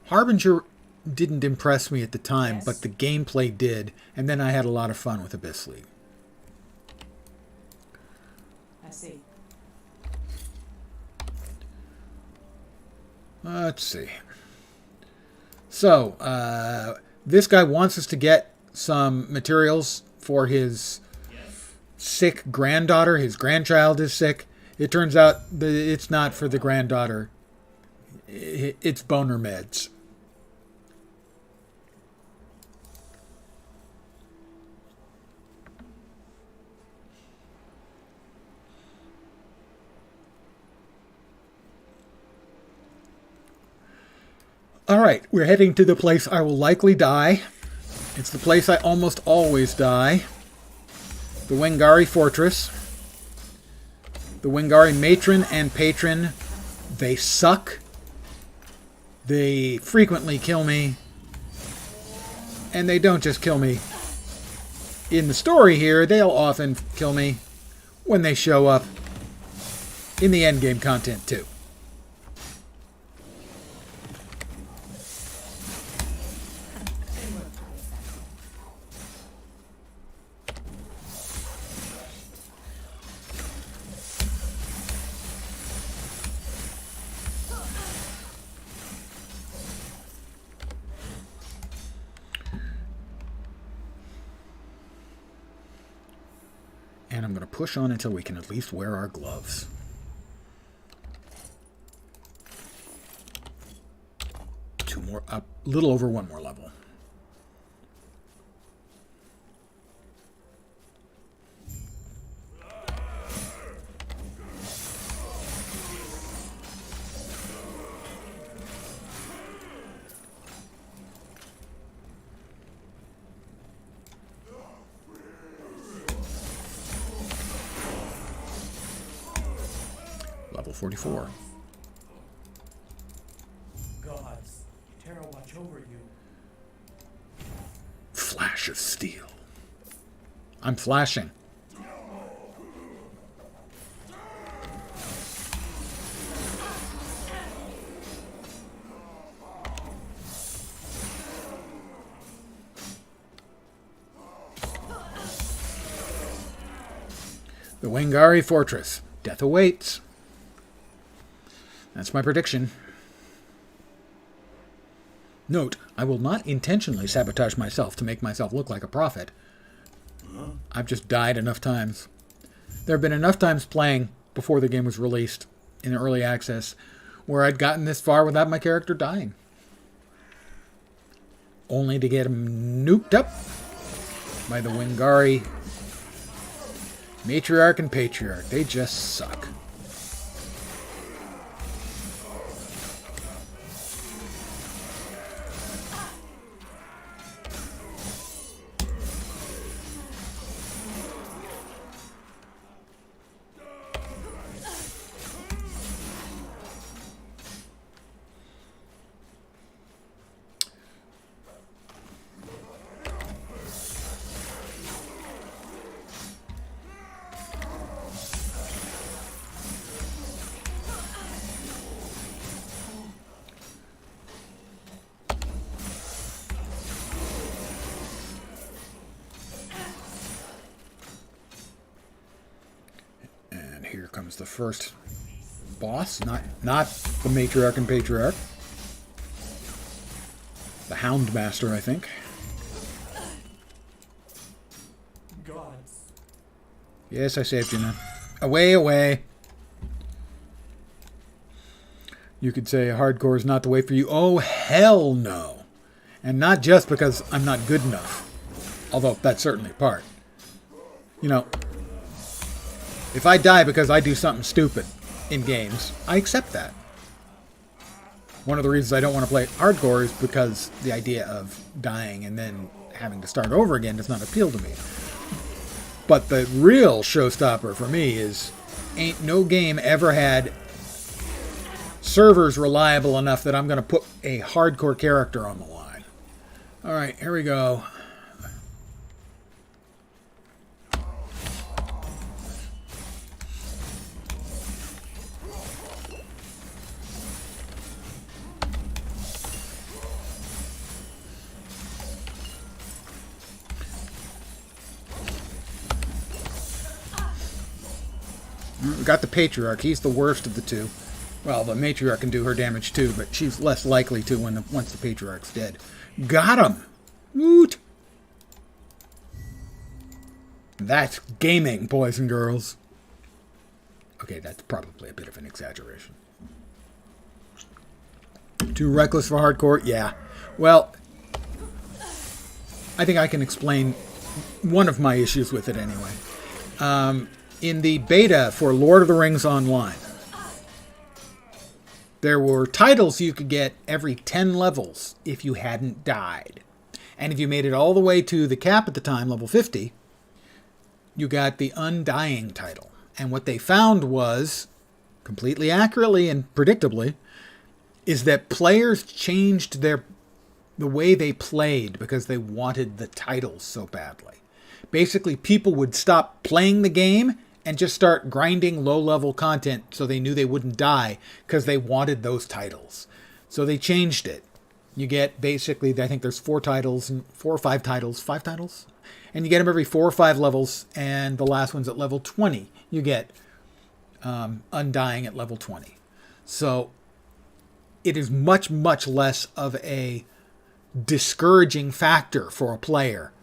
S1: Harbinger didn't impress me at the time, but the gameplay did, and then I had a lot of fun with Abyss League.
S2: I see.
S1: Let's see. So, this guy wants us to get some materials for his sick granddaughter. His grandchild is sick. It turns out that it's not for the granddaughter. It's boner meds. All right, we're heading to the place I will likely die. It's the place I almost always die. The Wingari Fortress. The Wingari Matron and Patron, they suck. They frequently kill me. And they don't just kill me. In the story here, they'll often kill me when they show up in the endgame content too. And I'm going to push on until we can at least wear our gloves. Two more, a little over one more level. Level 44.
S5: Gods, Terra watch over you.
S1: Flash of steel. I'm flashing. The Wingari Fortress. Death awaits. That's my prediction. Note, I will not intentionally sabotage myself to make myself look like a prophet. I've just died enough times. There have been enough times playing before the game was released in early access where I'd gotten this far without my character dying. Only to get him nuked up by the Wingari Matriarch and Patriarch. They just suck. Here comes the first boss, not the Matriarch and Patriarch. The Houndmaster, I think.
S5: Gods.
S1: Yes, I saved you now. Away, away. You could say hardcore is not the way for you. Oh, hell no. And not just because I'm not good enough. Although that's certainly part. You know, if I die because I do something stupid in games, I accept that. One of the reasons I don't want to play hardcore is because the idea of dying and then having to start over again does not appeal to me. But the real showstopper for me is ain't no game ever had server's reliable enough that I'm going to put a hardcore character on the line. All right, here we go. We got the Patriarch. He's the worst of the two. Well, the Matriarch can do her damage too, but she's less likely to once the Patriarch's dead. Got him! Woot! That's gaming, boys and girls. Okay, that's probably a bit of an exaggeration. Too reckless for hardcore? Yeah. Well, I think I can explain one of my issues with it anyway. In the beta for Lord of the Rings Online, there were titles you could get every 10 levels if you hadn't died. And if you made it all the way to the cap at the time, level 50, you got the Undying title. And what they found was, completely accurately and predictably, is that players changed the way they played because they wanted the titles so badly. Basically, people would stop playing the game and just start grinding low-level content so they knew they wouldn't die because they wanted those titles. So they changed it. You get basically, I think there's 4 or 5 titles, 5 titles? And you get them every 4 or 5 levels, and the last one's at level 20. You get Undying at level 20. So it is much, much less of a discouraging factor for a player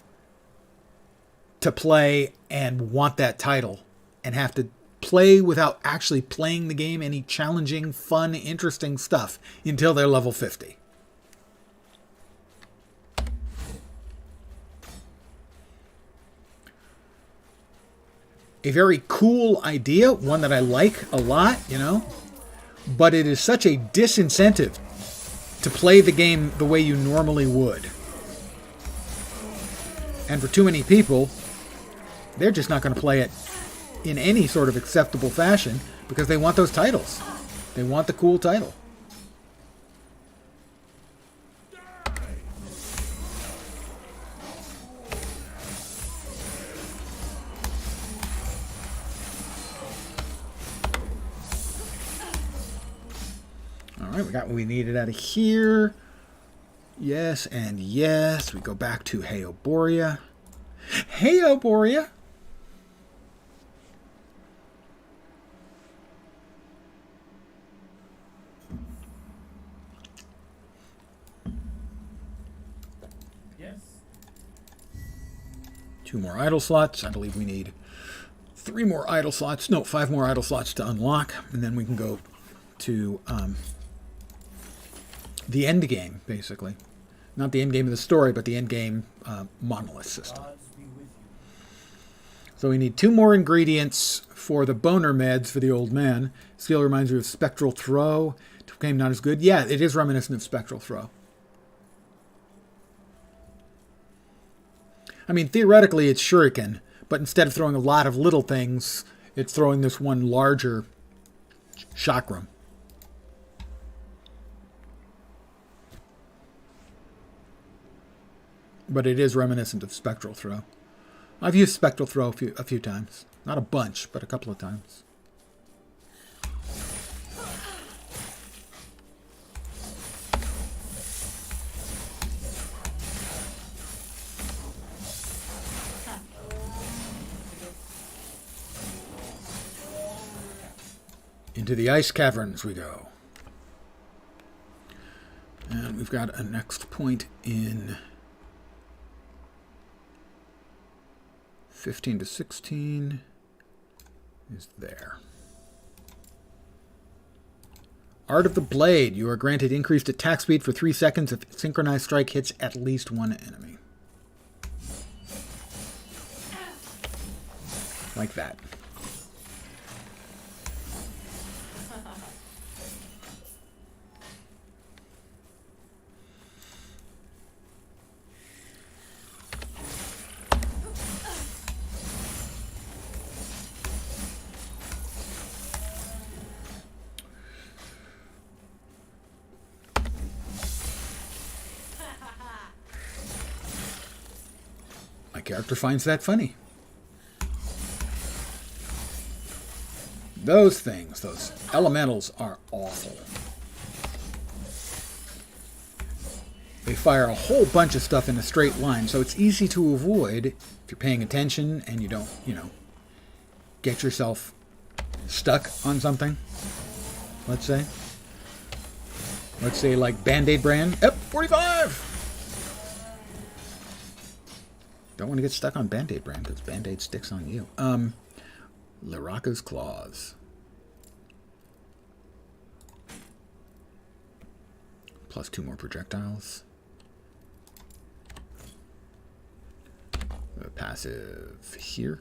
S1: to play and want that title and have to play without actually playing the game, any challenging, fun, interesting stuff until they're level 50. A very cool idea, one that I like a lot, you know, but it is such a disincentive to play the game the way you normally would. And for too many people, they're just not going to play it in any sort of acceptable fashion because they want those titles. They want the cool title. All right, we got what we needed out of here. Yes and yes. We go back to Heoboria. Heoboria!
S5: Yes.
S1: 2 more idle slots. I believe we need 3 more idle slots. No, 5 more idle slots to unlock. And then we can go to the end game, basically. Not the end game of the story, but the end game monolith system. So we need 2 more ingredients for the boner meds for the old man. Skill reminds me of Spectral Throw. Became not as good. Yeah, it is reminiscent of Spectral Throw. I mean, theoretically, it's shuriken, but instead of throwing a lot of little things, it's throwing this one larger chakram. But it is reminiscent of Spectral Throw. I've used Spectral Throw a few times. Not a bunch, but a couple of times. Into the ice caverns we go. And we've got a next point in 15 to 16 is there. Art of the Blade. You are granted increased attack speed for 3 seconds if synchronized strike hits at least one enemy. Like that. character finds that funny. Those things, those elementals, are awful. They fire a whole bunch of stuff in a straight line, so it's easy to avoid if you're paying attention and you don't, get yourself stuck on something, let's say. Let's say like Band-Aid brand. Yep, 45! Don't want to get stuck on Band-Aid brand because Band-Aid sticks on you. Liraka's Claws. Plus 2 more projectiles. The passive here.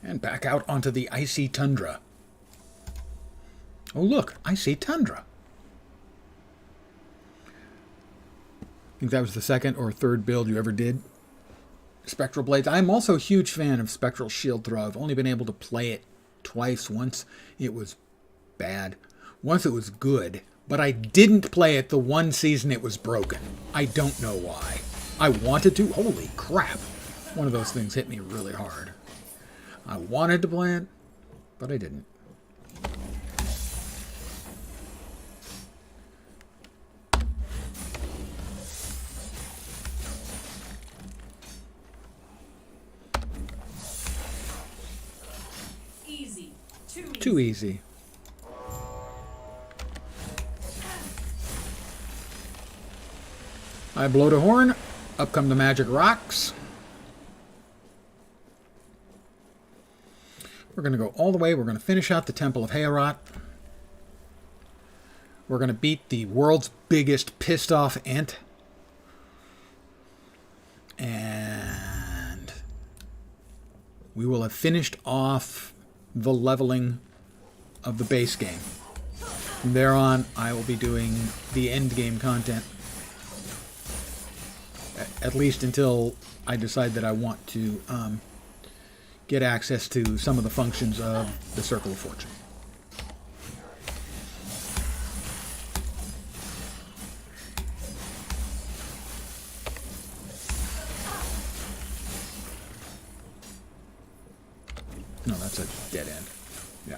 S1: And back out onto the icy tundra. Oh look, icy tundra. I think that was the second or third build you ever did. Spectral Blades. I'm also a huge fan of Spectral Shield Throw. I've only been able to play it twice. Once it was bad. Once it was good. But I didn't play it the one season it was broken. I don't know why. I wanted to. Holy crap. One of those things hit me really hard. I wanted to play it, but I didn't.
S2: Easy.
S1: Too easy. I blow the horn. Up come the magic rocks. We're going to go all the way. We're going to finish out the Temple of Heorot. We're going to beat the world's biggest pissed off ant. And we will have finished off the leveling of the base game. From there on, I will be doing the end game content. At least until I decide that I want to get access to some of the functions of the Circle of Fortune. No, that's a dead end. Yeah.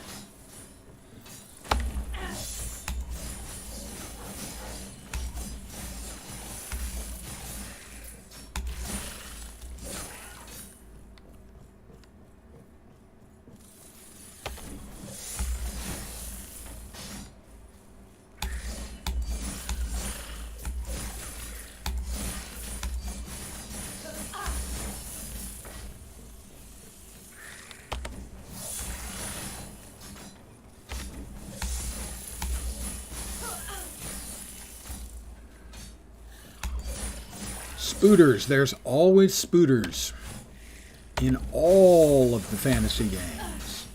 S1: Spooters. There's always spooters in all of the fantasy games.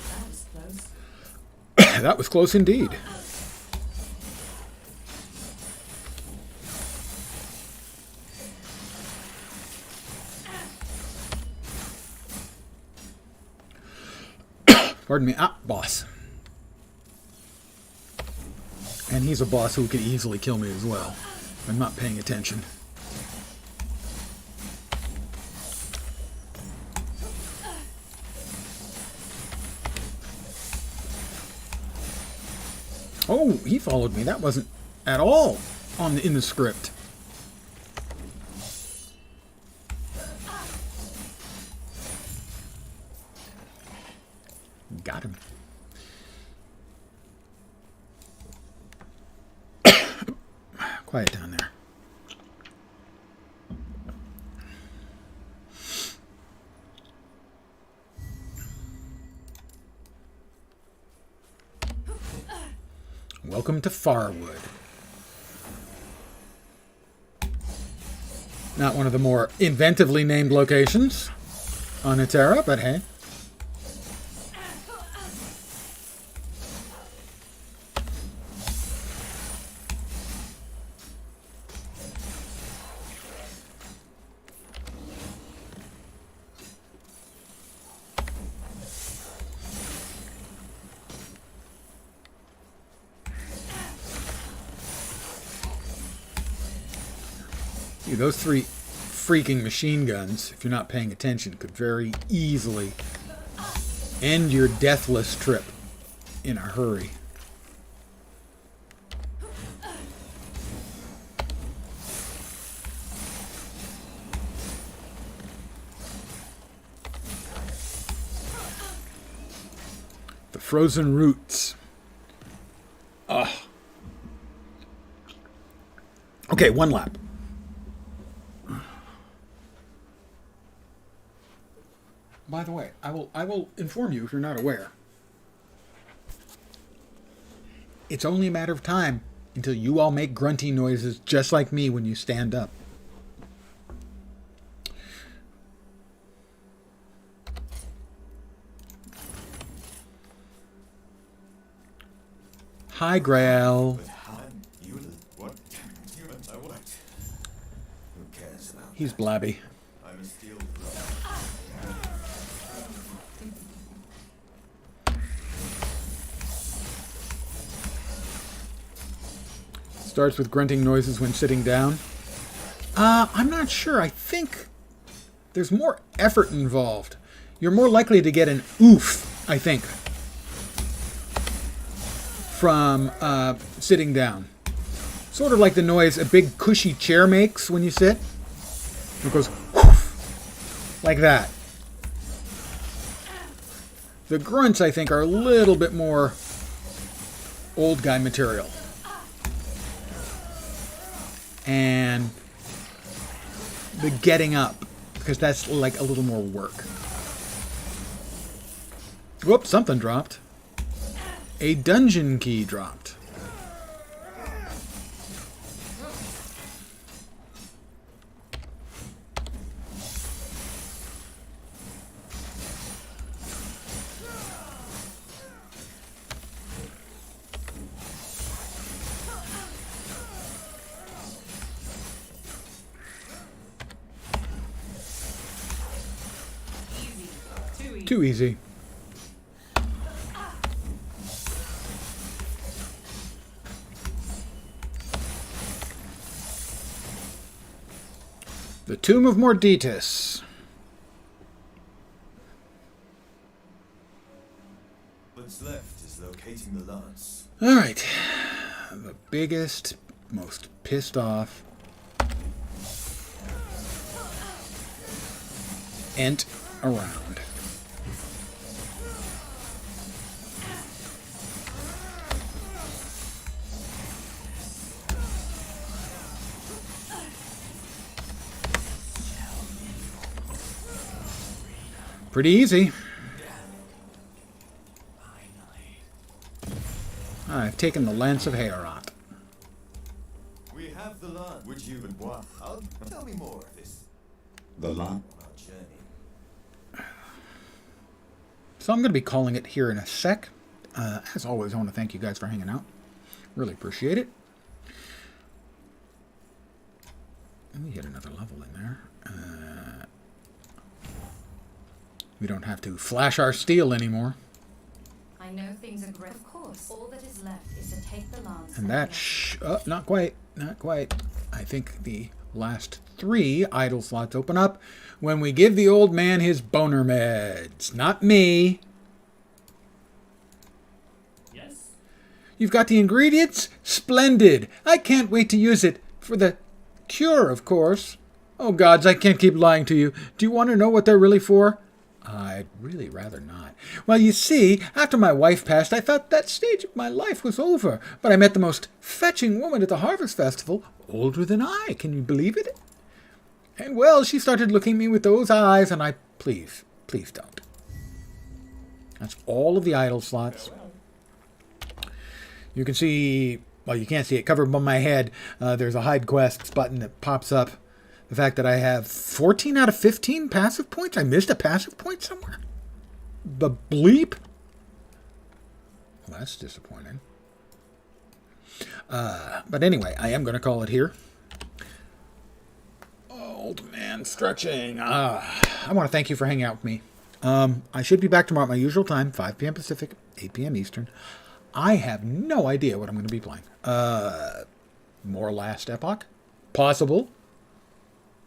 S6: That was close.
S1: That was close indeed. Pardon me. Ah, boss. And he's a boss who could easily kill me as well. I'm not paying attention. Oh, he followed me. That wasn't at all in the script. Got him. Quiet down there. Welcome to Farwood. Not one of the more inventively named locations on Etera, but hey. Those 3 freaking machine guns, if you're not paying attention, could very easily end your deathless trip in a hurry. The frozen roots. Ugh. Okay, 1 lap. By the way, I will inform you if you're not aware. It's only a matter of time until you all make grunty noises just like me when you stand up. Hi, Grail.
S3: What? Who cares about
S1: He's blabby.
S3: I'm a steel
S1: Starts with grunting noises when sitting down. I'm not sure. I think there's more effort involved. You're more likely to get an oof, I think, from sitting down. Sort of like the noise a big cushy chair makes when you sit. It goes whoof, like that. The grunts, I think, are a little bit more old guy material. And the getting up, because that's like a little more work. Whoops, something dropped. A dungeon key dropped. Too easy. The Tomb of Morditus.
S3: What's left is locating the lance.
S1: All right. The biggest, most pissed off ent around. Pretty easy. I've taken the Lance of Heorot.
S3: We have the lance. Would you and what? Tell me more of this.
S7: The lance.
S3: Our journey.
S1: So I'm going to be calling it here in a sec. As always, I want to thank you guys for hanging out. Really appreciate it. Let me get another level in there. We don't have to flash our steel anymore.
S6: I know things are great. Of course, all that is left is to take the lance.
S1: And that, not quite, not quite. I think the last 3 idle slots open up when we give the old man his boner meds. Not me.
S2: Yes?
S1: You've got the ingredients? Splendid. I can't wait to use it for the cure, of course. Oh, gods, I can't keep lying to you. Do you want to know what they're really for? I'd really rather not. Well, you see, after my wife passed, I thought that stage of my life was over. But I met the most fetching woman at the Harvest Festival, older than I. Can you believe it? And, well, she started looking at me with those eyes, and I... Please, please don't. That's all of the idle slots. You can see... Well, you can't see it. Covered above my head, there's a hide quests button that pops up The fact that I have 14 out of 15 passive points. I missed a passive point somewhere. The bleep. Well, that's disappointing. But anyway, I am going to call it here. Old man stretching. I want to thank you for hanging out with me. I should be back tomorrow at my usual time, 5 p.m. Pacific, 8 p.m. Eastern. I have no idea what I'm going to be playing. More Last Epoch? Possible.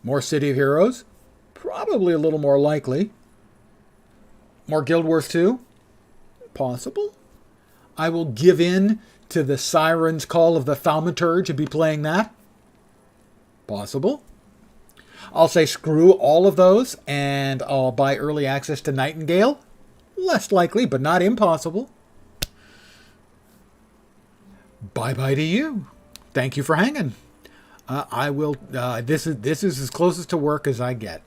S1: More City of Heroes? Probably a little more likely. More Guild Wars 2? Possible. I will give in to the Siren's Call of the Thaumaturge and be playing that. Possible. I'll say screw all of those and I'll buy early access to Nightingale. Less likely, but not impossible. Bye-bye to you. Thank you for hanging. I will. This is as closest to work as I get.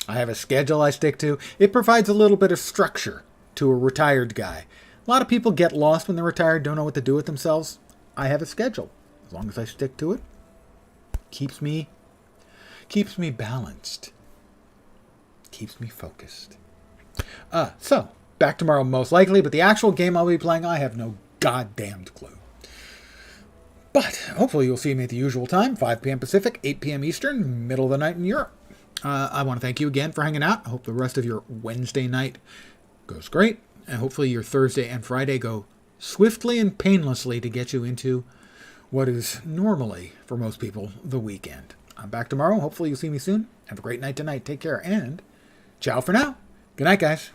S1: I have a schedule I stick to. It provides a little bit of structure to a retired guy. A lot of people get lost when they're retired, don't know what to do with themselves. I have a schedule. As long as I stick to it, keeps me balanced. Keeps me focused. So, back tomorrow most likely, but the actual game I'll be playing, I have no goddamned clue. But hopefully you'll see me at the usual time, 5 p.m. Pacific, 8 p.m. Eastern, middle of the night in Europe. I want to thank you again for hanging out. I hope the rest of your Wednesday night goes great. And hopefully your Thursday and Friday go swiftly and painlessly to get you into what is normally, for most people, the weekend. I'm back tomorrow. Hopefully you'll see me soon. Have a great night tonight. Take care. And ciao for now. Good night, guys.